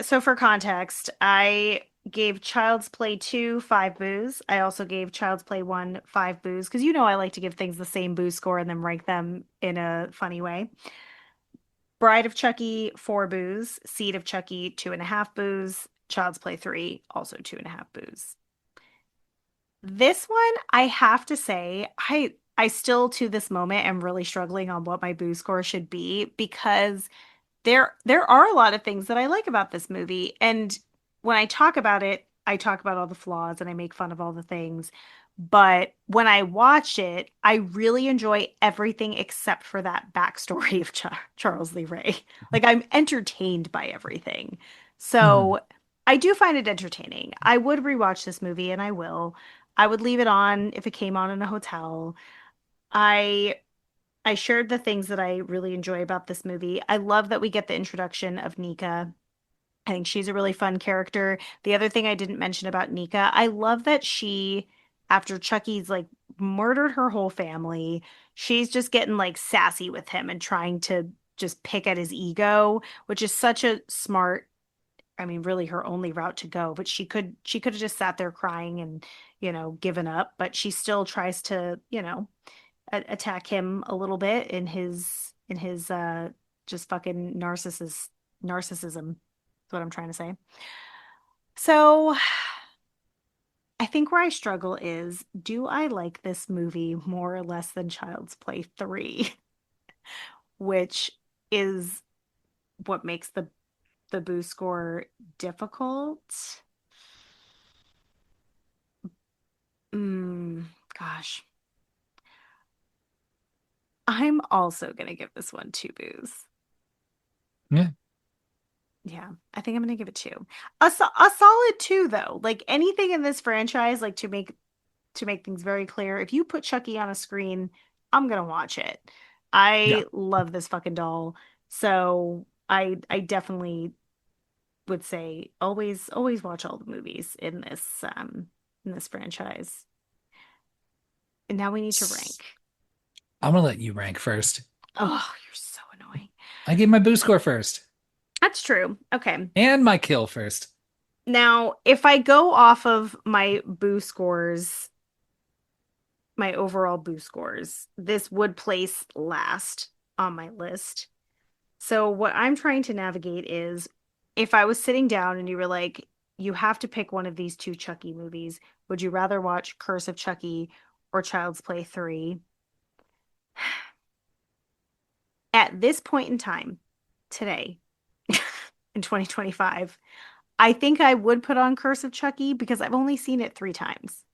[SPEAKER 2] So for context, I gave Child's Play 2 5 boos. I also gave Child's Play 1 5 boos because you know I like to give things the same boo score and then rank them in a funny way. Bride of Chucky, 4 boos. Seed of Chucky, 2.5 boos. Child's Play 3, also 2.5 boos. This one, I have to say, I still to this moment am really struggling on what my boo score should be because there are a lot of things that I like about this movie. And when I talk about it, I talk about all the flaws and I make fun of all the things. But when I watch it, I really enjoy everything except for that backstory of Charles Lee Ray. Like I'm entertained by everything.
[SPEAKER 1] Mhm.
[SPEAKER 2] So I do find it entertaining. I would rewatch this movie and I will. I would leave it on if it came on in a hotel. I I shared the things that I really enjoy about this movie. I love that we get the introduction of Nika. I think she's a really fun character. The other thing I didn't mention about Nika, I love that she, after Chucky's like murdered her whole family, she's just getting like sassy with him and trying to just pick at his ego, which is such a smart, I mean, really her only route to go. But she could have just sat there crying and, given up, but she still tries to, attack him a little bit in his just fucking narcissism. Is what I'm trying to say. So I think where I struggle is, do I like this movie more or less than Child's Play 3, which is what makes the boo score difficult. Mm, gosh. I'm also gonna give this one 2 boos.
[SPEAKER 1] Yeah.
[SPEAKER 2] Yeah, I think I'm gonna give it 2. A solid 2 though. Like anything in this franchise, like to make things very clear, if you put Chucky on a screen, I'm gonna watch it.
[SPEAKER 1] Yeah.
[SPEAKER 2] I love this fucking doll. So I definitely would say always watch all the movies in this franchise. And now we need to
[SPEAKER 1] S-
[SPEAKER 2] rank.
[SPEAKER 1] I'm gonna let you rank first.
[SPEAKER 2] Oh, you're so annoying.
[SPEAKER 1] I gave my boo score first
[SPEAKER 2] That's true. Okay.
[SPEAKER 1] and my kill first.
[SPEAKER 2] Now, if I go off of my boo scores, my overall boo scores, this would place last on my list. So what I'm trying to navigate is if I was sitting down and you were like, you have to pick one of these two Chucky movies, would you rather watch Curse of Chucky or Child's Play 3? At this point in time, today, in 2025, I think I would put on Curse of Chucky because I've only seen it 3 times.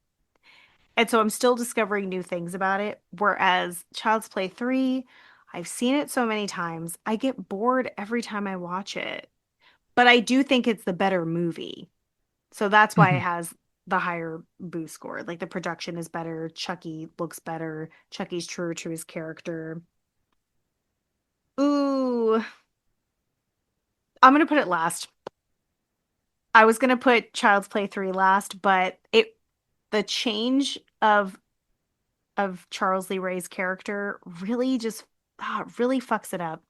[SPEAKER 2] And so I'm still discovering new things about it. Whereas Child's Play 3, I've seen it so many times, I get bored every time I watch it. But I do think it's the better movie. So that's why it
[SPEAKER 1] Mhm.
[SPEAKER 2] has the higher boo score. Like the production is better, Chucky looks better, Chucky's truer to his character. Ooh, I'm gonna put it last. I was gonna put Child's Play 3 last, but the change of Charles Lee Ray's character really just really fucks it up.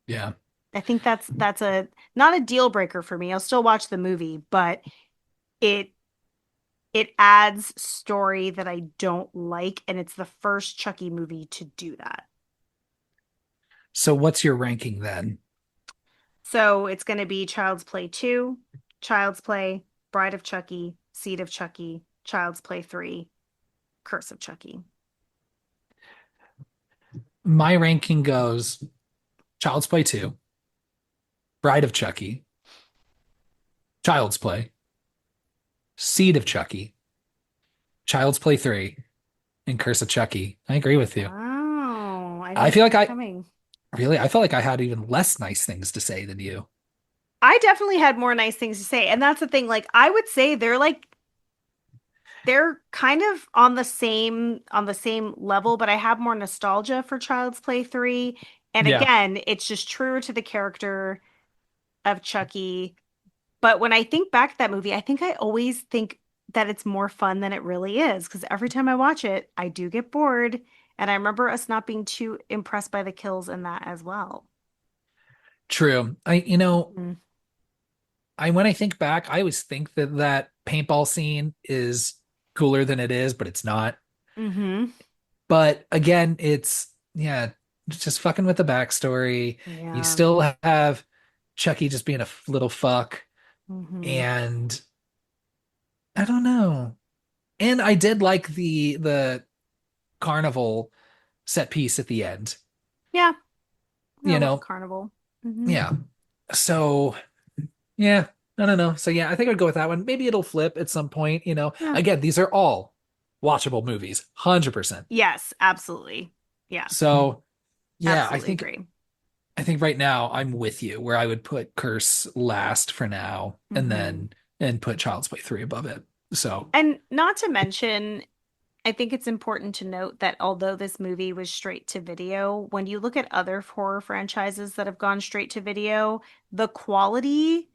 [SPEAKER 1] Yeah.
[SPEAKER 2] I think that's a not a deal breaker for me. I'll still watch the movie, but it it adds story that I don't like, and it's the first Chucky movie to do that.
[SPEAKER 1] So what's your ranking then?
[SPEAKER 2] So it's going to be Child's Play 2, Child's Play, Bride of Chucky, Seed of Chucky, Child's Play 3, Curse of Chucky.
[SPEAKER 1] My ranking goes Child's Play 2, Bride of Chucky, Child's Play, Seed of Chucky, Child's Play 3, and Curse of Chucky. I agree with you.
[SPEAKER 2] Wow, I
[SPEAKER 1] I
[SPEAKER 2] didn't
[SPEAKER 1] feel
[SPEAKER 2] see
[SPEAKER 1] like
[SPEAKER 2] that
[SPEAKER 1] I
[SPEAKER 2] coming.
[SPEAKER 1] really, I felt like I had even less nice things to say than you.
[SPEAKER 2] I definitely had more nice things to say. And that's the thing. Like, I would say they're kind of on the same level, but I have more nostalgia for Child's Play 3. And
[SPEAKER 1] Yeah,
[SPEAKER 2] again, it's just truer to the character of Chucky. But when I think back to that movie, I think I always think that it's more fun than it really is because every time I watch it, I do get bored. And I remember us not being too impressed by the kills in that as well.
[SPEAKER 1] true.
[SPEAKER 2] Mhm.
[SPEAKER 1] When I think back, I always think that that paintball scene is cooler than it is, but it's not.
[SPEAKER 2] Mm-hmm.
[SPEAKER 1] But again, yeah, it's just fucking with the backstory. You
[SPEAKER 2] Yeah.
[SPEAKER 1] still have Chucky just being a little fuck,
[SPEAKER 2] Mm-hmm.
[SPEAKER 1] and I don't know. And I did like the carnival set piece at the end.
[SPEAKER 2] Yeah. I
[SPEAKER 1] You
[SPEAKER 2] love
[SPEAKER 1] know,
[SPEAKER 2] Carnival. Mm-hmm.
[SPEAKER 1] yeah. So yeah, I don't know. So yeah, I think I'd go with that one. Maybe it'll flip at some point.
[SPEAKER 2] Yeah.
[SPEAKER 1] Again, these are all watchable movies, 100%.
[SPEAKER 2] Yes, absolutely. Yeah,
[SPEAKER 1] So yeah,
[SPEAKER 2] absolutely agree.
[SPEAKER 1] I think right now I'm with you where I would put Curse last for now
[SPEAKER 2] Hmm.
[SPEAKER 1] and put Child's Play 3 above it. So
[SPEAKER 2] And not to mention, I think it's important to note that although this movie was straight to video, when you look at other horror franchises that have gone straight to video, the quality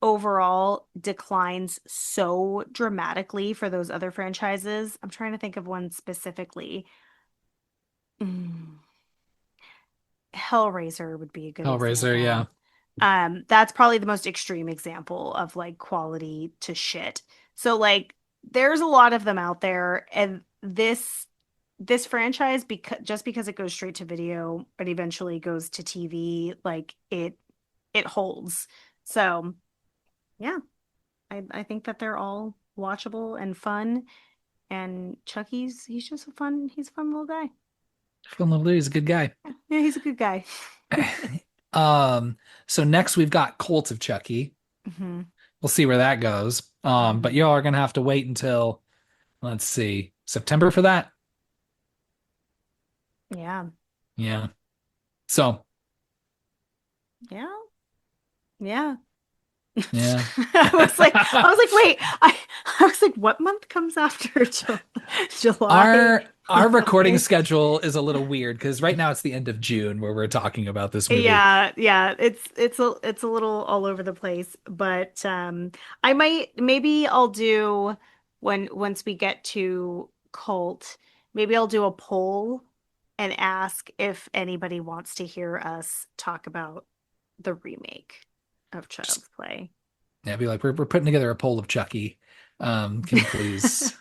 [SPEAKER 2] overall declines so dramatically for those other franchises. I'm trying to think of one specifically. Mm. Hellraiser would be a good
[SPEAKER 1] Hellraiser, yeah.
[SPEAKER 2] example. That's probably the most extreme example of like quality to shit. So like there's a lot of them out there, and this franchise because it goes straight to video and eventually goes to TV, like it holds. So yeah, I think that they're all watchable and fun. And Chucky's he's a fun little guy.
[SPEAKER 1] Phil Lilley is a good guy.
[SPEAKER 2] Yeah, he's a good guy.
[SPEAKER 1] Um, so next we've got Cult of Chucky.
[SPEAKER 2] Hmm.
[SPEAKER 1] We'll see where that goes. But
[SPEAKER 2] Hmm.
[SPEAKER 1] y'all are gonna have to wait until, let's see, September for that.
[SPEAKER 2] Yeah.
[SPEAKER 1] Yeah. So
[SPEAKER 2] Yeah. Yeah.
[SPEAKER 1] yeah.
[SPEAKER 2] I was like, wait, I was like, what month comes after July?
[SPEAKER 1] Our recording
[SPEAKER 2] August.
[SPEAKER 1] schedule is a little weird because right now it's the end of June where we're talking about this movie.
[SPEAKER 2] Yeah, yeah, it's a little all over the place, but I might maybe I'll do once we get to Cult, maybe I'll do a poll and ask if anybody wants to hear us talk about the remake of
[SPEAKER 1] Just
[SPEAKER 2] Child's Play.
[SPEAKER 1] yeah, be like, we're putting together a poll of Chucky. Can you please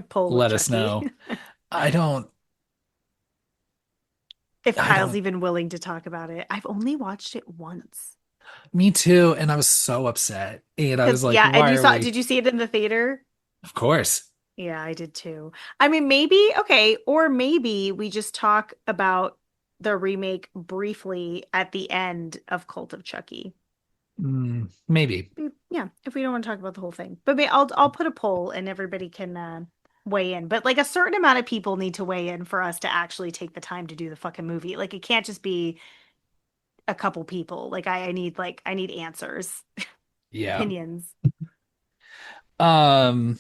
[SPEAKER 2] Poll of
[SPEAKER 1] let us
[SPEAKER 2] Chucky.
[SPEAKER 1] know? I don't
[SPEAKER 2] If
[SPEAKER 1] I
[SPEAKER 2] Kyle's
[SPEAKER 1] don't
[SPEAKER 2] even willing to talk about it. I've only watched it once.
[SPEAKER 1] Me too, and I was so upset. And I was
[SPEAKER 2] Because,
[SPEAKER 1] like,
[SPEAKER 2] yeah, and
[SPEAKER 1] why are
[SPEAKER 2] did
[SPEAKER 1] we?
[SPEAKER 2] you see it in the theater?
[SPEAKER 1] Of course.
[SPEAKER 2] Yeah, I did too. I mean, maybe, okay, or maybe we just talk about the remake briefly at the end of Cult of Chucky.
[SPEAKER 1] Maybe.
[SPEAKER 2] Yeah, if we don't want to talk about the whole thing. But I'll put a poll and everybody can weigh in. But like a certain amount of people need to weigh in for us to actually take the time to do the fucking movie. Like it can't just be a couple people. I need answers,
[SPEAKER 1] Yeah.
[SPEAKER 2] opinions.
[SPEAKER 1] Um,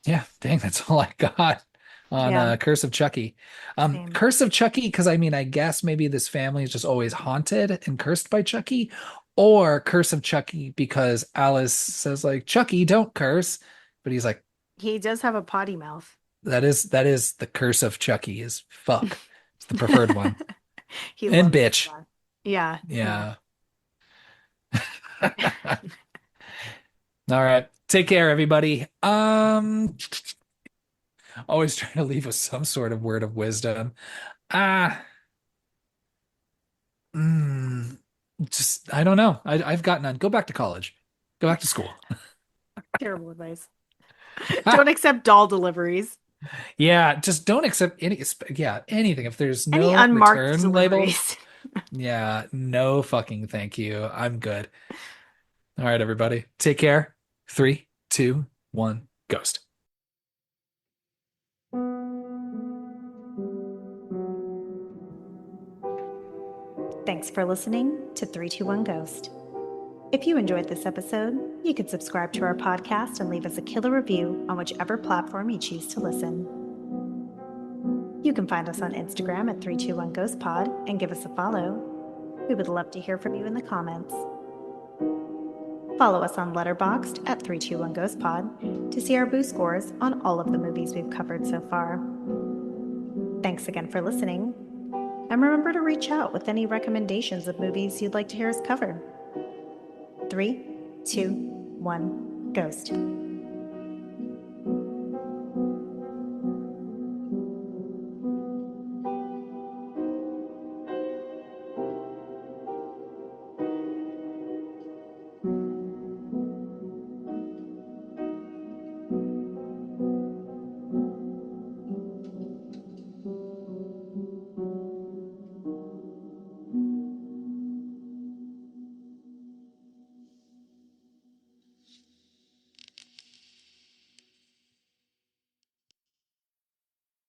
[SPEAKER 1] yeah, dang, that's all I got on
[SPEAKER 2] Yeah,
[SPEAKER 1] Curse of Chucky.
[SPEAKER 2] same.
[SPEAKER 1] Curse of Chucky, because I mean, I guess maybe this family is just always haunted and cursed by Chucky, or Curse of Chucky because Alice says like, Chucky, don't curse. But he's like,
[SPEAKER 2] He does have a potty mouth.
[SPEAKER 1] that is the curse of Chucky is fuck. It's the preferred one.
[SPEAKER 2] He
[SPEAKER 1] And
[SPEAKER 2] loves
[SPEAKER 1] bitch.
[SPEAKER 2] that. Yeah, yeah.
[SPEAKER 1] Yeah. All right. Take care, everybody. Always trying to leave us some sort of word of wisdom. Ah, mm, just I don't know. I've got none. Go back to college. Go back to school.
[SPEAKER 2] Terrible advice. Don't accept doll deliveries.
[SPEAKER 1] Yeah, just don't accept yeah, anything. If there's
[SPEAKER 2] Any
[SPEAKER 1] no
[SPEAKER 2] unmarked
[SPEAKER 1] return labels,
[SPEAKER 2] deliveries.
[SPEAKER 1] yeah, no fucking thank you. I'm good. All right, everybody. Take care. Three, two, one, ghost.
[SPEAKER 2] Thanks. Thanks for listening to 321 Ghost. If you enjoyed this episode, you can subscribe to our podcast and leave us a killer review on whichever platform you choose to listen. You can find us on Instagram at 321 Ghost Pod and give us a follow. We would love to hear from you in the comments. Follow us on Letterboxd at 321 Ghost Pod to see our boo scores on all of the movies we've covered so far. Thanks again for listening, and remember to reach out with any recommendations of movies you'd like to hear us cover. 3, 2, 1, Ghost.